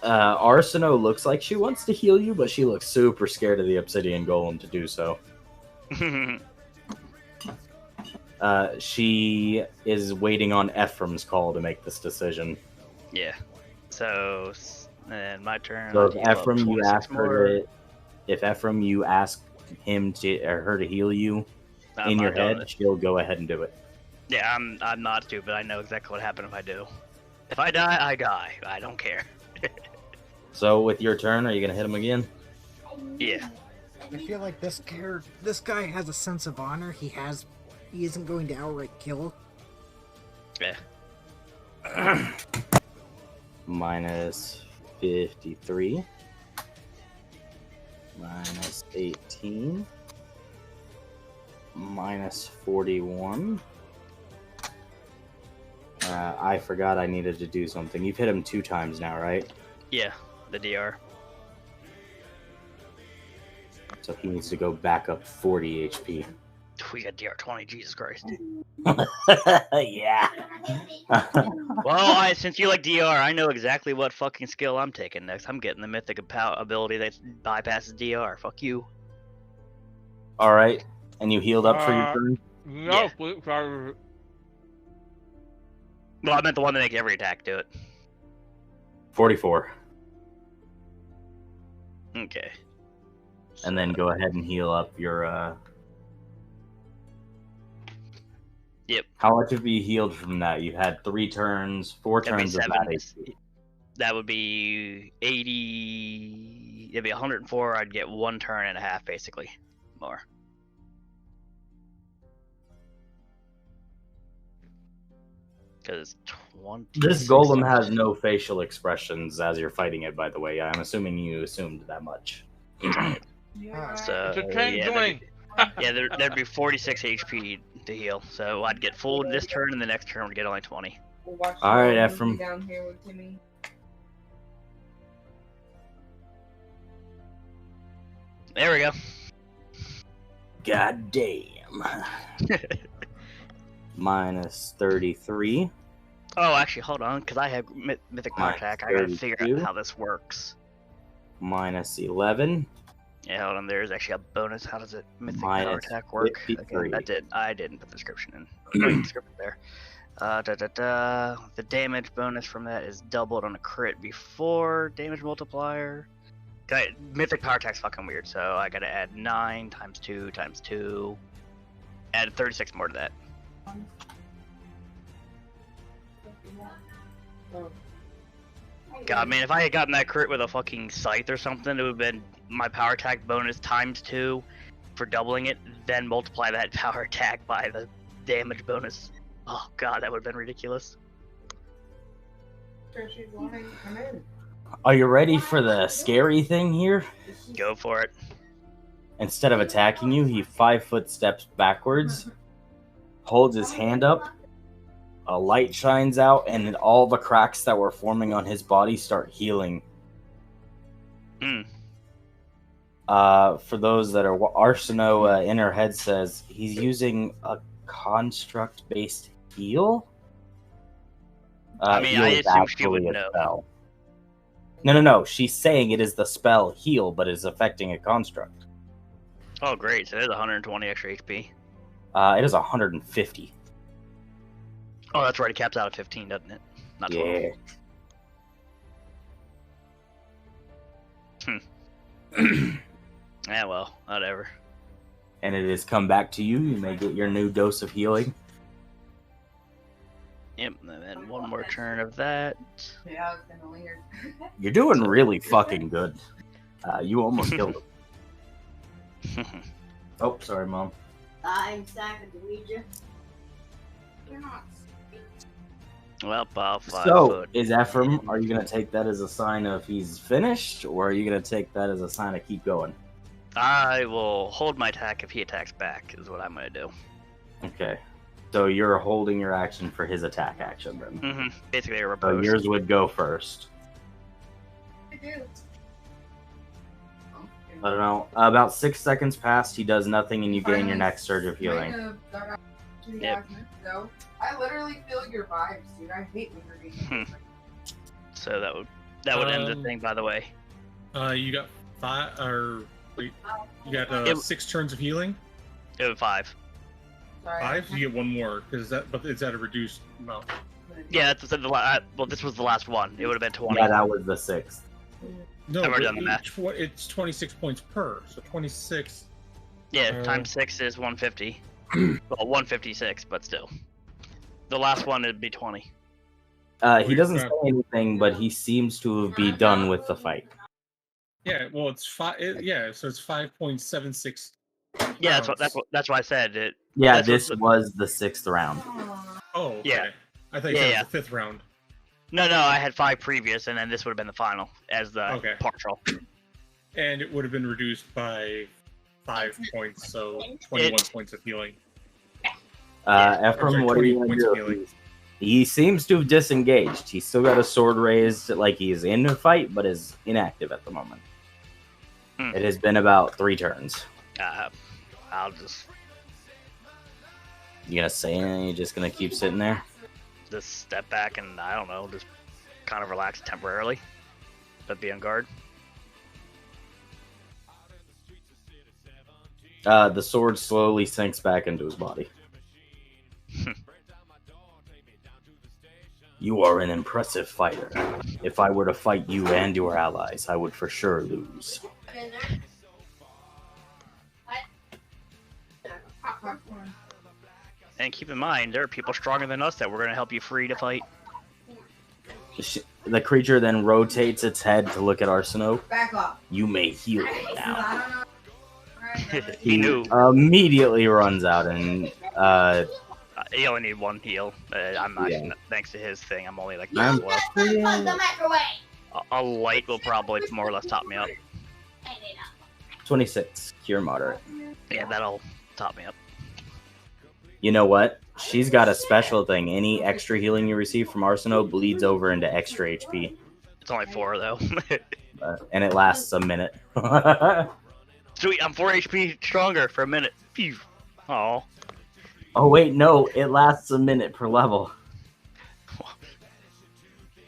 Arsino looks like she wants to heal you, but she looks super scared of the obsidian golem to do so. She is waiting on Ephraim's call to make this decision. Yeah. So, then my turn. So I'd heal up 26 more. If Ephraim, you ask him to or her to heal you I'm in not your doing head, it. she'll go ahead and do it. Yeah, I'm not stupid. I know exactly what happened if I do. If I die, I die. I don't care. So with your turn, are you gonna hit him again? Yeah. I feel like this guy has a sense of honor. He isn't going to outright kill. Yeah. Minus 53. Minus 18. Minus 41. I forgot I needed to do something. You've hit him 2 times now, right? Yeah, the DR. So he needs to go back up 40 HP. We got DR 20, Jesus Christ. Yeah. Well, since you like DR, I know exactly what fucking skill I'm taking next. I'm getting the mythic ability that bypasses DR. Fuck you. Alright. And you healed up for your turn? No, Well, I meant the one that makes every attack do it. 44. Okay. And then go ahead and heal up your, Yep. How much have you healed from that? You had 3 turns, 4 turns of that HP. That would be 80... It'd be 104, I'd get 1 turn and a half, basically. More. Because 20... This golem has no facial expressions as you're fighting it, by the way. I'm assuming you assumed that much. So, It's a changeling. there'd be 46 HP to heal. So I'd get full this turn, and the next turn would get only 20. All right, Ephraim. Down here with Timmy. There we go. God damn. Minus 33. Oh, actually, hold on, because I have Mythic Power Minus Attack. I gotta figure 32. out how this works. Minus 11. Yeah, hold on. There's actually a bonus. How does it Mythic Power Minus Attack work? 53. Again, I didn't put the description in. Description there. The damage bonus from that is doubled on a crit before damage multiplier. Mythic Power Attack's fucking weird, so I gotta add 9 times 2 times 2. Add 36 more to that. God, man, if I had gotten that crit with a fucking scythe or something, it would have been my power attack bonus times 2 for doubling it, then multiply that power attack by the damage bonus. Oh god, that would have been ridiculous. Are you ready for the scary thing here? Go for it. Instead of attacking you, he 5-foot steps backwards, holds his hand up, a light shines out, and all the cracks that were forming on his body start healing. For those that are... Arsino in her head says he's using a construct-based heal? I mean, I assume she would know. Spell. No. She's saying it is the spell heal, but it's affecting a construct. Oh, great. So there's 120 extra HP. It is 150. Oh, that's right. It caps out at 15, doesn't it? Not 12. Yeah. Yeah, well, whatever. And it has come back to you. You may get your new dose of healing. Yep, and then one more turn of that. Yeah, I was gonna linger. You're doing really fucking good. You almost killed him. Oh, sorry, Mom. I'm Sacagawea. You're not. Well, I'll 5 So, foot. is Ephraim, are you going to take that as a sign of he's finished, or are you going to take that as a sign of keep going? I will hold my attack if he attacks back, is what I'm going to do. Okay. So you're holding your action for his attack action, then. Mm-hmm. Basically, a So riposte. yours would go first. I do. I don't know. About 6 seconds passed, he does nothing, and you gain your next surge of healing. Yep. So I literally feel your vibes, dude. I hate when you're being So that would end the thing, by the way. You got 5 or wait, you got 6 turns of healing. It was 5. Sorry. 5? You get one more because but it's at a reduced amount. Yeah, that's well, this was the last one. It would have been 20. Yeah, that was the 6th. No, I've already but done the math. it's 26 points per. So 26. Yeah, times 6 is 150. Well, 156, but still. The last one would be 20. He doesn't say anything, but he seems to be done with the fight. Yeah, well, it's 5. So it's 5.76. Yeah, that's what I said. Yeah, this was the 6th round. Oh, okay. Yeah. I thought you said it was the 5th round. No, I had 5 previous, and then this would have been the final as the partial. And it would have been reduced by 5 points, so 21 points of healing. Ephraim, what are you going to do? He seems to have disengaged. He's still got a sword raised, like he's in a fight, but is inactive at the moment. It has been about 3 turns. I'll just... You gonna say anything? You just gonna keep sitting there? Just step back and, I don't know, just kind of relax temporarily. But be on guard. The sword slowly sinks back into his body. You are an impressive fighter. If I were to fight you and your allies, I would for sure lose. And keep in mind, there are people stronger than us that we're going to help you free to fight. The creature then rotates its head to look at Arsinoe. Back off. You may heal him now. He knew. Immediately runs out and you only need 1 heal. I'm not, thanks to his thing, I'm only like You just put the microwave. a light will probably more or less top me up. 26, cure moderate. Yeah, that'll top me up. You know what? She's got a special thing. Any extra healing you receive from Arsinoe bleeds over into extra HP. It's only 4 though. And it lasts a minute. Sweet, I'm 4 HP stronger for a minute. Phew. Oh. Oh wait, no, it lasts a minute per level.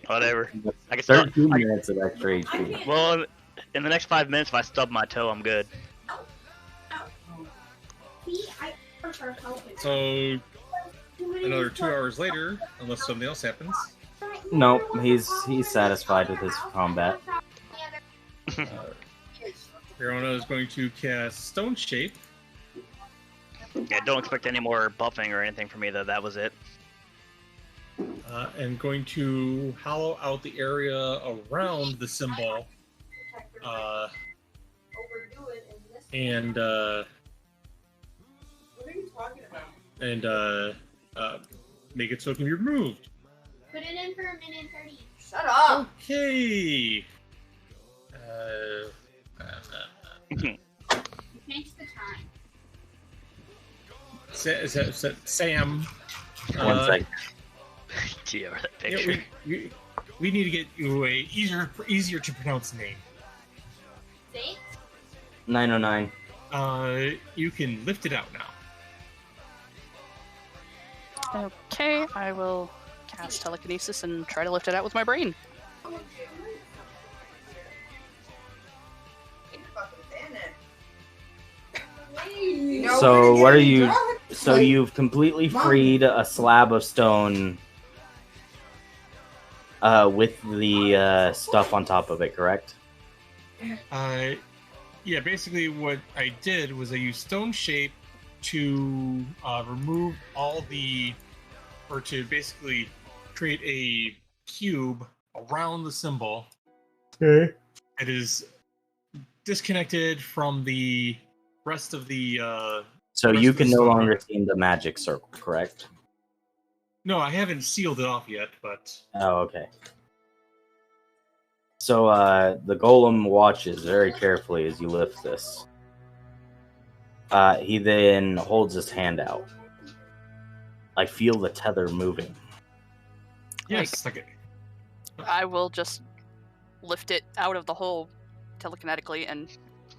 Whatever. I guess 13 minutes of extra HP. Well, in the next 5 minutes, if I stub my toe, I'm good. So, another 2 hours later, unless something else happens. Nope, he's satisfied with his combat. Verona is going to cast Stone Shape. Yeah, don't expect any more buffing or anything from me, though. That was it. And going to hollow out the area around the symbol. And make it so it can be removed. Put it in for a minute 30. Shut up. Okay. Change the time. Sam. 1 second. Do you ever that picture? We need to get you a easier to pronounce name. Saints? 909. You can lift it out now. Okay, I will cast telekinesis and try to lift it out with my brain. So what are you? So you've completely freed a slab of stone with the stuff on top of it, correct? Yeah, basically what I did was I used Stone Shape to remove all or to basically create a cube around the symbol. Okay. It is disconnected from the rest of the. So you can no longer see the magic circle, correct? No, I haven't sealed it off yet, but. Oh, okay. So the golem watches very carefully as you lift this. He then holds his hand out. I feel the tether moving. Yes, I will just lift it out of the hole telekinetically and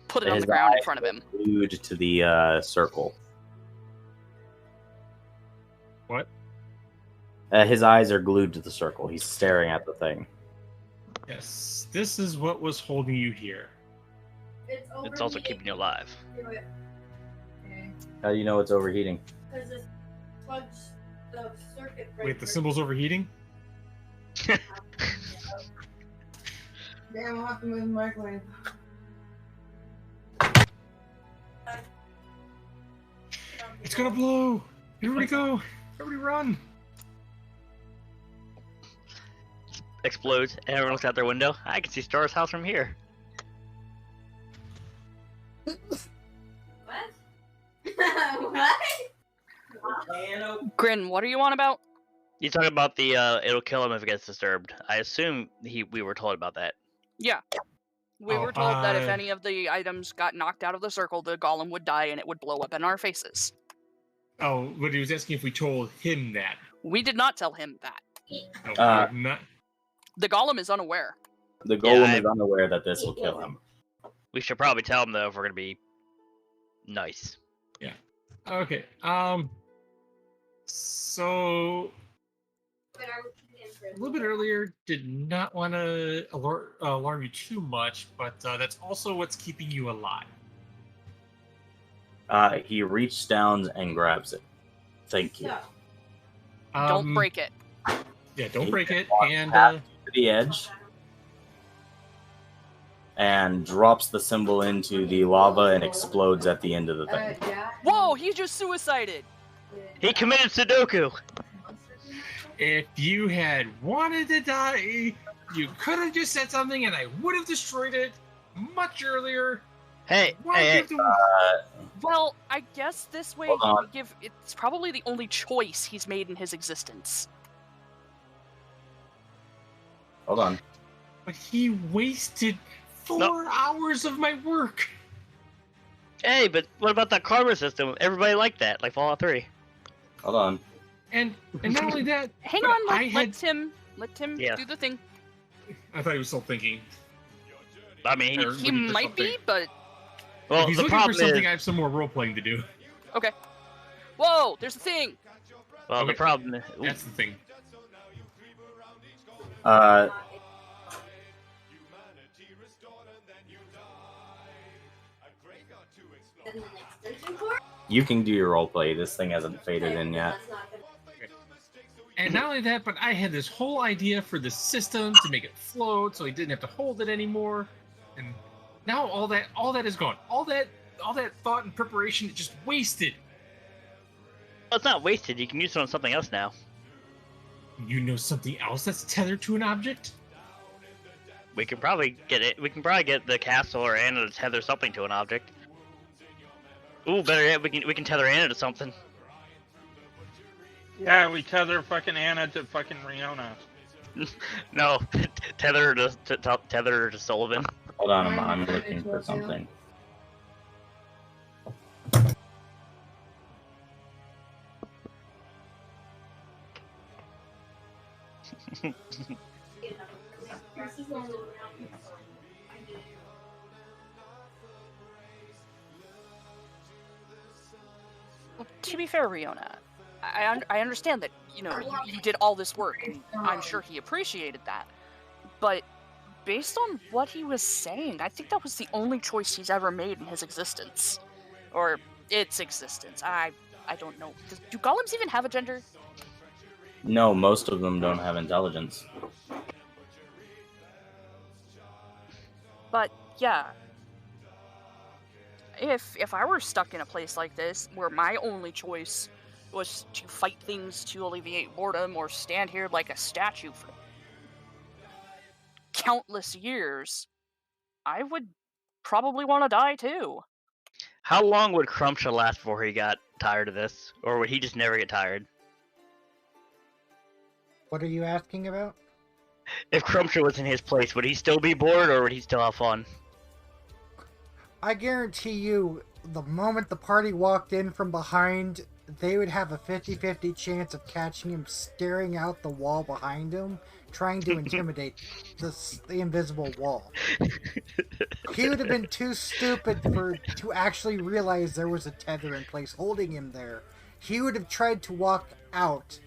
put it on the ground in front of him. Glued to the circle. What? His eyes are glued to the circle. He's staring at the thing. Yes, this is what was holding you here. It's also keeping you alive. How do you know it's overheating? Because plugs the circuit breaker. Wait, the symbol's overheating? Damn, I'll have to move the microwave. It's gonna blow! Everybody go! Everybody run! Explodes, and everyone looks out their window. I can see Star's house from here. What? What? Grin, what are you on about? You talking about the it'll kill him if it gets disturbed. I assume we were told about that. Yeah. We Oh, were told that if any of the items got knocked out of the circle, the golem would die and it would blow up in our faces. Oh, but he was asking if we told him that. We did not tell him that. Oh, not. The golem is unaware. The golem is unaware that this will kill him. We should probably tell him though if we're gonna be nice. Yeah. Okay. So a little bit earlier, did not want to alarm you too much, but that's also what's keeping you alive. He reaches down and grabs it. Thank you. Don't break it. Yeah, don't break it. And to the edge, and drops the symbol into the lava and explodes at the end of the thing. Whoa, he just suicided! He committed Sudoku! if you had wanted to die, you could have just said something and I would have destroyed it much earlier. Hey, Why hey, give the- Well, I guess this way Hold he on. would give. It's probably the only choice he's made in his existence. Hold on. But he wasted 4 hours of my work. hey, but what about that karma system? Everybody liked that, like Fallout 3. Hold on. And not only that, Hang but on, I had. let him Yeah. do the thing. I thought he was still thinking. I mean, Or He looking for might be, something. but well, If he's the looking for problem something, is, I have some more role playing to do. okay. Whoa, there's a thing. well, the Okay. problem is, ooh, That's the thing. And an extension cord? You can do your roleplay. This thing hasn't faded in yet. That's not gonna- And not only that, but I had this whole idea for the system to make it float, so he didn't have to hold it anymore. And now all that is gone. All that thought and preparation is just wasted. well, it's not wasted. You can use it on something else now. You know something else that's tethered to an object? We can probably get it. We can probably get the castle or Anna to tether something to an object. Ooh, better yet, we can tether Anna to something. Yeah, we tether fucking Anna to fucking Riona. No, tether her to Sullivan. Hold on, I'm looking for something. This is only around. Well, to be fair, Riona, I understand that, you did all this work, and I'm sure he appreciated that. But based on what he was saying, I think that was the only choice he's ever made in his existence. Or its existence. I don't know. Do golems even have a gender? No, most of them don't have intelligence. But, yeah. If I were stuck in a place like this, where my only choice was to fight things to alleviate boredom or stand here like a statue for countless years, I would probably want to die too. How long would Crumpsha last before he got tired of this, or would he just never get tired? What are you asking about? If Crumpsha was in his place, would he still be bored, or would he still have fun? I guarantee you, the moment the party walked in from behind, they would have a 50-50 chance of catching him staring out the wall behind him, trying to intimidate the invisible wall. He would have been too stupid to actually realize there was a tether in place holding him there. He would have tried to walk out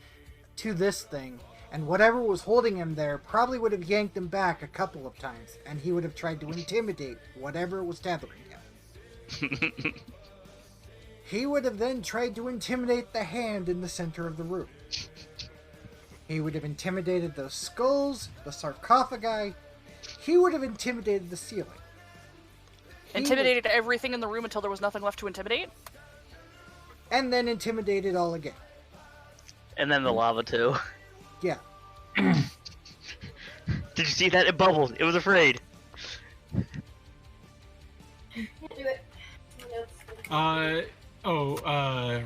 to this thing, and whatever was holding him there probably would have yanked him back a couple of times, and he would have tried to intimidate whatever was tethering him. He would have then tried to intimidate the hand in the center of the room. He would have intimidated those skulls, the sarcophagi. He would have intimidated the ceiling. Intimidated everything in the room until there was nothing left to intimidate? And then intimidated all again. And then the lava too. Yeah. Did you see that? It bubbled. It was afraid. Do it.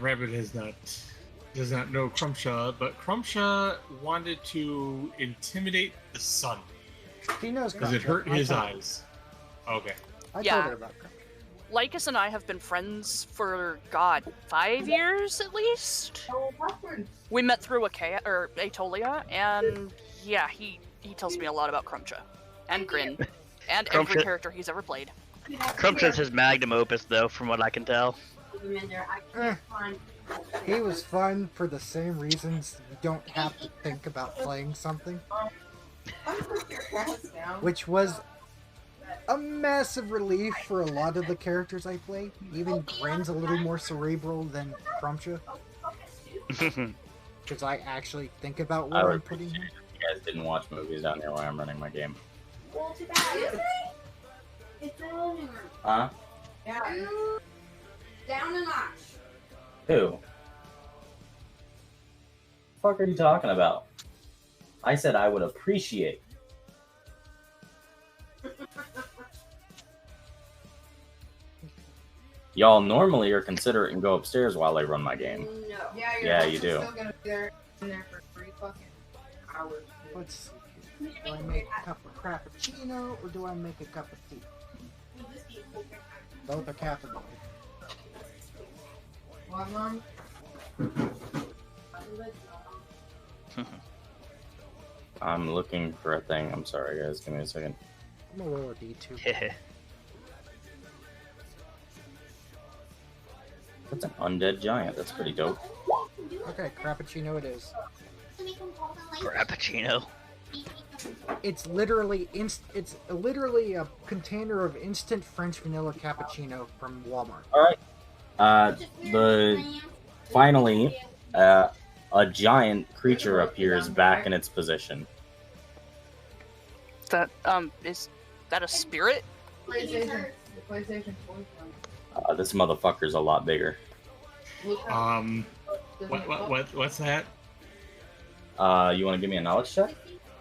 Rabbit does not know Crumpshaw, but Crumpshaw wanted to intimidate the sun He knows because it hurt his eyes. Okay. I Yeah. told her about Crump. Lycus and I have been friends for, 5 years at least? We met through Atolia, and yeah, he tells me a lot about Crumpcha. And Grin. And every Crumpcha- character he's ever played. Crumpsha's his magnum opus, though, from what I can tell. He was fun for the same reasons you don't have to think about playing something. Which was a massive relief for a lot of the characters I play. Even Grin's a little more cerebral than Crumpcha. Because I actually think about what I'm putting here. You guys didn't watch movies down here while I'm running my game. Well, too bad. It's the living room. Huh? Yeah. Down a notch. Who? The fuck are you talking about? I said I would appreciate. Y'all normally are considerate and go upstairs while I run my game. No. Yeah, you do. Still gonna be there for 3 fucking hours. Let's see here. Do I make a cup of cappuccino or do I make a cup of tea? Both are caffeinated. What, Mom? I'm looking for a thing. I'm sorry, guys. Give me a second. I'm a roll a D2. That's an undead giant. That's pretty dope. Okay, cappuccino it is. Frappuccino. It's literally it's literally a container of instant French vanilla cappuccino from Walmart. All right. Finally, a giant creature appears back in its position. Is that a spirit? PlayStation 4. This motherfucker's a lot bigger. What's that? You want to give me a knowledge check?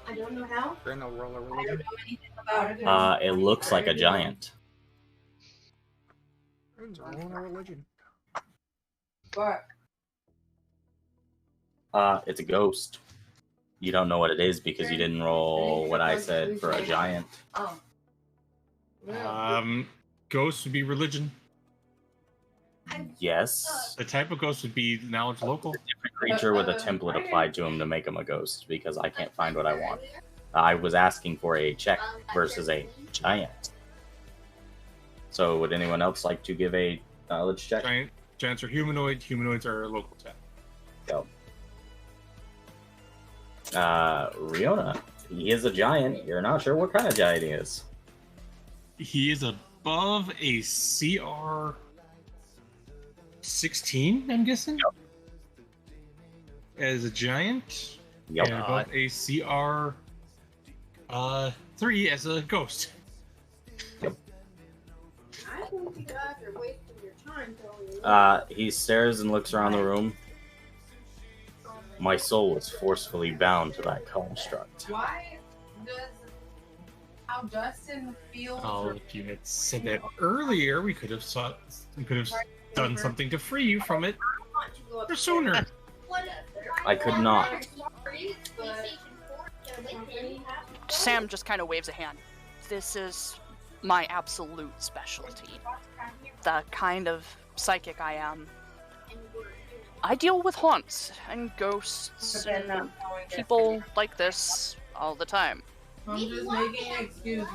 I don't know how. Grin will roll a I don't religion. know anything about it. It looks like a giant. Grin's rolling a religion. But It's a ghost. You don't know what it is because you didn't roll what I said for a giant. oh. Ghost would be religion. Yes. The type of ghost would be knowledge local. Different creature with a template applied to him to make him a ghost because I can't find what I want. I was asking for a check versus a giant. So would anyone else like to give a knowledge check? Giants are humanoid. Humanoids are local tech. Go. Riona. He is a giant. You're not sure what kind of giant he is. He is above a CR 16, I'm guessing? Yep. As a giant. Yep. And above a CR 3 as a ghost. I don't think you guys are wasting your time telling me. He stares and looks around the room. My soul is forcefully bound to that construct. Why does how Dustin feels? Oh, if you had said that earlier, we could have done something to free you from it or sooner. I could not. Sam just kind of waves a hand. This is my absolute specialty. The kind of psychic I am. I deal with haunts and ghosts and people like this all the time. I'm just making excuses.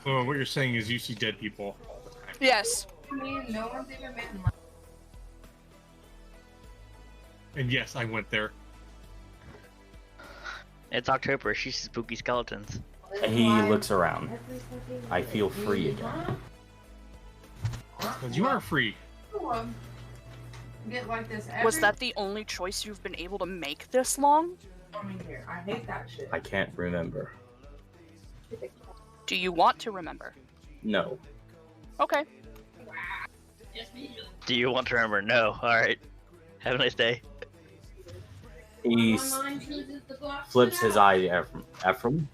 Well, what you're saying is you see dead people all the time. Yes. I mean, no one's even been like, And yes, I went there. It's October. She sees spooky skeletons. He looks around. I feel free again. Because you are free. Get like this Was that the only choice you've been able to make this long? I mean, here, I hate that shit. I can't remember. Do you want to remember? No. Okay. Do you want to remember? No. Alright. Have a nice day. He flips his eye to Ephraim.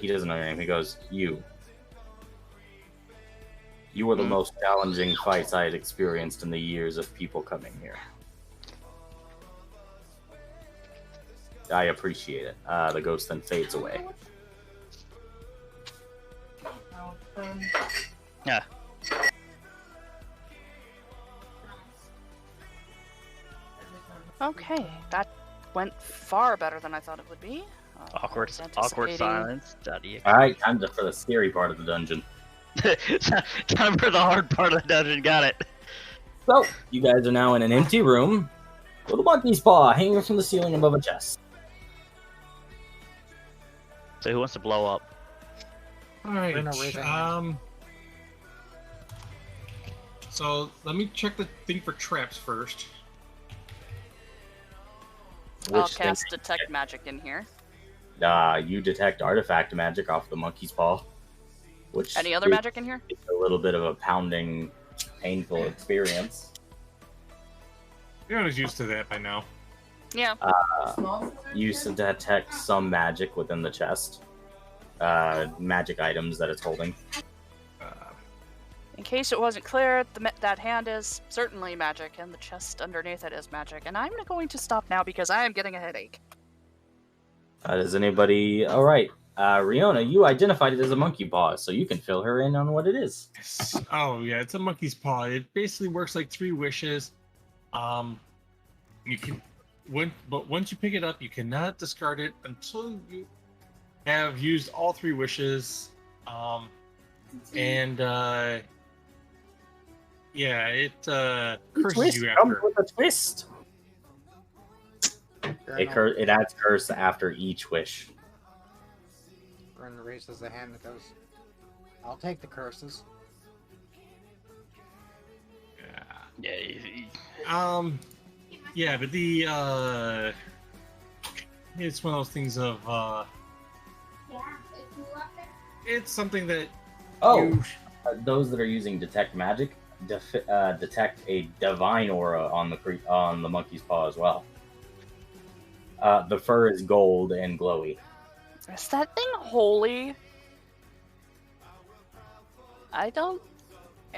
He doesn't know your name. He goes, You. You were the most challenging fights I had experienced in the years of people coming here. I appreciate it. The ghost then fades away. Yeah. Okay, that went far better than I thought it would be. Awkward anticipating- silence. Study. Alright, time for the scary part of the dungeon. Time for the hard part of the dungeon. Got it. So, you guys are now in an empty room with a monkey's paw hanging from the ceiling above a chest. So who wants to blow up? Alright. We're not raising hands. So let me check the thing for traps first. I'll Which thing- cast Detect Magic in here. You detect artifact magic off the monkey's paw. Which Any other magic in here? is a little bit of a pounding, painful experience. Everyone's used to that by now. Yeah. You detect some magic within the chest. Magic items that it's holding. In case it wasn't clear, that hand is certainly magic, and the chest underneath it is magic. And I'm going to stop now because I am getting a headache. Does anybody... Alright. Riona, you identified it as a monkey paw, so you can fill her in on what it is. Oh yeah, it's a monkey's paw. It basically works like 3 wishes. You can, but once you pick it up, you cannot discard it until you have used all 3 wishes. Yeah, it curses Twist you comes after. with a twist. It adds curse after each wish. Ren raises the hand and goes, I'll take the curses. Yeah. Yeah, but the it's one of those things of it's something that Those that are using detect magic detect a divine aura on the monkey's paw as well. The fur is gold and glowy. Is that thing holy? I don't...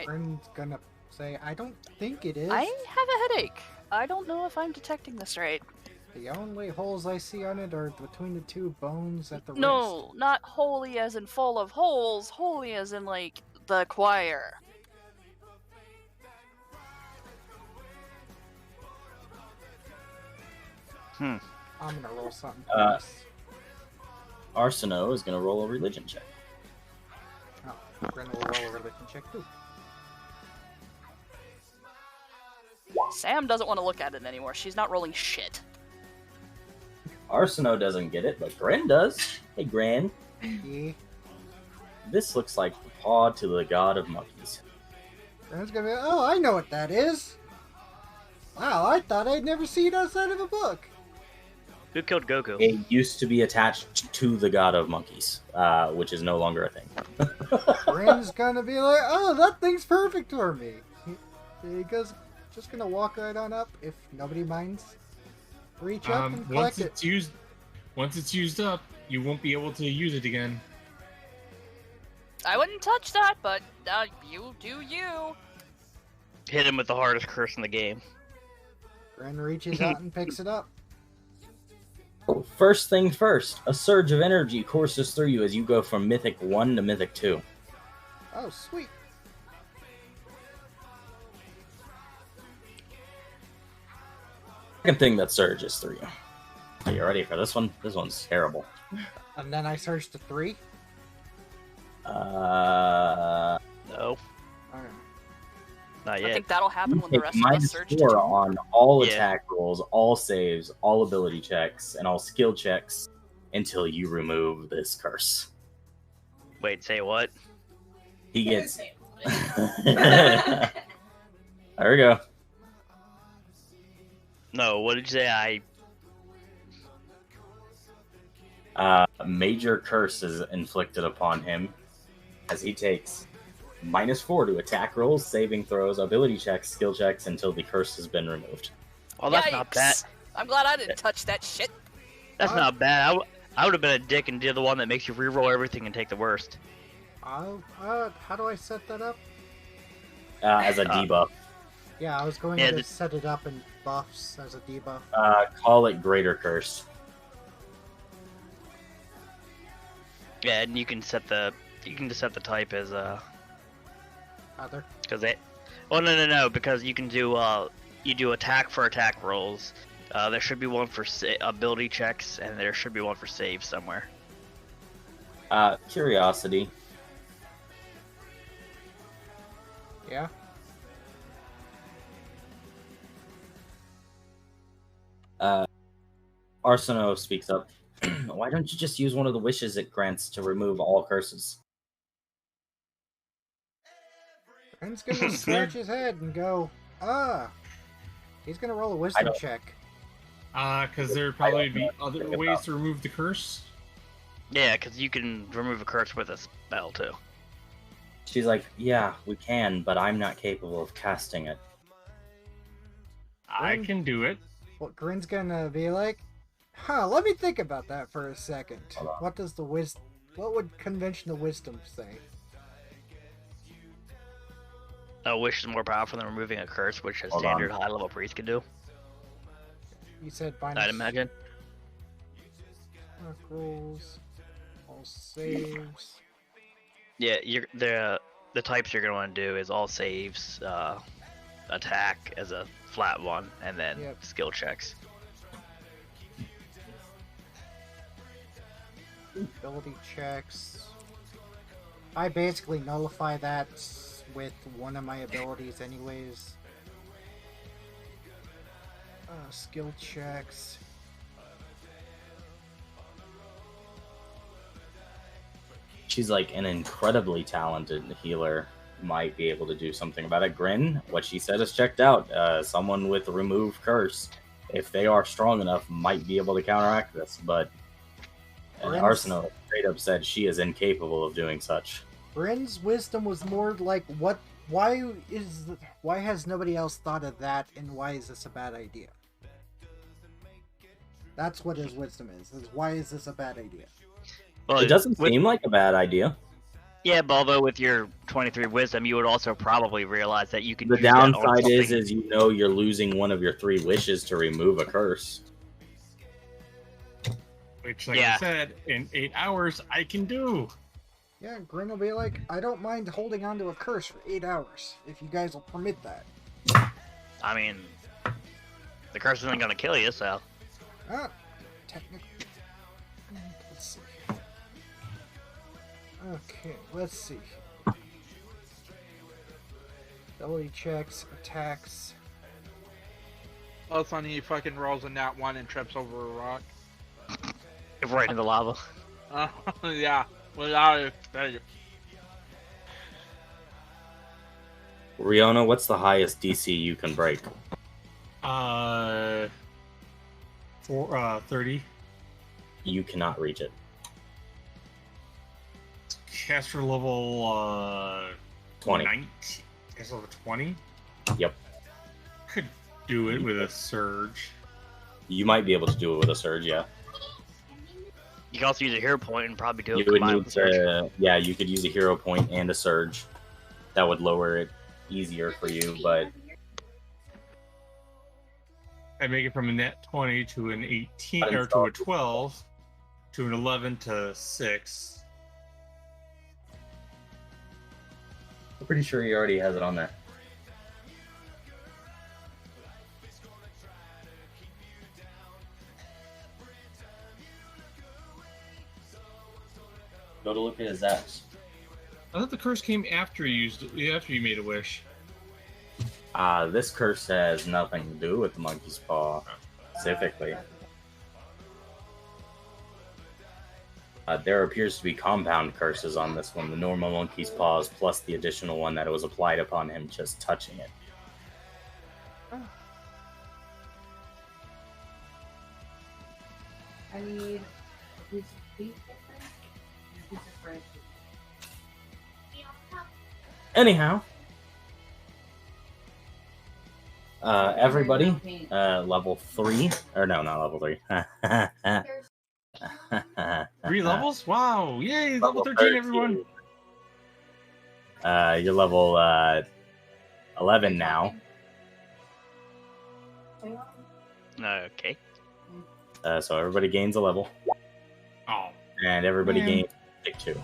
Ren's gonna say, I don't think it is. I have a headache. I don't know if I'm detecting this right. The only holes I see on it are between the 2 bones at the wrist. No, not holy as in full of holes. Holy as in, like, the choir. I'm gonna roll something. Arsino is going to roll a religion check. Ren will roll a religion check too. Sam doesn't want to look at it anymore. She's not rolling shit. Arsino doesn't get it, but Grin does. Hey, Grin. Yeah. This looks like the paw to the god of monkeys. Ren's gonna be, oh, I know what that is. Wow, I thought I'd never see it outside of a book. Who killed Goku? It used to be attached to the god of monkeys, which is no longer a thing. Ren's gonna be like, oh, that thing's perfect for me. He goes, just gonna walk right on up, if nobody minds. Reach up and collect Once it's used up, you won't be able to use it again. I wouldn't touch that, but you do you. Hit him with the hardest curse in the game. Ren reaches out and picks it up. First thing first, a surge of energy courses through you as you go from Mythic 1 to Mythic 2. Oh, sweet. Second thing that surges through you. Are you ready for this one? This one's terrible. And then I surge to 3. No. Alright. Not I yet. think that'll happen You when the take rest of us minus surge to 4 2. on all Yeah. attack rolls, all saves, all ability checks, and all skill checks until you remove this curse. Wait, say what? He gets There we go. No, what did you say? Major curse is inflicted upon him as he takes -4 to attack rolls, saving throws, ability checks, skill checks until the curse has been removed. Well, that's not bad. Yikes. I'm glad I didn't touch that shit. That's not bad. I would have been a dick and did the one that makes you reroll everything and take the worst. How do I set that up? As a debuff. Yeah, I was going Yeah, to set it up in buffs as a debuff. Call it Greater Curse. Yeah, and you can set the type as Other. because it. Oh no, because you can do you do attack for attack rolls. There should be one for ability checks, and there should be one for save somewhere. Curiosity. Yeah. Arsino speaks up. Why don't you just use one of the wishes it grants to remove all curses? Ben's gonna scratch his head and go, he's gonna roll a wisdom check. Because there'd probably be other ways to remove the curse. Yeah, because you can remove a curse with a spell too. She's like, yeah, we can, but I'm not capable of casting it. I can do it. What Grin's gonna be like, let me think about that for a second. What does the what would conventional wisdom say? A wish is more powerful than removing a curse, which a standard high-level priest can do. You said minus... I'd imagine. Rolls, all saves. Yeah, the types you're gonna want to do is all saves, attack as a flat one, and then skill checks. Ability checks. I basically nullify that with one of my abilities anyways. Skill checks. She's like an incredibly talented healer. Might be able to do something about it. Grin, what she said is checked out. Someone with remove curse, if they are strong enough, might be able to counteract this, but Arsenal straight up said she is incapable of doing such. Grin's wisdom was more like, why has nobody else thought of that, and why is this a bad idea? That's what his wisdom is why is this a bad idea? Well, it doesn't seem like a bad idea. Yeah, but although with your 23 wisdom, you would also probably realize that you can. The downside is you're losing one of your 3 wishes to remove a curse. Which, like I said, in 8 hours, I can do. Yeah, Grin will be like, I don't mind holding on to a curse for 8 hours, if you guys will permit that. I mean, the curse isn't gonna kill you, so. Technically. Let's see. Okay, let's see. Ability checks, attacks. All of a sudden he fucking rolls a nat 1 and trips over a rock. Right in the lava. Yeah, without it. Riona, what's the highest DC you can break? 30. You cannot reach it. Caster level 20. 19. Caster level 20? Yep. Could do it with a surge. You might be able to do it with a surge, yeah. You can also use a hero point and probably do it. You would need to, yeah, you could use a hero point and a surge. That would lower it easier for you, but I make it from a net 20 to an 18 or to a 12 to an 11 to 6. I'm pretty sure he already has it on there. Go to look at his apps. I thought the curse came after you made a wish. This curse has nothing to do with the monkey's paw specifically. There appears to be compound curses on this one. The normal monkey's paws plus the additional one that was applied upon him just touching it. I need a piece of beef, I think, and a piece of fried chicken. Anyhow, everybody, level 3, or no, not level 3. 3 levels? Wow! Yay! Level 13, everyone! You're level 11 now. Okay. So everybody gains a level. Oh. And everybody Man. gains Mythic 2.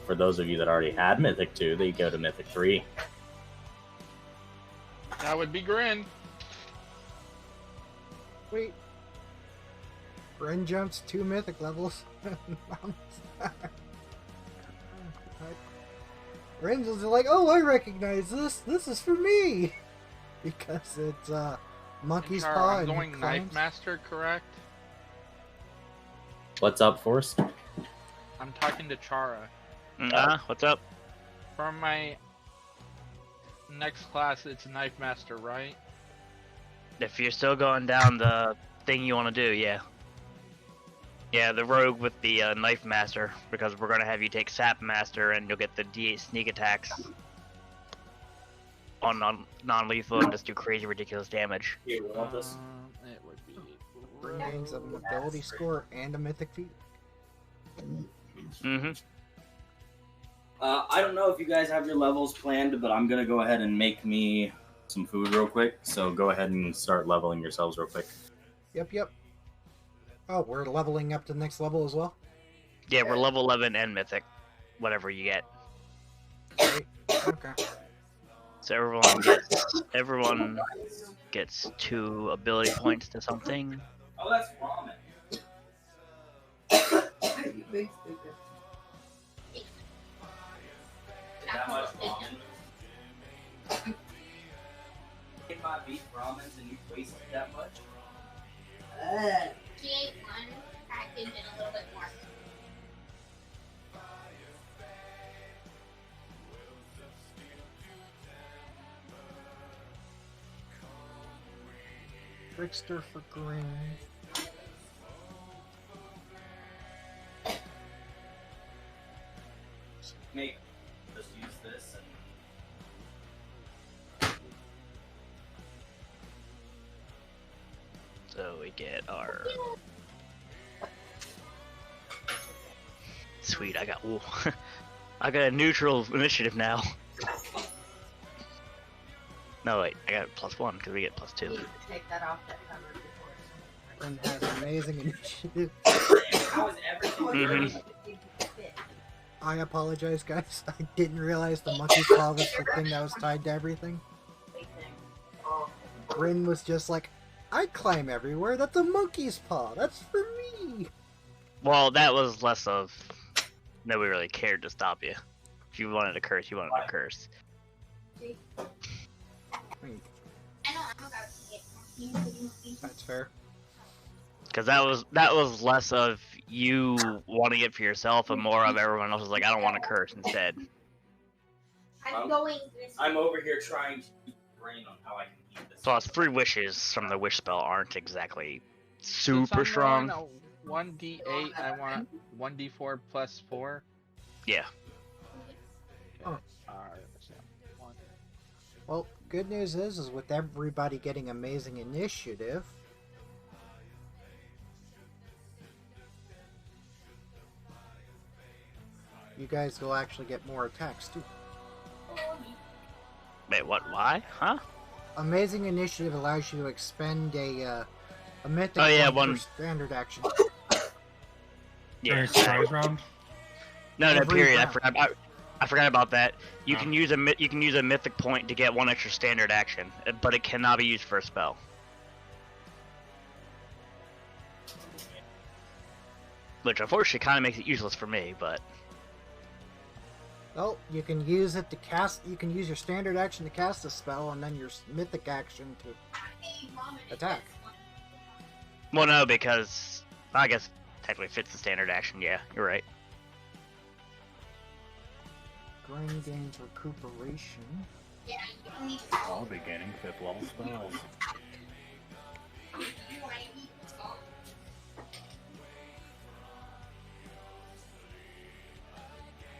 For those of you that already had Mythic 2, they go to Mythic 3. That would be Grin. Wait. Ren jumps 2 mythic levels. Ren's was like, oh, I recognize this. This is for me. Because it's Monkey's Chara, Paw I'm and going Knife Clams. Master, correct? What's up, Forrest? I'm talking to Chara. What's up? For my next class, it's Knife Master, right? If you're still going down the thing you want to do, yeah. Yeah, the rogue with the Knife Master, because we're going to have you take Sap Master and you'll get the D8 sneak attacks on non-lethal and just do crazy, ridiculous damage. It would be... Ren gains an ability score and a mythic feat. Mm-hmm. I don't know if you guys have your levels planned, but I'm going to go ahead and make me some food real quick. So go ahead and start leveling yourselves real quick. Yep. Oh, we're leveling up to the next level as well? Yeah, we're level 11 and Mythic, whatever you get. Great. Okay. So everyone gets 2 ability points to something. Oh, that's ramen. You big stupid. That much ramen? Get my beef ramens and you wasted that much? He ate one package and a little bit more. Trickster for Grin. Just use this and... So we get our... Sweet, I got I got a neutral initiative now. No wait, I got +1 because we get +2. You need to take that off that cover before. Ren has amazing initiative. How is everything Mhm. I apologize, guys. I didn't realize the monkey's paw was the thing that was tied to everything. Grin was just like, I climb everywhere. That's a monkey's paw. That's for me. Well, that was less of nobody really cared to stop you. If you wanted to curse, you wanted to curse. I know I'm about to get That's fair. Because that was less of you wanting it for yourself and more of everyone else was like, I don't want to curse instead. I'm going this I'm over here trying to keep the brain on how I can keep this. Plus, 3 wishes from the wish spell aren't exactly super Since I'm strong. rolling a 1d8, I want 1d4 plus 4. Yeah. Alright, Well, good news is with everybody getting amazing initiative, you guys will actually get more attacks too. Wait, what? Why? Huh? Amazing initiative allows you to expend a mythic Oh, yeah, one one- for standard action. Yeah. Surprise round? No, Every period. round. I forgot about that. You Oh. can use a mythic point to get 1 extra standard action, but it cannot be used for a spell. Which unfortunately kind of makes it useless for me, but Well, you can use it to cast. You can use your standard action to cast a spell, and then your mythic action to attack. well, no, because I guess technically fits the standard action. Yeah, you're right. Grin gains recuperation. Yeah, you don't need All beginning 5th level spells.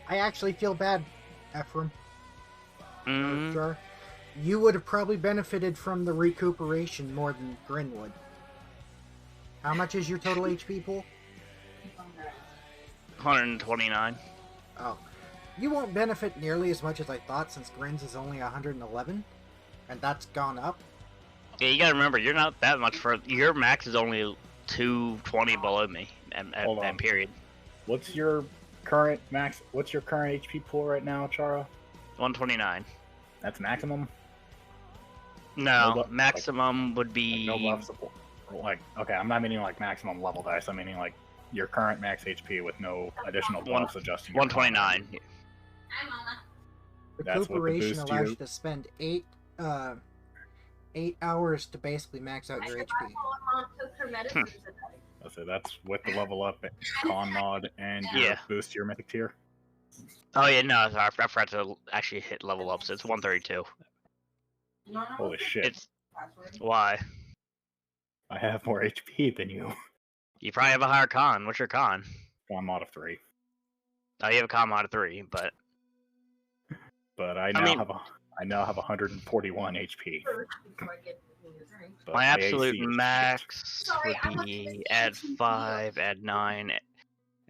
I actually feel bad, Ephraim. Mm. Jar. You would have probably benefited from the recuperation more than Grin would. How much is your total HP pool? 129. Oh. You won't benefit nearly as much as I thought since Grin's is only 111. And that's gone up. Yeah, you gotta remember, you're not that much further. Your max is only 220 below me Hold on. at period. What's your current max? What's your current HP pool right now, Chara? 129. That's maximum. No, No bu- maximum would be. No buff support. Like, okay, I'm not meaning like maximum level dice. I'm meaning like your current max HP with no additional buffs adjusting. your 129. Hi, Mama. That's what the Recuperation boost allows you- you to spend 8 hours to basically max out your HP. Mom took her medicine today. So that's with the level up con mod and your Yeah. boost to your mythic tier. Oh yeah, no, sorry, I forgot to actually hit level up, so it's 132. Holy shit! It's why? I have more HP than you. You probably have a higher con. What's your con? Con mod of 3. Oh, you have a con mod of 3, but But I now have 141 HP. But my absolute AC is max Sorry, I'm would not be gonna add be 5, add 9,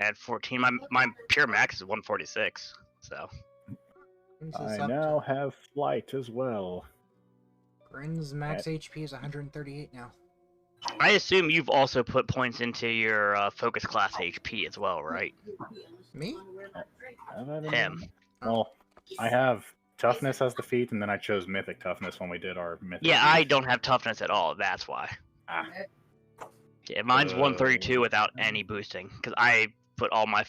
add 14. My pure max is 146. So Grin's shit. is I up now to- have flight as well. Grin's max HP is 138 now. I assume you've also put points into your focus class HP as well, right? Me? Have I been- Him. Well, I have toughness as the feat, and then I chose mythic toughness when we did our mythic. Yeah, I feat. don't have toughness at all. That's why. Ah. Yeah, mine's 132 without any boosting because I put all my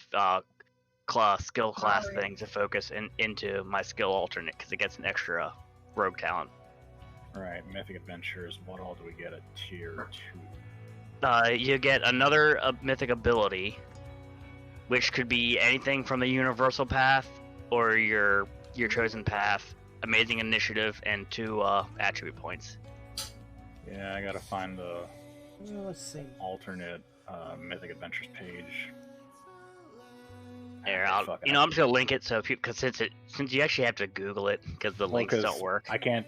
skill class things to focus into my skill alternate because it gets an extra rogue talent. Alright, mythic adventures. What all do we get at tier 2? You get another mythic ability, which could be anything from the universal path or your chosen path, amazing initiative, and 2 attribute points. Yeah, I gotta find the Well, let's see. alternate mythic adventures page. Here, Fuck it, I'm just gonna link it so people, because since you actually have to Google it because the Well, links 'cause don't work. I can't.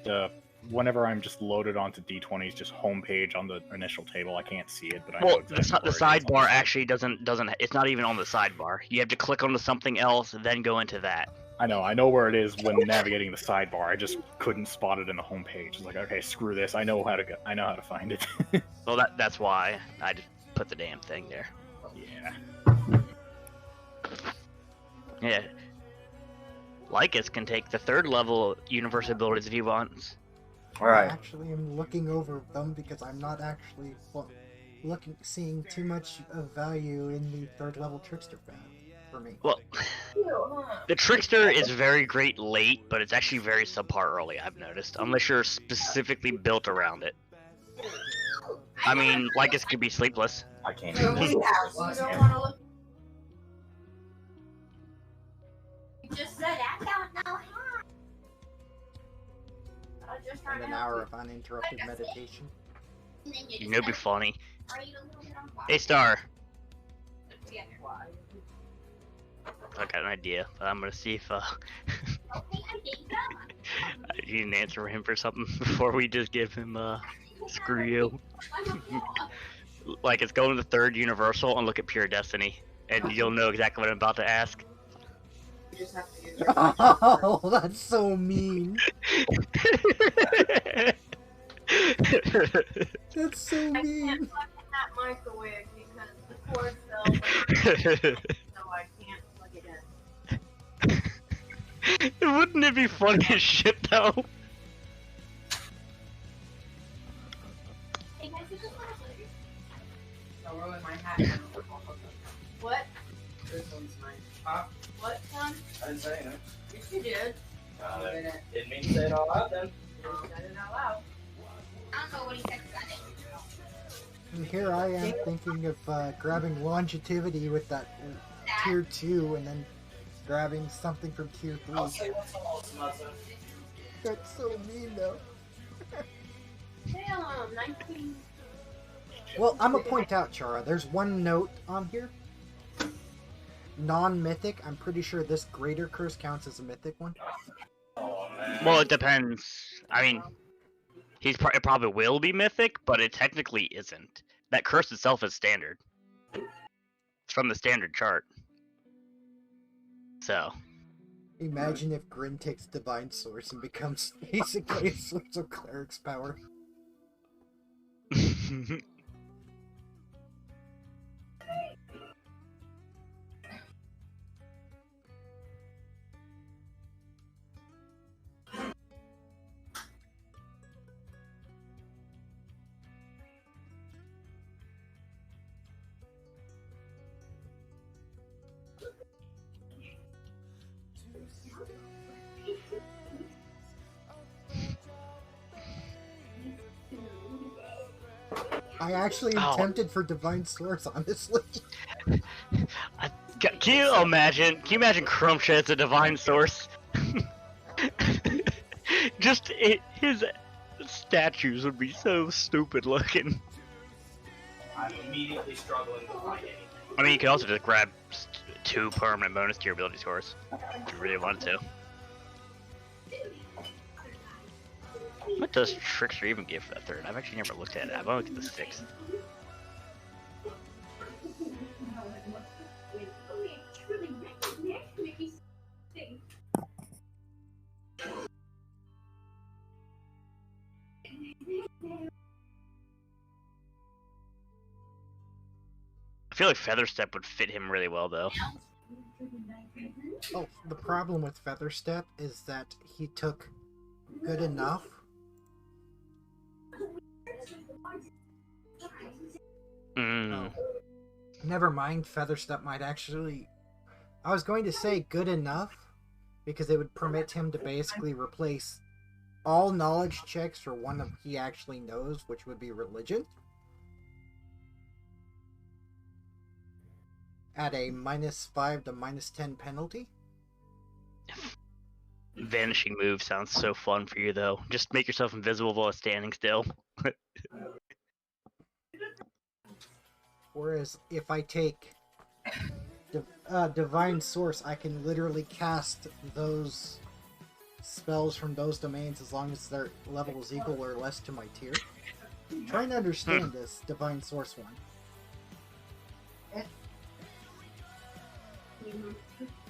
Whenever I'm just loaded onto D20's just homepage on the initial table, I can't see it. But I know Well, exactly the where it is sidebar on the- actually doesn't. It's not even on the sidebar. You have to click onto something else, then go into that. I know where it is when navigating the sidebar. I just couldn't spot it in the homepage. It's like, okay, screw this. I know how to find it. Well, that's why I just put the damn thing there. Yeah. Yeah. Lycus can take the 3rd level universe abilities if he wants. All right. Actually, I'm looking over them because I'm not actually seeing too much of value in the 3rd level trickster path for me. Well, the trickster is very great late, but it's actually very subpar early. I've noticed, unless you're specifically built around it. I mean, Lycus could be sleepless. I can't You do this. don't want to look. You just said I don't know how. I was just trying And to an help hour you. of uninterrupted meditation. And then You know, it'd be funny. Are you a little bit on fire? Hey, Star. Yeah, why? I got an idea, but I'm gonna see if Okay, I think so. you didn't answer him for something before we just give him screw you. Like, it's go to the 3rd universal and look at pure destiny, and you'll know exactly what I'm about to ask. You just have to use Oh, that's so mean. That's so I can't mean. plug in that microwave because the cord fell, so I can't plug it in. Wouldn't it be funny as shit though? Hey guys, this is what I'll ruin my hat. What? This one's mine. Huh? What, son? I didn't say anything. Yes, you did. Didn't mean to say it all out then. You said it out loud. I don't know what he said 'cause I didn't. here I am thinking of grabbing longevity with that tier 2 and then grabbing something from tier 3. That's so mean though. Damn, 19. Well, I'm gonna point out, Chara, there's one note on here. Non-mythic, I'm pretty sure this greater curse counts as a mythic one. Well, it depends. I mean, it probably will be mythic, but it technically isn't. That curse itself is standard. It's from the standard chart. So. Imagine if Grin takes Divine Source and becomes basically a source of Cleric's power. I actually am tempted for Divine Source, honestly. Can you imagine Crumpsha as a Divine Source? Just his statues would be so stupid looking. I'm immediately struggling to find anything. I mean, you could also just grab 2 permanent bonus to your ability scores if you really wanted to. What does Trickster even give for that 3rd? I've actually never looked at it. I've only looked at the 6th. I feel like Featherstep would fit him really well, though. Oh, the problem with Featherstep is that he took good enough. Oh. Never mind, Featherstep might actually... I was going to say good enough, because it would permit him to basically replace all knowledge checks for one of he actually knows, which would be religion. At a -5 to -10 penalty. Vanishing move sounds so fun for you, though. Just make yourself invisible while standing still. Whereas if I take Divine Source, I can literally cast those spells from those domains as long as their level is equal or less to my tier. I'm trying to understand this Divine Source one.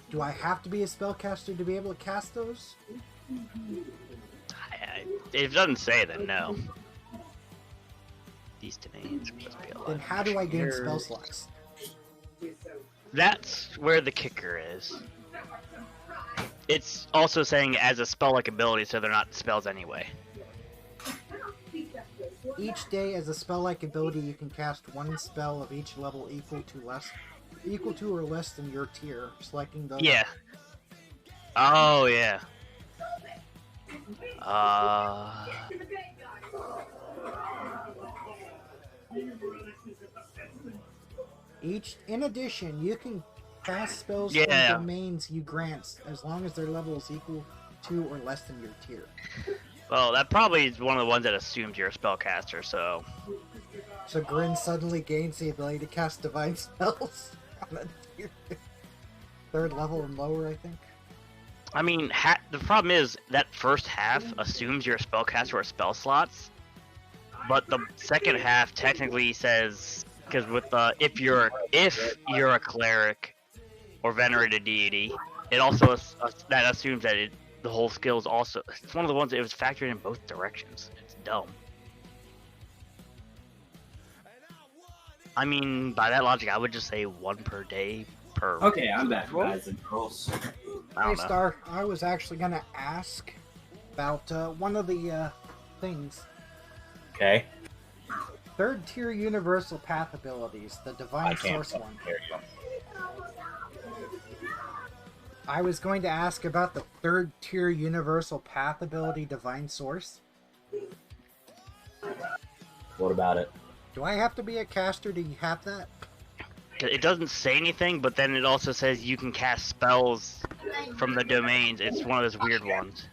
Do I have to be a spellcaster to be able to cast those? If it doesn't say, then no. These domains must be alive. Then how do I gain spell slots? That's where the kicker is. It's also saying as a spell-like ability, so they're not spells anyway. Each day, as a spell-like ability, you can cast one spell of each level equal to or less than your tier, selecting those. Yeah. Oh, yeah. In addition, you can cast spells from domains you grant as long as their level is equal to or less than your tier. Well, that probably is one of the ones that assumed you're a spellcaster, so... So Grin suddenly gains the ability to cast divine spells on a tier 3rd level and lower, I think. I mean, the problem is that first half assumes you're a spellcaster or spell slots, but the second half technically says... Because with if you're a cleric or venerated deity, it also that assumes that the whole skill is also. It's one of the ones that it was factored in both directions. It's dumb. I mean, by that logic, I would just say 1 per day per. Okay, I'm back, guys and girls. Hey, Star, I was actually gonna ask about one of the things. Okay. 3rd tier universal path abilities, the Divine Source one. I was going to ask about the 3rd tier universal path ability, Divine Source. What about it? Do I have to be a caster to have that? It doesn't say anything, but then it also says you can cast spells from the domains. It's one of those weird ones.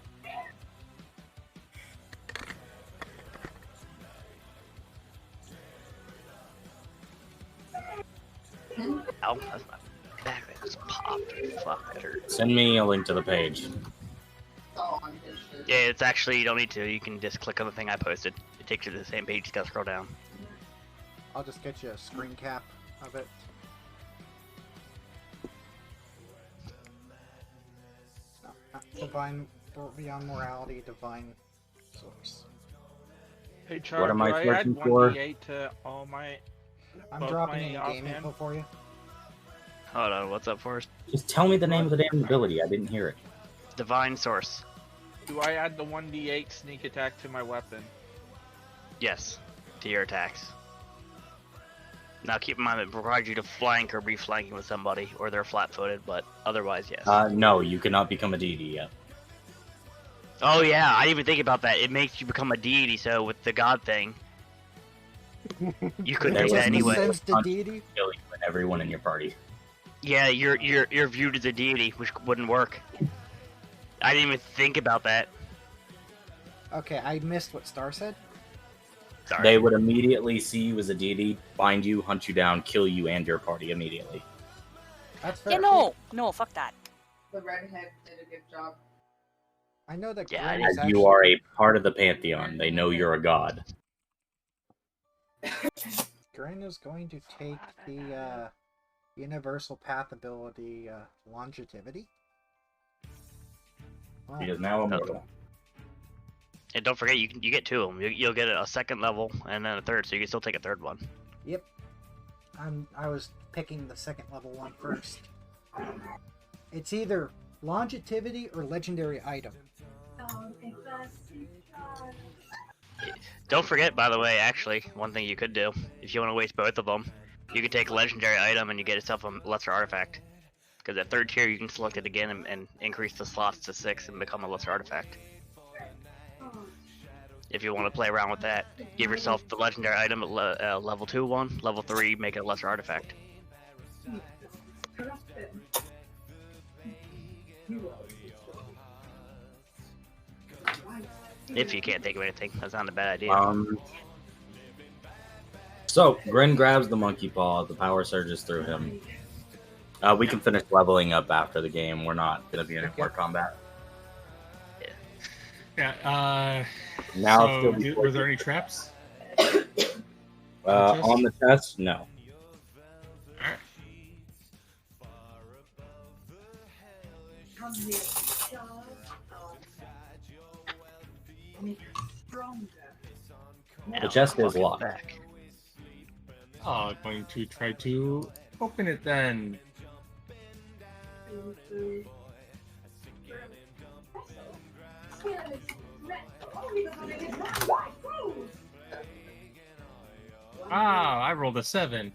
Oh, that's my back. That just popped. Fuck, that hurt. Send me a link to the page. Yeah, it's actually, you don't need to. You can just click on the thing I posted. It takes you to the same page. You just gotta scroll down. I'll just get you a screen cap of it. Divine, beyond morality, divine source. Hey, Char, What am I do I add searching for? 1d8 to all my... I'm both dropping my in game offhand? info for you. Hold on, what's up, Forrest? Just tell me the name of the damn ability. I didn't hear it. Divine Source. Do I add the 1d8 sneak attack to my weapon? Yes, to your attacks. Now keep in mind it requires you to flank or be flanking with somebody, or they're flat-footed, but otherwise, yes. No, you cannot become a deity yet. Oh yeah, I didn't even think about that. It makes you become a deity, so with the god thing, you couldn't There do was that anyway. Sense to deity? Kill you and everyone in your party. Yeah, you're viewed as a deity, which wouldn't work. I didn't even think about that. Okay, I missed what Star said. Sorry. They would immediately see you as a deity, find you, hunt you down, kill you and your party immediately. That's fair. Yeah, no, fuck that. The redhead did a good job. I know that Yeah, Grin As is actually... you are a part of the pantheon, they know you're a god. Grin is going to take the universal path ability longevity. Oh, He is now immortal. And don't forget, you get two of them. You'll get a second level and then a third, so you can still take a third one. Yep. I was picking the second level one first. It's either longevity or legendary item. Don't forget, by the way, actually, one thing you could do, if you want to waste both of them, you could take a legendary item and you get yourself a lesser artifact. Because at third tier, you can select it again and increase the slots to 6 and become a lesser artifact. If you want to play around with that, give yourself the legendary item at level 2 one, level 3, make it a lesser artifact. If you can't think of anything, that's not a bad idea. So, Grin grabs the monkey paw, the power surges through him. We can finish leveling up after the game. We're not going to be in any more combat. Yeah. Now, So, still were there any traps? on the chest? No. The chest is locked. Oh, going to try to open it then. Ah, I rolled a 7.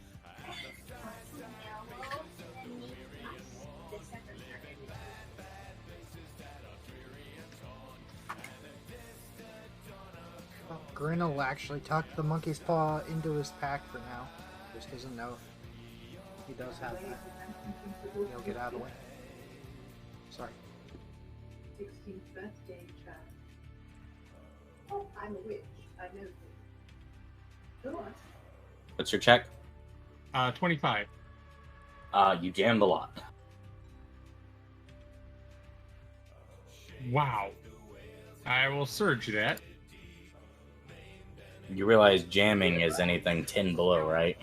Grin will actually tuck the monkey's paw into his pack for now. Just doesn't know he does have that. He'll get out of the way. Sorry. 16th birthday trap. Oh, I'm a witch. I know this. Go on. What's your check? 25. You jammed the lock. Wow. I will surge that. You realize jamming is anything 10 below, right?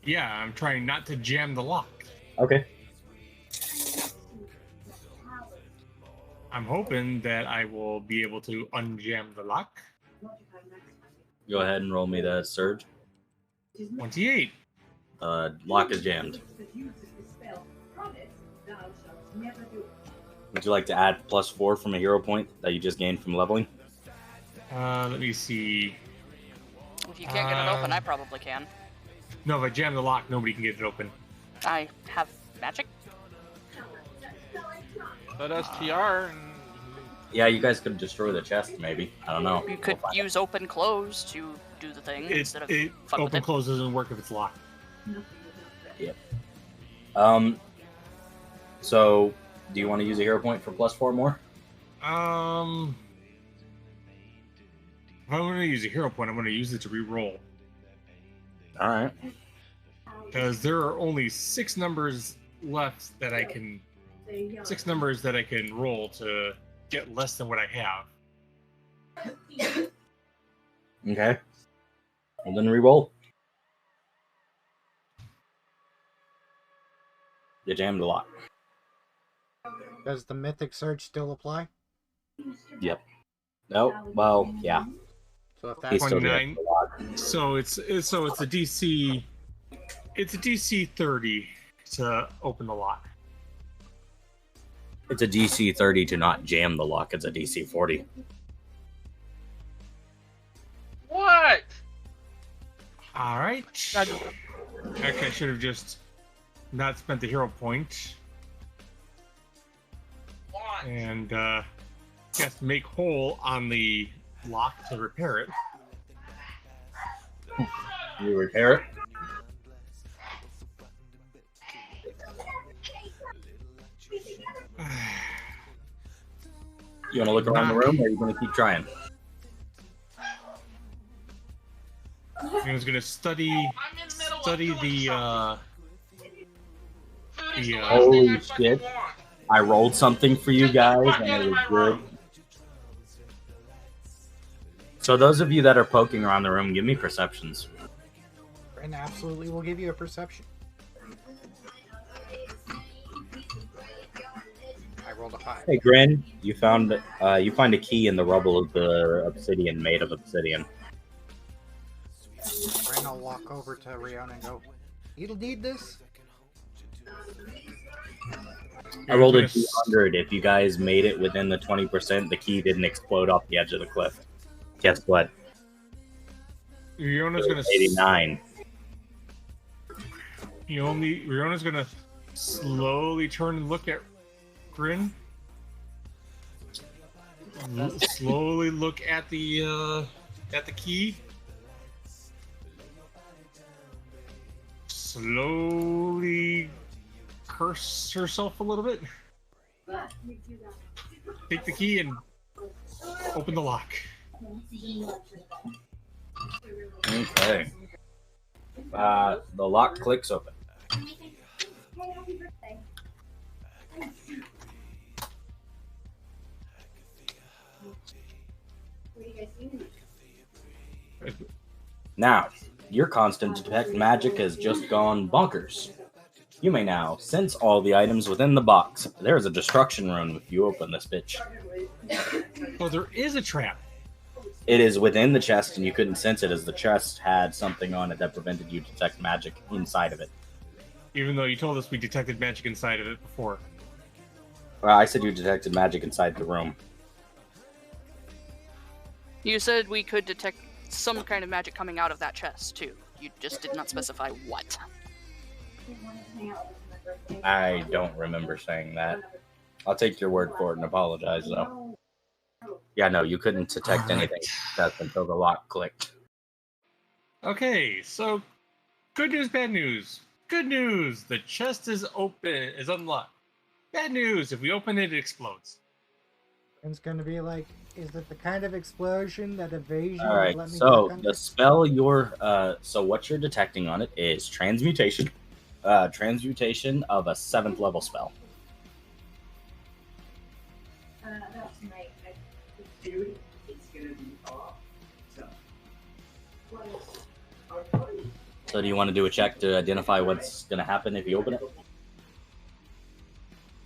Yeah, I'm trying not to jam the lock. Okay. I'm hoping that I will be able to unjam the lock. Go ahead and roll me the surge. 28. Lock is jammed. Would you like to add +4 from a hero point that you just gained from leveling? Let me see. If you can't get it open, I probably can. No, if I jam the lock, nobody can get it open. I have magic. So does TR, and Yeah, you guys could destroy the chest, maybe. I don't know. You could use open close to do the thing It instead of fuck with open it. close doesn't work if it's locked. Yep. So, do you want to use a hero point for +4 more? If I'm going to use a hero point, I'm going to use it to re-roll. All right. Because there are only 6 numbers left that I can... 6 numbers that I can roll to get less than what I have. Okay. Well, then re-roll. You jammed a lot. Does the Mythic Surge still apply? Yep. No. Well, yeah. So if He's that's still 29. jammed a lot. So it's a DC... It's a DC 30 to open the lock. It's a DC 30 to not jam the lock. It's a DC 40. What? All right. Actually, I should have just not spent the hero point. What? And just make hole on the lock to repair it. You repair it. You want to look around the room, or are you going to keep trying? I was gonna study the Holy shit! I rolled something for you guys, and it was good. So those of you that are poking around the room, give me perceptions. and absolutely will give you a perception. I rolled a 5. Hey, Grin, you find a key in the rubble of the obsidian made of obsidian. Ren will walk over to Riona and go, "You'll need this?" I rolled a 200. If you guys made it within the 20%, the key didn't explode off the edge of the cliff. Guess what? Riona's gonna 89. Riona's gonna slowly turn and look at Grin. Slowly look at the key. Slowly curse herself a little bit. Take the key and open the lock. Okay. The lock clicks open. Now, your constant detect magic has just gone bonkers. You may now sense all the items within the box. There is a destruction rune if you open this bitch. Oh, there is a trap. It is within the chest, and you couldn't sense it as the chest had something on it that prevented you to detect magic inside of it. Even though you told us we detected magic inside of it before. Well, I said you detected magic inside the room. You said we could detect some kind of magic coming out of that chest, too. You just did not specify what. I don't remember saying that. I'll take your word for it and apologize, though. Yeah, no, you couldn't detect anything until the lock clicked. Okay, so good news, bad news. Good news, the chest is unlocked. Bad news, if we open it, it explodes. It's going to be like, is it the kind of explosion that evasion All right, would let me so click on the it? spell so what you're detecting on it is transmutation. Transmutation of a 7th level spell. That's my dude. It's gonna be off. So do you want to do a check to identify what's going to happen if you open it?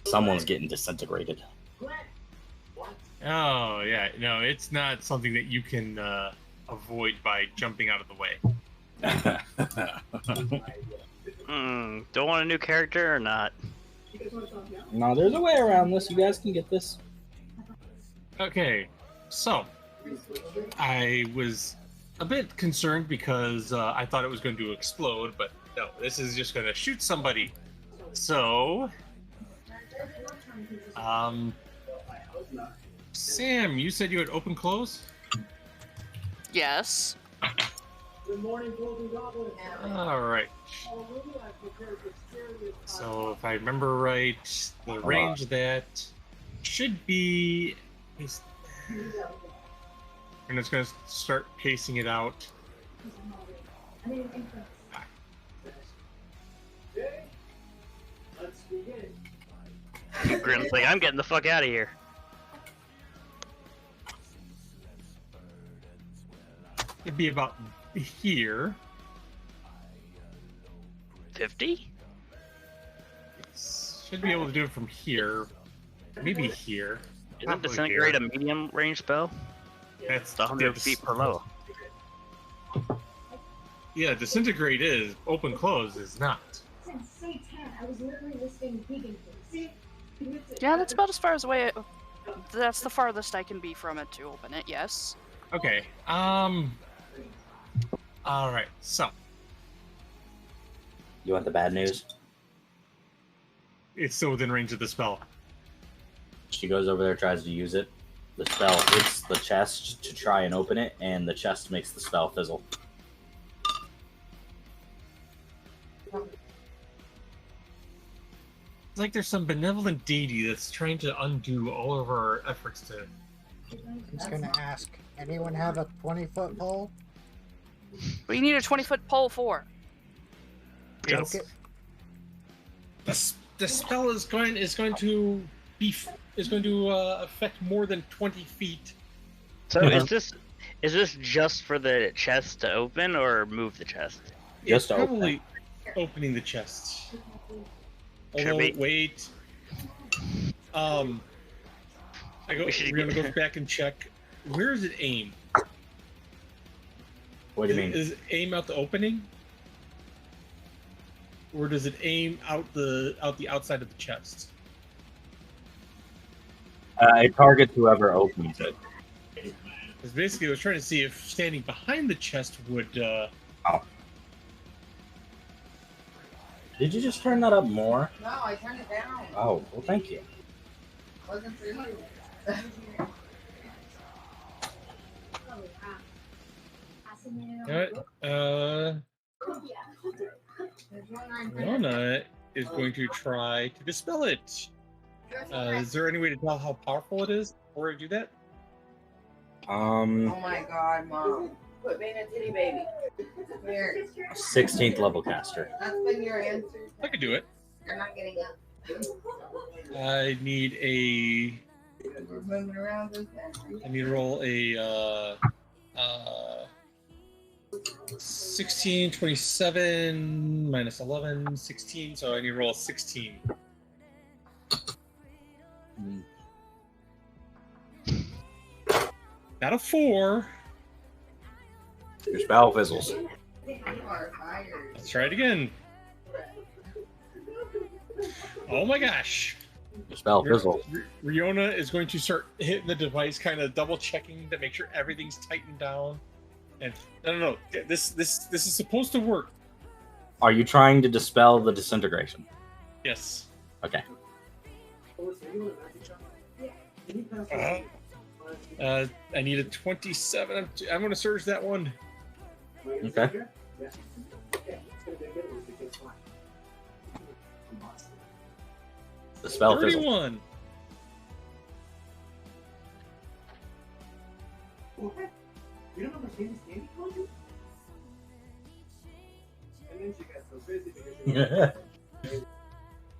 Someone's getting disintegrated. Oh, yeah. No, it's not something that you can avoid by jumping out of the way. Don't want a new character or not? No, there's a way around this. You guys can get this. Okay, so I was a bit concerned because I thought it was going to explode, but no, this is just going to shoot somebody. So, Sam, you said you had open close? Yes. Alright. So if I remember right, the range of that should be... And it's going to start pacing it out. Grin's like, I'm getting the fuck out of here. It'd be about here. 50? Should be able to do it from here. Maybe here. Isn't Probably Disintegrate here. a medium range spell? That's It's 100 feet per level. Yeah, Disintegrate is. Open Close is not. Since say 10, I was literally listing vegan foods. Yeah, that's about as far as away. That's the farthest I can be from it to open it. Yes. Okay. Alright, so. You want the bad news? It's still within range of the spell. She goes over there, tries to use it. The spell hits the chest to try and open it, and the chest makes the spell fizzle. It's like there's some benevolent deity that's trying to undo all of our efforts to... I'm just gonna ask, anyone have a 20-foot pole? What do you need a 20-foot pole for? Yes. Okay. The spell is going to affect more than 20 feet. So is this just for the chest to open or move the chest? Just open. Probably opening the chest. Should Although, we- wait. We're gonna go back and check. Where is it aimed? What do you mean? Is it aim out the opening? Or does it aim out the outside of the chest? It targets whoever opens it. Because basically I was trying to see if standing behind the chest would Oh. Did you just turn that up more? No, I turned it down. Oh, well, thank you. Wasn't for you. Lona is going to try to dispel it. Is there any way to tell how powerful it is before I do that? Oh my god, Mom. Quit being a titty baby. Here. 16th level caster. That's been your answer. I could do it. You're not getting up. I need a. We're moving around this fast. I need to roll a 16, 27, minus 11, 16. So I need to roll a 16. Not a 4. Your spell fizzles. You are fired. Let's try it again. Oh my gosh. Your spell fizzles. Riona is going to start hitting the device, kind of double checking to make sure everything's tightened down. And no. This is supposed to work. Are you trying to dispel the disintegration? Yes. Okay. I need a 27. I'm going to surge that one. Okay. The spell fizzles. 31.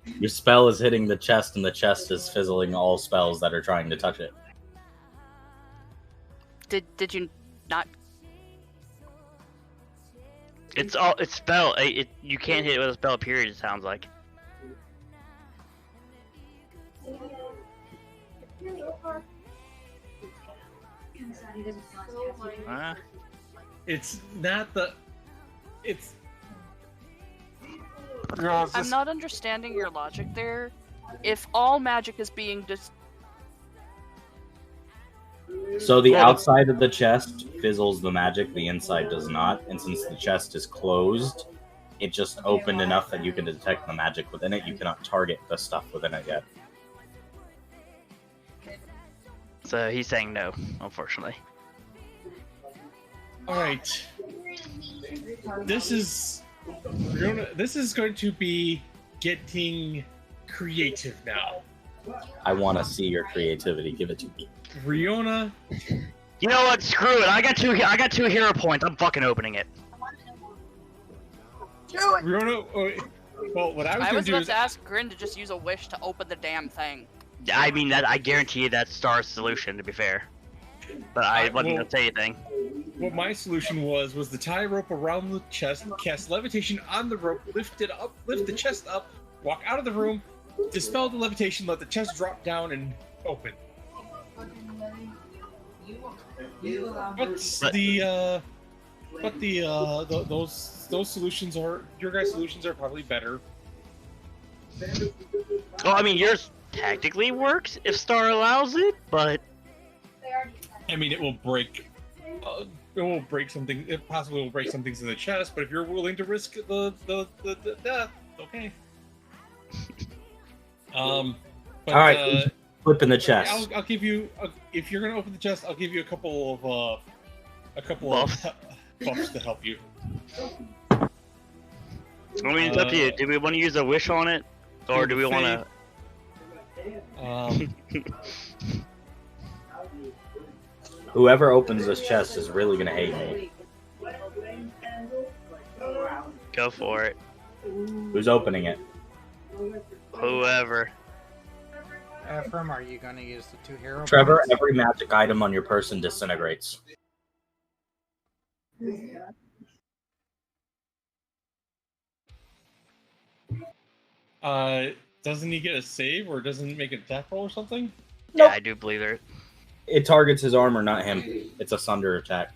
Your spell is hitting the chest, and the chest is fizzling all spells that are trying to touch it. Did you not? It's spell. You can't hit it with a spell. Period. It sounds like. It's not the. It's. I'm not understanding your logic there. If all magic is being So the outside of the chest fizzles the magic, the inside does not. And since the chest is closed, it just opened enough that you can detect the magic within it. You cannot target the stuff within it yet. So he's saying no, unfortunately. All right. This is going to be getting creative now. I want to see your creativity. Give it to me. Riona. You know what? Screw it. I got two hero points. I'm fucking opening it. Riona. Well, what I was I going was to do about is to ask Grin to just use a wish to open the damn thing. I mean, that I guarantee you that's Star's solution, to be fair. But I wasn't gonna say anything. What my solution was to tie a rope around the chest, cast levitation on the rope, lift the chest up, walk out of the room, dispel the levitation, let the chest drop down and open. Those solutions are, your guys' solutions are probably better. Well, I mean, yours technically works if Star allows it, but I mean, it will break. It will break something. It possibly will break some things in the chest. But if you're willing to risk the death, okay. But, All right, flip in the chest. I'll give you. If you're gonna open the chest, I'll give you a couple of buffs to help you. I mean, it's up to you. Do we want to use a wish on it, or do we want to? Whoever opens this chest is really gonna hate me. Go for it. Who's opening it? Whoever. Ephraim, are you going to use the 2 hero Trevor, points? every magic item on your person disintegrates. Doesn't he get a save, or doesn't it make a death roll or something? Yeah, I do believe it. It targets his armor, not him. It's a sunder attack.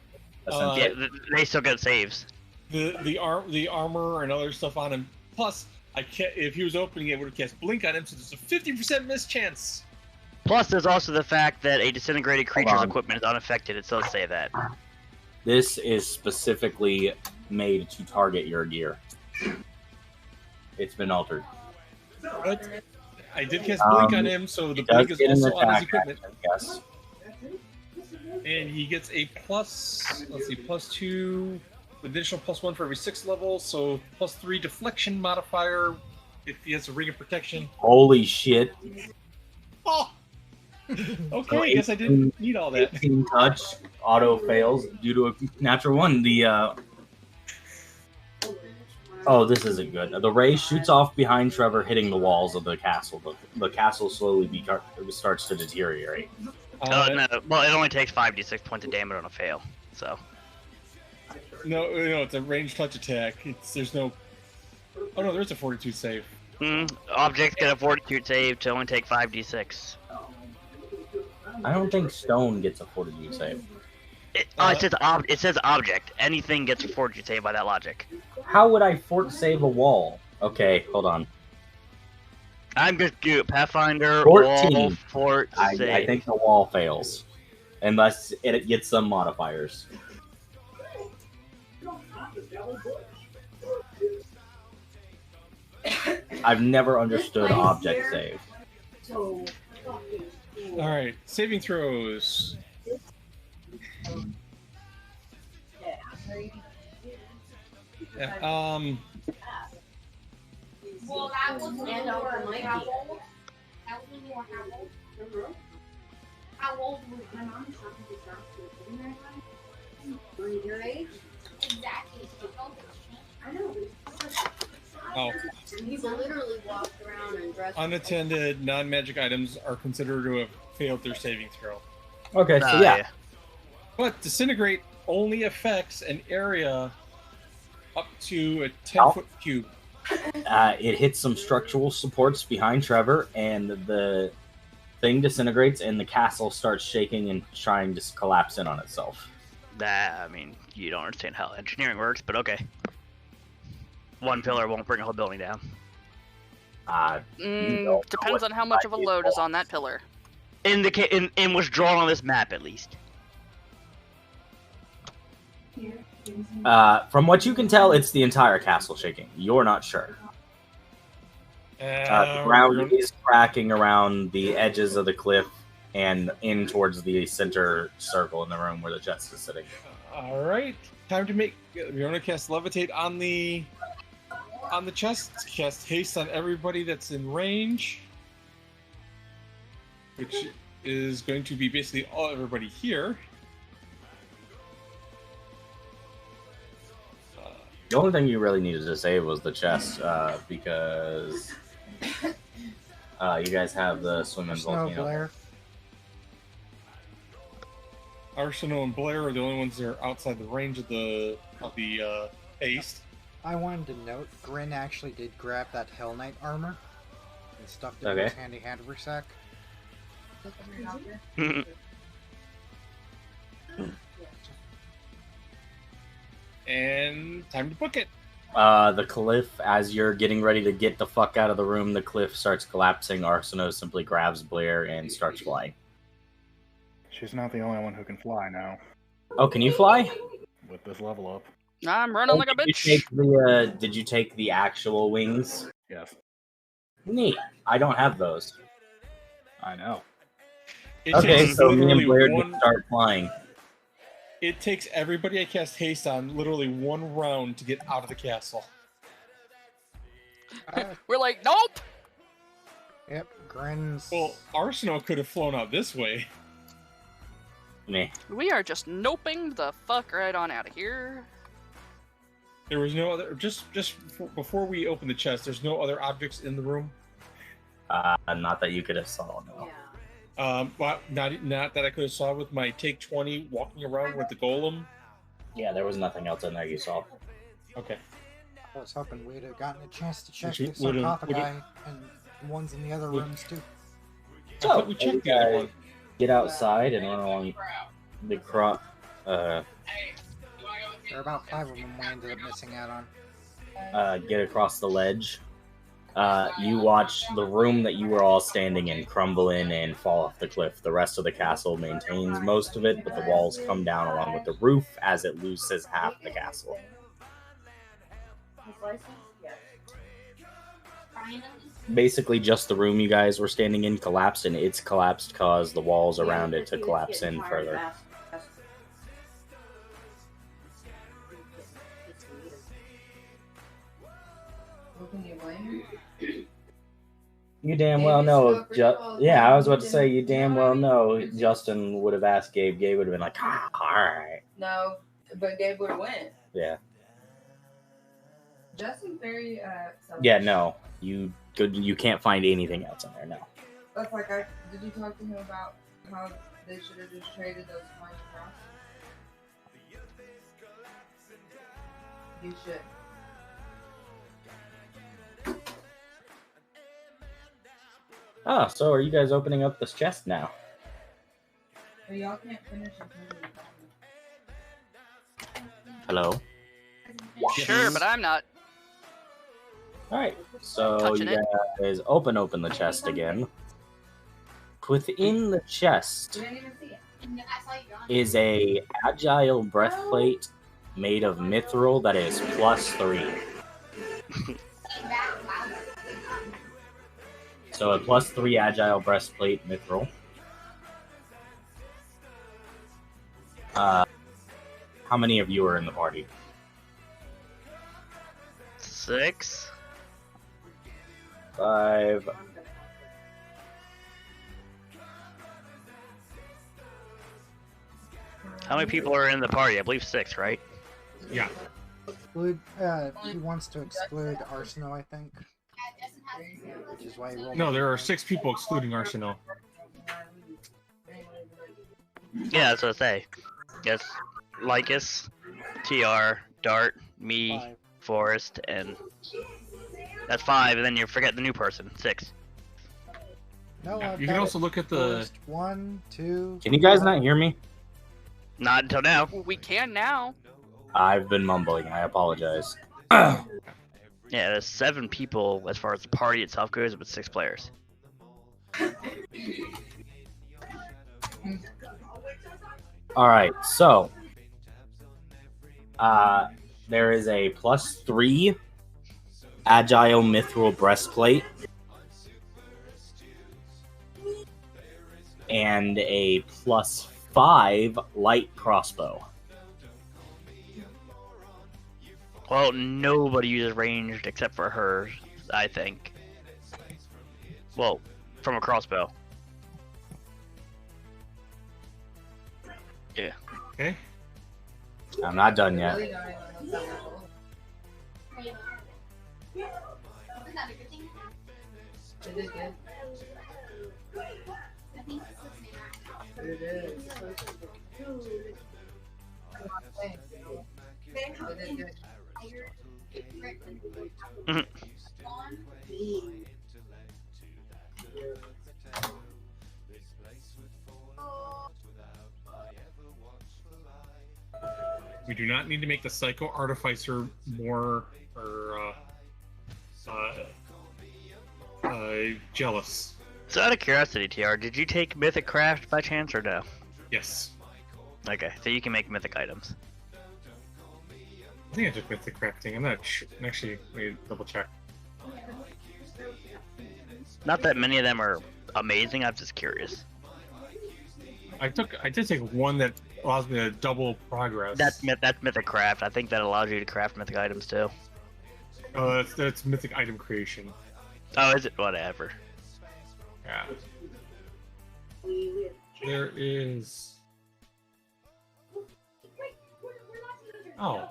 Yeah, they still get saves. The armor and other stuff on him. Plus, if he was opening it, would have cast blink on him, so there's a 50% miss chance. Plus, there's also the fact that a disintegrated creature's equipment is unaffected. It does say that. This is specifically made to target your gear. It's been altered. But I did cast blink on him, so the does blink is get an also on his attack equipment. action, yes. And he gets a plus, let's see, +2, additional +1 for every 6 levels, so +3 deflection modifier if he has a ring of protection. Holy shit. Oh! Okay, So I guess I didn't need all that. 18 touch, auto fails due to a natural one. Oh, this isn't good. The ray shoots off behind Trevor, hitting the walls of the castle. The castle slowly starts to deteriorate. No, well, it only takes 5d6 points of damage on a fail, so. No, it's a ranged touch attack. There's no. Oh no, there's a fortitude save. Objects get a fortitude save to only take 5d6. I don't think stone gets a fortitude save. It says object. Anything gets a fortitude save by that logic. How would I fort save a wall? Okay, hold on. I'm just do Pathfinder 14. wall fort save. I think the wall fails, unless it gets some modifiers. I've never understood object save. Alright, saving throws. Yeah, Well, that was when you were how old? That was when you were how old? How old was my mom? Your age? Exactly. So don't I know. Oh. He's literally walked around and dressed. Unattended non-magic items are considered to have failed their saving throw. Okay, so yeah. But disintegrate only affects an area up to a 10-foot cube. It hits some structural supports behind Trevor, and the thing disintegrates, and the castle starts shaking and trying to collapse in on itself. I mean, you don't understand how engineering works, but okay. One pillar won't bring a whole building down. Depends on how much of a load is on that pillar. In what's drawn on this map, at least. From what you can tell, it's the entire castle shaking. You're not sure. The ground is cracking around the edges of the cliff and in towards the center circle in the room where the chest is sitting. All right. Time to make. You're going to cast Levitate on the chest. Cast Haste on everybody that's in range, which is going to be basically everybody here. The only thing you really needed to save was the chest, because you guys have the swimming volcano. Blair. Arsenal and Blair are the only ones that are outside the range of the haste. I wanted to note, Grin actually did grab that Hell Knight armor and stuffed it in Okay. his handy haversack. And time to book it. The cliff, as you're getting ready to get the fuck out of the room, the cliff starts collapsing. Arsino simply grabs Blair and starts flying. She's not the only one who can fly now. Oh, can you fly? With this level up. I'm running like a Did you bitch. take the, did you take the actual wings? Yes. Neat. I don't have those. I know. It Okay, takes so me and literally Blair one. just start flying. It takes everybody I cast haste on literally one round to get out of the castle. We're like, nope. Yep, Grin's. Well, Arsenal could have flown out this way. Meh. We are just noping the fuck right on out of here. There was no other. Before we open the chest, there's no other objects in the room. Not that you could have saw, no. Well, not that I could have saw with my take 20 walking around with the golem. Yeah, there was nothing else in there you saw. Okay. I was hoping we'd have gotten a chance to check Which the would've- sarcophagi and the ones in the other rooms too. I thought we checked the other one. Get outside and run along the crop. There are about 5 of them we ended up missing out on. Get across the ledge. You watch the room that you were all standing in crumble in and fall off the cliff. The rest of the castle maintains most of it, but the walls come down along with the roof as it loses half the castle. Basically, just the room you guys were standing in collapsed, and it's collapsed because the walls around it to collapse in further. Can you blame him? You damn well know. Yeah, I was about to say, you damn well know Justin would have asked Gabe. Gabe would have been like, ah, all right. No, but Gabe would have went. Yeah. Justin's very selfish. Yeah, no. You can't find anything else in there, no. That's like did you talk to him about how they should have just traded those coins across? You should. Ah, so are you guys opening up this chest now? But y'all can't finish until Hello? Sure, but I'm not. Alright, so Touching you it. guys open the chest again. Within the chest you didn't even see it. is a agile breastplate made of mithril that is +3. So a +3 agile breastplate mithril. How many of you are in the party? 6. 5. How many people are in the party? I believe 6, right? Yeah. He wants to exclude Arsenal, I think. Which is why he rolled. No, there are 6 people excluding Arsenal. Yeah, that's what I say. Yes, Lycus, TR, Dart, me, 5. Forrest, and that's 5, and then you forget the new person, 6. No, Yeah, I've you can got also it. look at the. First, 1, 2. Can you guys not hear me? Not until now. We can now. I've been mumbling. I apologize. Yeah, there's 7 people as far as the party itself goes, but 6 players. All right, so there is a +3 agile mithril breastplate and a +5 light crossbow. Well, nobody uses ranged except for her, I think. Well, from a crossbow. Yeah. Okay. I'm not done yet. Really don't even know if that was old. Isn't that a good thing? It is good. I think it's the same act. But it is. It is good. Mhm. We do not need to make the Psycho Artificer more jealous. So out of curiosity, TR, did you take Mythic Craft by chance or no? Yes. Okay, so you can make mythic items. I think I took Mythic Crafting. I'm not sure. Actually, let me double check. Not that many of them are amazing, I'm just curious. I did take one that allows me to double progress. That's Mythic Craft. I think that allows you to craft mythic items too. Oh, that's Mythic Item Creation. Oh, is it? Whatever. Yeah. There is. Oh.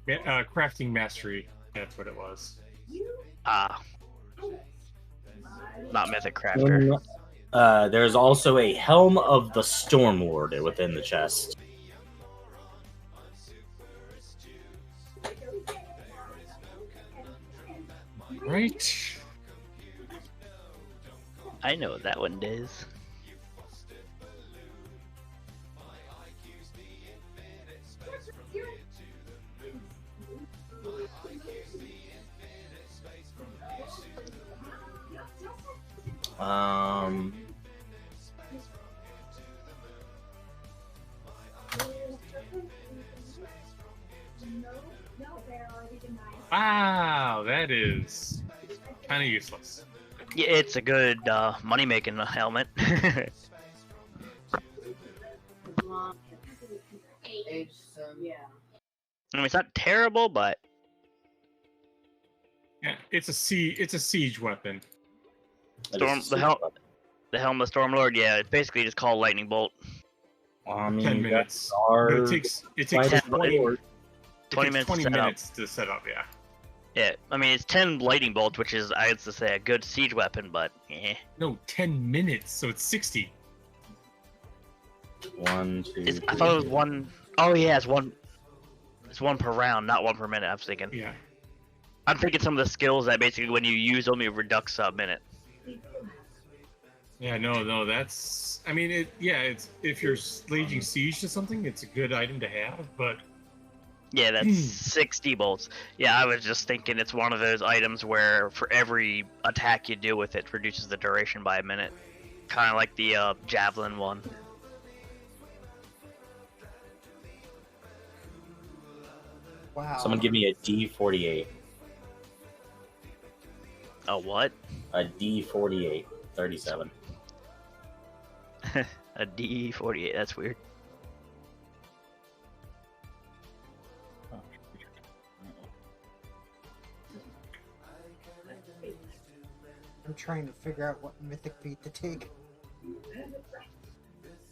Yeah, crafting mastery. That's what it was. Ah. Not Mythic Crafter. There's also a Helm of the Stormlord within the chest. Right. I know what that one does. Wow, that is kind of useless. Yeah, it's a good money-making helmet. Yeah. I mean, it's not terrible, but Yeah, it's a siege weapon. the helm of Stormlord. Yeah, it's basically just called Lightning Bolt. I mean, 10 minutes. But But it takes Ten- 20 minutes to set up. minutes to set up. Yeah. Yeah, I mean it's 10 lightning bolts, which is I would say a good siege weapon, but eh. No, 10 minutes, so it's 60. 1, 2, I thought it was one. Oh yeah, it's one. It's one per round, not one per minute. I was thinking. Yeah. I'm thinking some of the skills that basically when you use them, it reducts a minute. Yeah, no, that's. I mean, it's if you're staging siege to something, it's a good item to have, but. Yeah, that's 60 bolts. Yeah, I was just thinking it's one of those items where for every attack you do with it, reduces the duration by a minute. Kind of like the javelin one. Wow. Someone give me a D48. A what? A D48. 37. A D48. That's weird. I'm trying to figure out what mythic feat to take.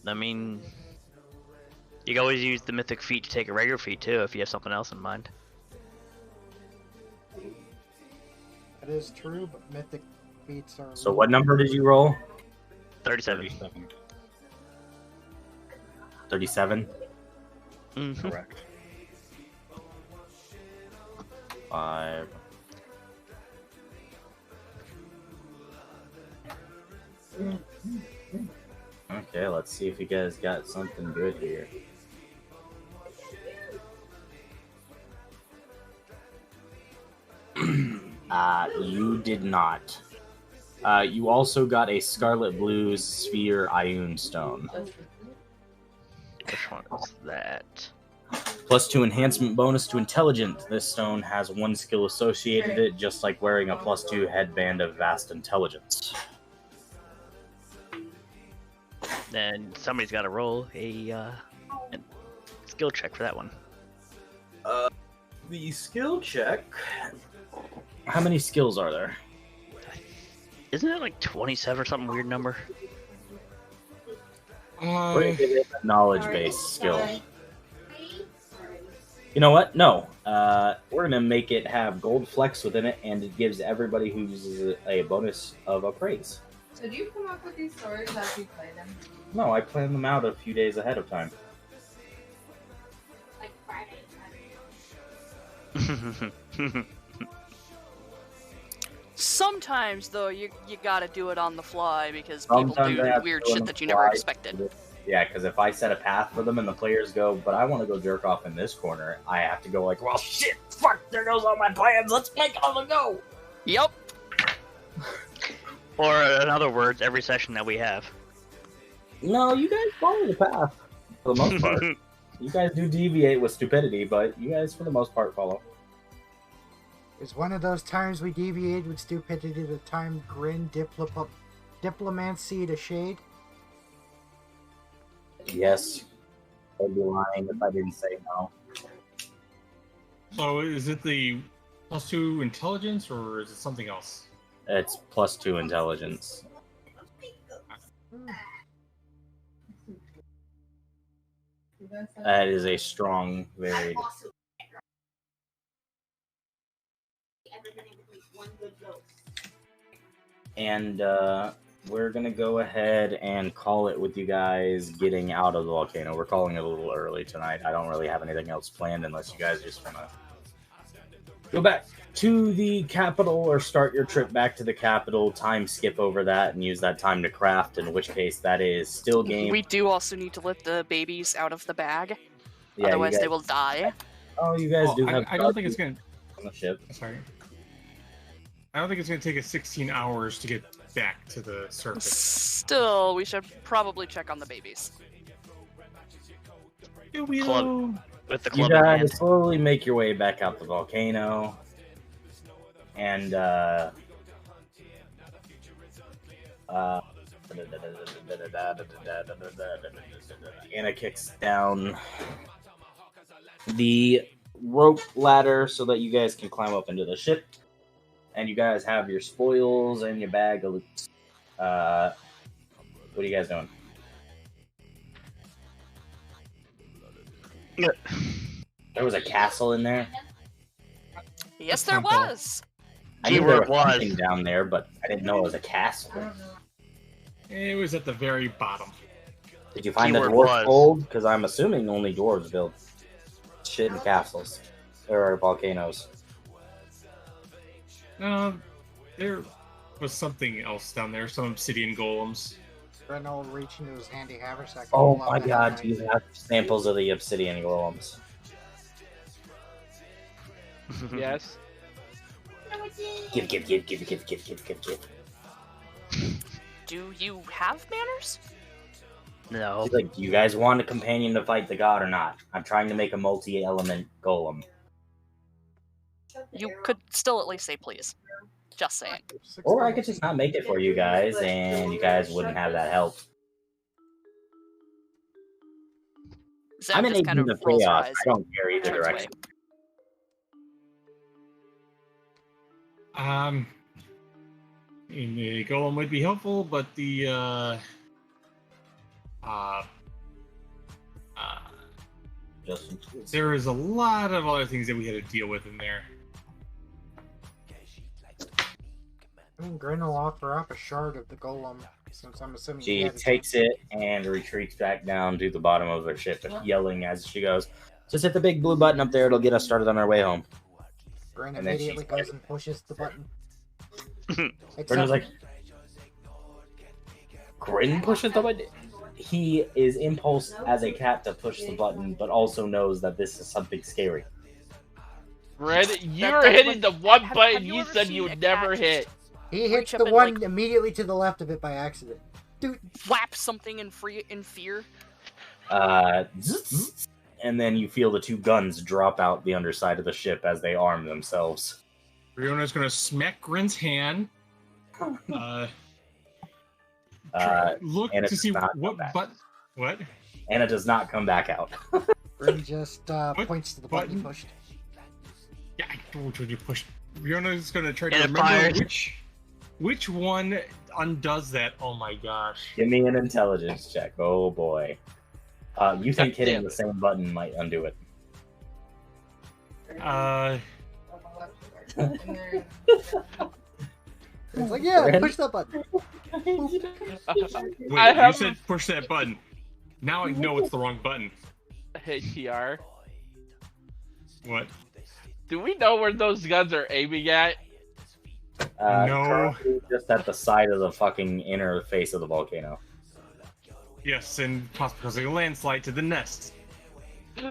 I mean, you can always use the mythic feat to take a regular feat too, if you have something else in mind. That is true, but mythic feats are. So what number did you roll? 37. 37? Mm-hmm. Correct. 5. Okay, let's see if you guys got something good here. You did not. You also got a Scarlet Blue Sphere Ioun Stone. Which one is that? +2 enhancement bonus to intelligence. This stone has 1 skill associated with it, just like wearing a +2 headband of vast intelligence. Then somebody's got to roll a skill check for that one. The skill check. How many skills are there? Isn't it like 27 or something weird number? We're gonna give it a knowledge-based skill. You know what? No. We're gonna make it have gold flex within it, and it gives everybody who uses it a bonus of appraise. So do you come up with these stories as you play them? No, I plan them out a few days ahead of time. Like Friday. Sometimes, though, you gotta do it on the fly because people Sometimes do I have to weird do it shit on that the you never fly. expected. Yeah, because if I set a path for them and the players go, but I want to go jerk off in this corner, I have to go like, well, shit, fuck, there goes all my plans. Let's make all the go. Yep. Or in other words, every session that we have. No, you guys follow the path for the most part. You guys do deviate with stupidity, but you guys, for the most part, follow. Is one of those times we deviated with stupidity the time Grin diplomancy to shade? Yes. I'd be lying if I didn't say no. So is it the +2 intelligence or is it something else? It's +2 intelligence. That is a strong, very... And we're going to go ahead and call it with you guys getting out of the volcano. We're calling it a little early tonight. I don't really have anything else planned unless you guys just want to go back to the capital or start your trip back to the capital, time skip over that, and use that time to craft, in which case that is still game. We do also need to let the babies out of the bag. Yeah, Otherwise, guys, they will die. Oh, you guys do have... I don't think it's going to... on the ship. Sorry. I don't think it's going to take us 16 hours to get back to the surface. Still, we should probably check on the babies. Club, with the You club in hand. guys slowly make your way back out the volcano. And, Anna kicks down the rope ladder so that you guys can climb up into the ship. And you guys have your spoils and your bag of loot. What are you guys doing? There was a castle in there. Yes, there was. I knew there was something down there, but I didn't know it was a castle. It was at the very bottom. Did you find the Keyword dwarf was. gold? Because I'm assuming only dwarves build shit in castles or volcanoes. There was something else down there. Some obsidian golems. Grin will reach into his handy haversack. and Oh pull out my the god, do headlight. you have samples of the obsidian golems? Yes. Give. Do you have manners? No. He's like, do you guys want a companion to fight the god or not? I'm trying to make a multi-element golem. You could still at least say please. Just saying. Or I could just not make it for you guys, and you guys wouldn't have that help. Zeb I'm in just kind of Agent of rolls her Chaos. eyes. I don't care either turns away. direction. The golem would be helpful, but the there is a lot of other things that we had to deal with in there. Grin will offer up a shard of the golem, since I'm assuming he She had a takes it and retreats back down to the bottom of her ship, yelling as she goes, just hit the big blue button up there, it'll get us started on our way home. Grin and then immediately she- goes and pushes the button. Grin was like, Grin pushes the button? He is impulsed as a cat to push the button, but also knows that this is something scary. Red, you That- were that's hitting what- the one have button you you ever said seen you a would never cat hit. He hits Reach the up and, one like- immediately to the left of it by accident. Dude, Flap something in fear. and then you feel the two guns drop out the underside of the ship as they arm themselves. Riona's gonna smack Grin's hand. Look and it to does see not what come back. button. What? And it does not come back out. Grin just points to the button he button? pushed. Yeah, I told you to push. Riona's gonna try to And it remember fires. which one undoes that. Oh my gosh. Give me an intelligence check. Oh boy. You think hitting Damn the it. same button might undo it. It's like, yeah, Grin? push that button. Wait, I you have- said push that button. Now I know it's the wrong button. Hey, TR. What? Do we know where those guns are aiming at? No. Currently just at the side of the fucking inner face of the volcano. Yes, and possibly causing a landslide to the nest.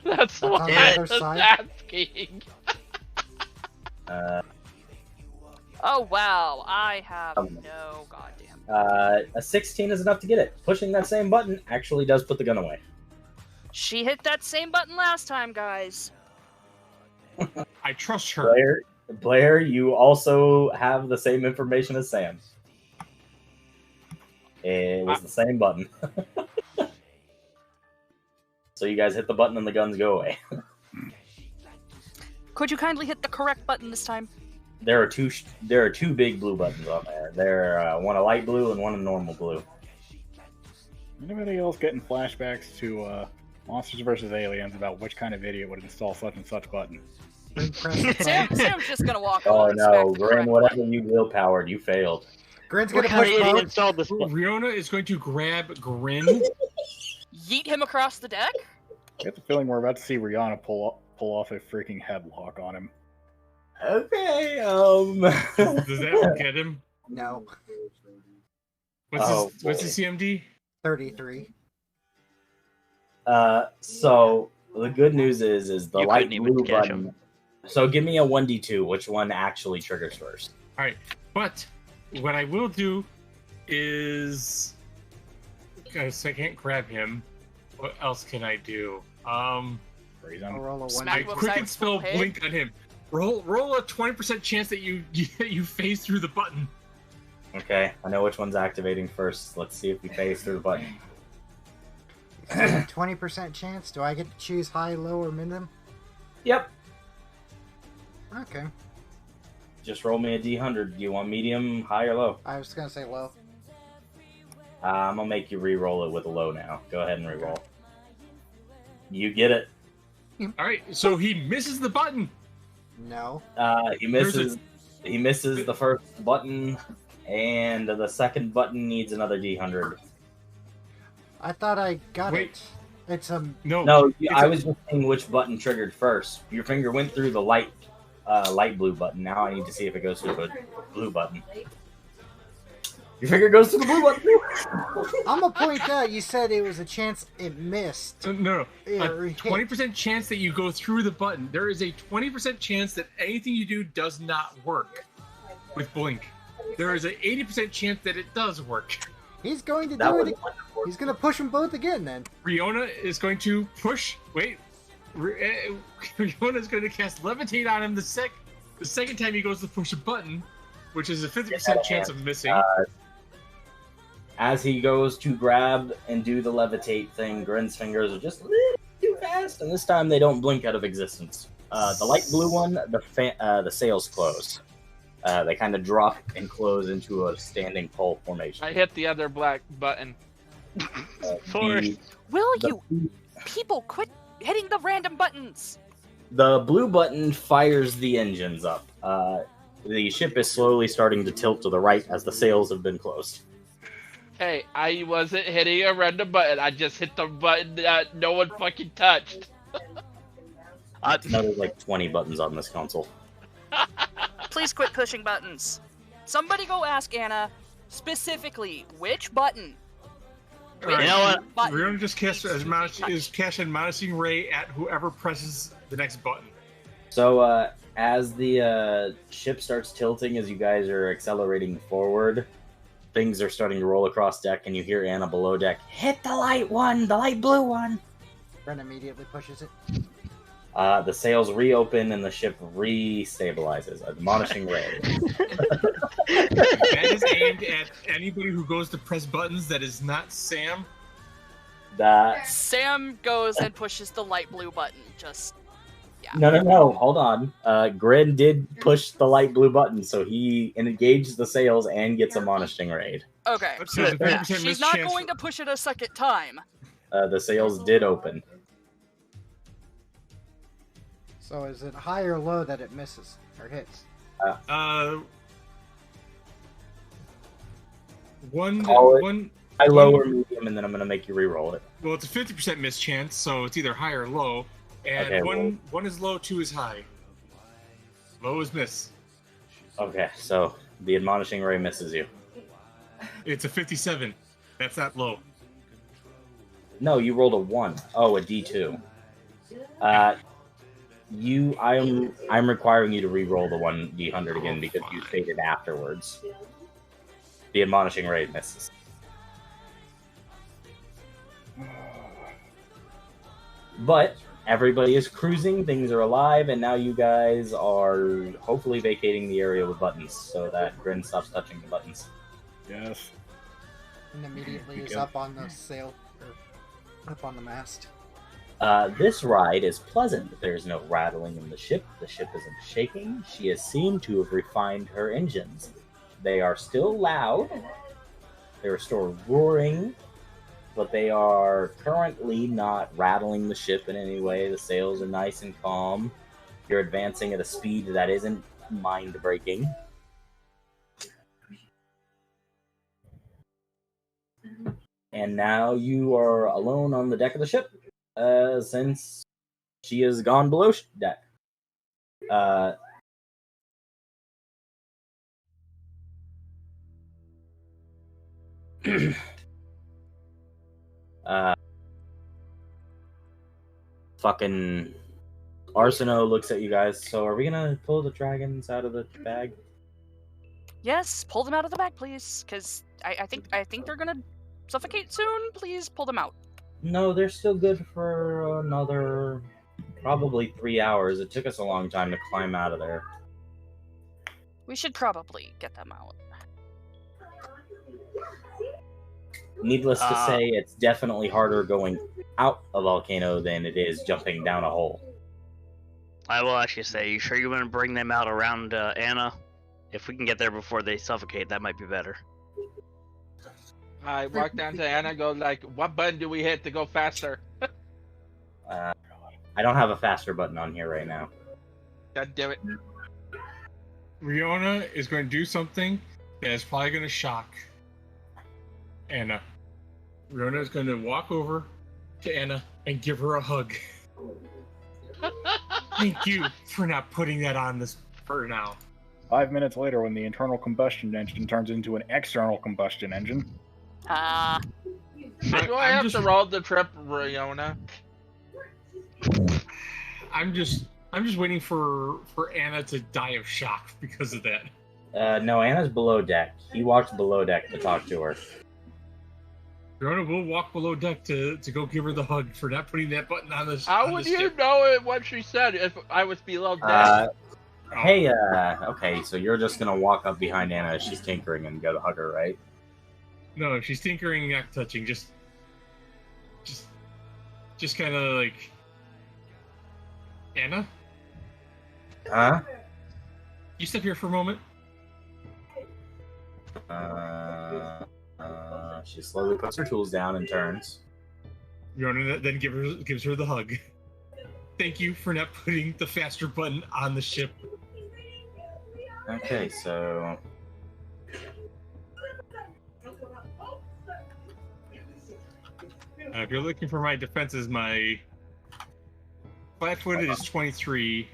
That's on what the I other was side? asking. Oh wow, I have Um, no goddamn. A 16 is enough to get it. Pushing that same button actually does put the gun away. She hit that same button last time, guys. I trust her. Blair, you also have the same information as Sam. It was the same button. So you guys hit the button and the guns go away. Could you kindly hit the correct button this time? There are two big blue buttons on there. There one a light blue and one a normal blue. Anybody else getting flashbacks to Monsters vs. Aliens about which kind of idiot would install such and such button? Grin presses the Sam's button. just gonna walk Oh over and smack no, the Grin, correct whatever button. you willpowered, you failed. Grin's What gonna kind of push idiot both. installed this button? Riona is going to grab Grin. Yeet him across the deck? I get the feeling we're about to see Rihanna pull off a freaking headlock on him. Okay, Does that get him? No, What's boy. his CMD? 33. So the good news is the You light couldn't even blue catch button. him. So give me a 1d2. Which one actually triggers first? All right, but what I will do is, guys, I can't grab him. What else can I do? Freeze I'll him. roll a one. Smack I him quick upside and his spell head. blink on him. Roll a 20% chance that you phase through the button. Okay, I know which one's activating first. Let's see if we phase through the button. 20% chance. Do I get to choose high, low, or minimum? Yep. Okay. Just roll me a d100. Do you want medium, high, or low? I was gonna say low. I'm gonna make you re-roll it with a low now. Go ahead and re-roll. You get it. All right, so he misses the button. No. He misses. He misses the first button, and the second button needs another d100. I thought I got Wait. it. It's No, No, it's I a- was just saying which button triggered first. Your finger went through the light blue button. Now I need to see if it goes through the blue button. Your finger goes through the blue button. I'm gonna point out. You said it was a chance it missed. No, Yeah, a or hit. 20% chance that you go through the button. There is a 20% chance that anything you do does not work with blink. There is an 80% chance that it does work. He's going to That do was it. He's gonna push them both again. Then Riona is going to push. Wait, Riona is going to cast levitate on him the second time he goes to push a button, which is a 50% chance of missing. As he goes to grab and do the levitate thing, Grin's fingers are just a little too fast, and this time they don't blink out of existence. The light blue one, the sails close. They kind of drop and close into a standing pole formation. I hit the other black button. The, Will the- you people quit hitting the random buttons? the blue button fires the engines up. The ship is slowly starting to tilt to the right as the sails have been closed. Hey, I wasn't hitting a random button. I just hit the button that no one fucking touched. Now there's like 20 buttons on this console. Please quit pushing buttons. Somebody go ask Anna specifically which button. All right, You know what? Button. Riona just is casting Menacing Ray at whoever presses the next button. So as the ship starts tilting, as you guys are accelerating forward, things are starting to roll across deck, and you hear Anna below deck, "Hit the light one, the light blue one." Grin immediately pushes it. The sails reopen and the ship re-stabilizes. Admonishing ray. That is aimed at anybody who goes to press buttons that is not Sam. That Sam goes and pushes the light blue button. Just no. Hold on. Grin did push the light blue button, so he engages the sails and gets admonishing raid. okay. So the 50% She's miss not chance going to push it a second time. The sails did open. So is it high or low that it misses or hits? Call it one. High, low, or medium, and then I'm gonna make you re-roll it. Well, it's a 50% miss chance, so it's either high or low. And Okay, one is low, 2 is high. Low is miss. Okay, so the admonishing ray misses you. It's a 57. That's not low. No, you rolled a 1. Oh, a D2. I'm requiring you to re-roll the 1D100 again because you stated afterwards. The admonishing ray misses. But everybody is cruising, things are alive, and now you guys are hopefully vacating the area with buttons so that Grin stops touching the buttons. Yes. And immediately is Okay. up on the sail, or up on the mast. This ride is pleasant. There's no rattling in the ship. The ship isn't shaking. She has seemed to have refined her engines. They are still loud. They are still roaring, but they are currently not rattling the ship in any way. The sails are nice and calm. You're advancing at a speed that isn't mind-breaking. And now you are alone on the deck of the ship, since she has gone below deck. Fucking Arsino looks at you guys. So are we gonna pull the dragons out of the bag? Yes, pull them out of the bag, please, because I think they're gonna suffocate soon. Please pull them out. No, they're still good for another probably 3 hours. It took us a long time to climb out of there. We should probably get them out. Needless to say, it's definitely harder going out a volcano than it is jumping down a hole. I will actually say, you sure you want to bring them out around Anna? If we can get there before they suffocate, that might be better. I walk down to Anna and go like, what button do we hit to go faster? I don't have a faster button on here right now. God damn it. Riona is going to do something that is probably going to shock Anna. Riona is going to walk over to Anna and give her a hug. Thank you for not putting that on this for now. 5 minutes later, when the internal combustion engine turns into an external combustion engine. Do I have to roll the trip, Riona? I'm just waiting for Anna to die of shock because of that. No, Anna's below deck. He walked below deck to talk to her. Riona will walk below deck to go give her the hug for not putting that button on this. How would you know it what she said if I was below deck? Hey, okay, so you're just gonna walk up behind Anna as she's tinkering and go to hug her, right? No, she's tinkering, not touching. Just kind of like, Anna, Huh? you step here for a moment. She slowly puts her tools down and turns. Riona then gives her the hug. Thank you for not putting the faster button on the ship. Okay, so If you're looking for my defenses, my flat-footed is 23.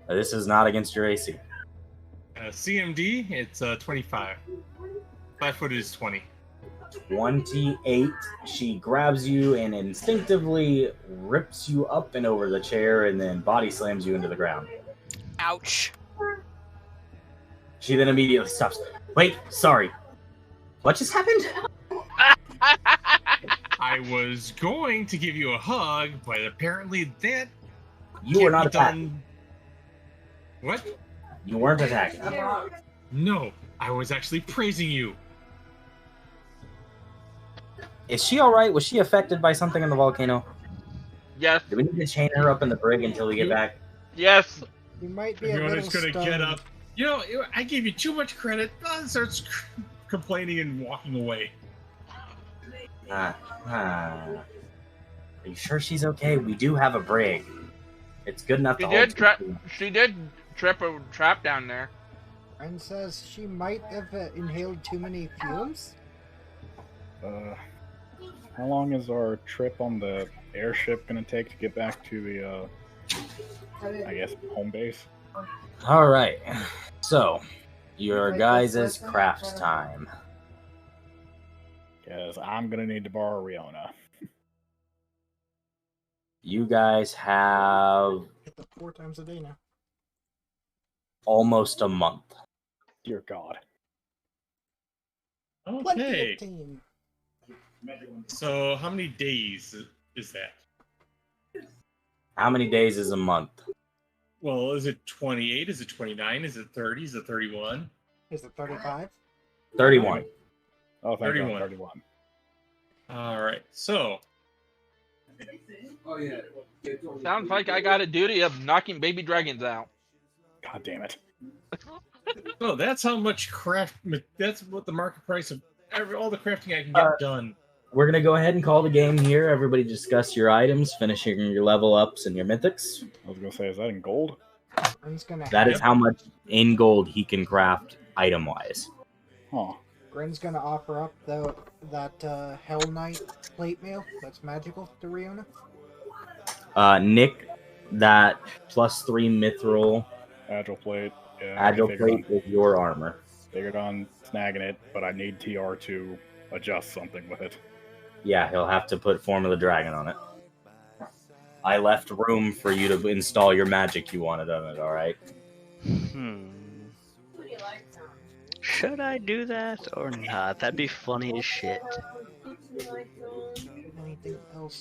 this is not against your AC. CMD, it's 25. Flat-footed is 20. 28. She grabs you and instinctively rips you up and over the chair and then body slams you into the ground. Ouch. She then immediately stops. Wait, sorry. What just happened? I was going to give you a hug, but apparently that You were can't not be attacking. done. What? You weren't attacking. No, I was actually praising you. Is she all right? Was she affected by something in the volcano? Yes. Do we need to chain her up in the brig until we get back? Yes. You might be a Fiona's little gonna stoned. get up. You know, I gave you too much credit. Starts complaining and walking away. Are you sure she's okay? We do have a brig. It's good enough She to hold. did trap. She did trip a trap down there. And says she might have inhaled too many fumes. How long is our trip on the airship gonna take to get back to the, I guess, home base? All right. So, your guys' craft time. Because I'm gonna need to borrow Riona. You guys have Hit the 4 times a day now. almost a month. Dear God. Plenty Okay. of team. So how many days is that? How many days is a month? Well, is it 28? Is it 29? Is it 30? Is it 31? Is it 35? 31. Oh, thank 31. God, 31. All right. So Sounds like I got a duty of knocking baby dragons out. God damn it. so that's how much craft. That's what the market price of all the crafting I can get done. We're going to go ahead and call the game here. Everybody discuss your items, finishing your level ups and your mythics. I was gonna say, is that in gold? That is how much in gold he can craft item-wise. Huh. Grin's gonna offer up that Hell Knight plate mail that's magical to Riona. Nick, that +3 mithril Agile plate. Yeah, agile I figured plate is your armor. Figured on snagging it, but I need TR to adjust something with it. Yeah, he'll have to put Form of the Dragon on it. I left room for you to install your magic you wanted on it, alright? Should I do that or not? That'd be funny as shit. Anything else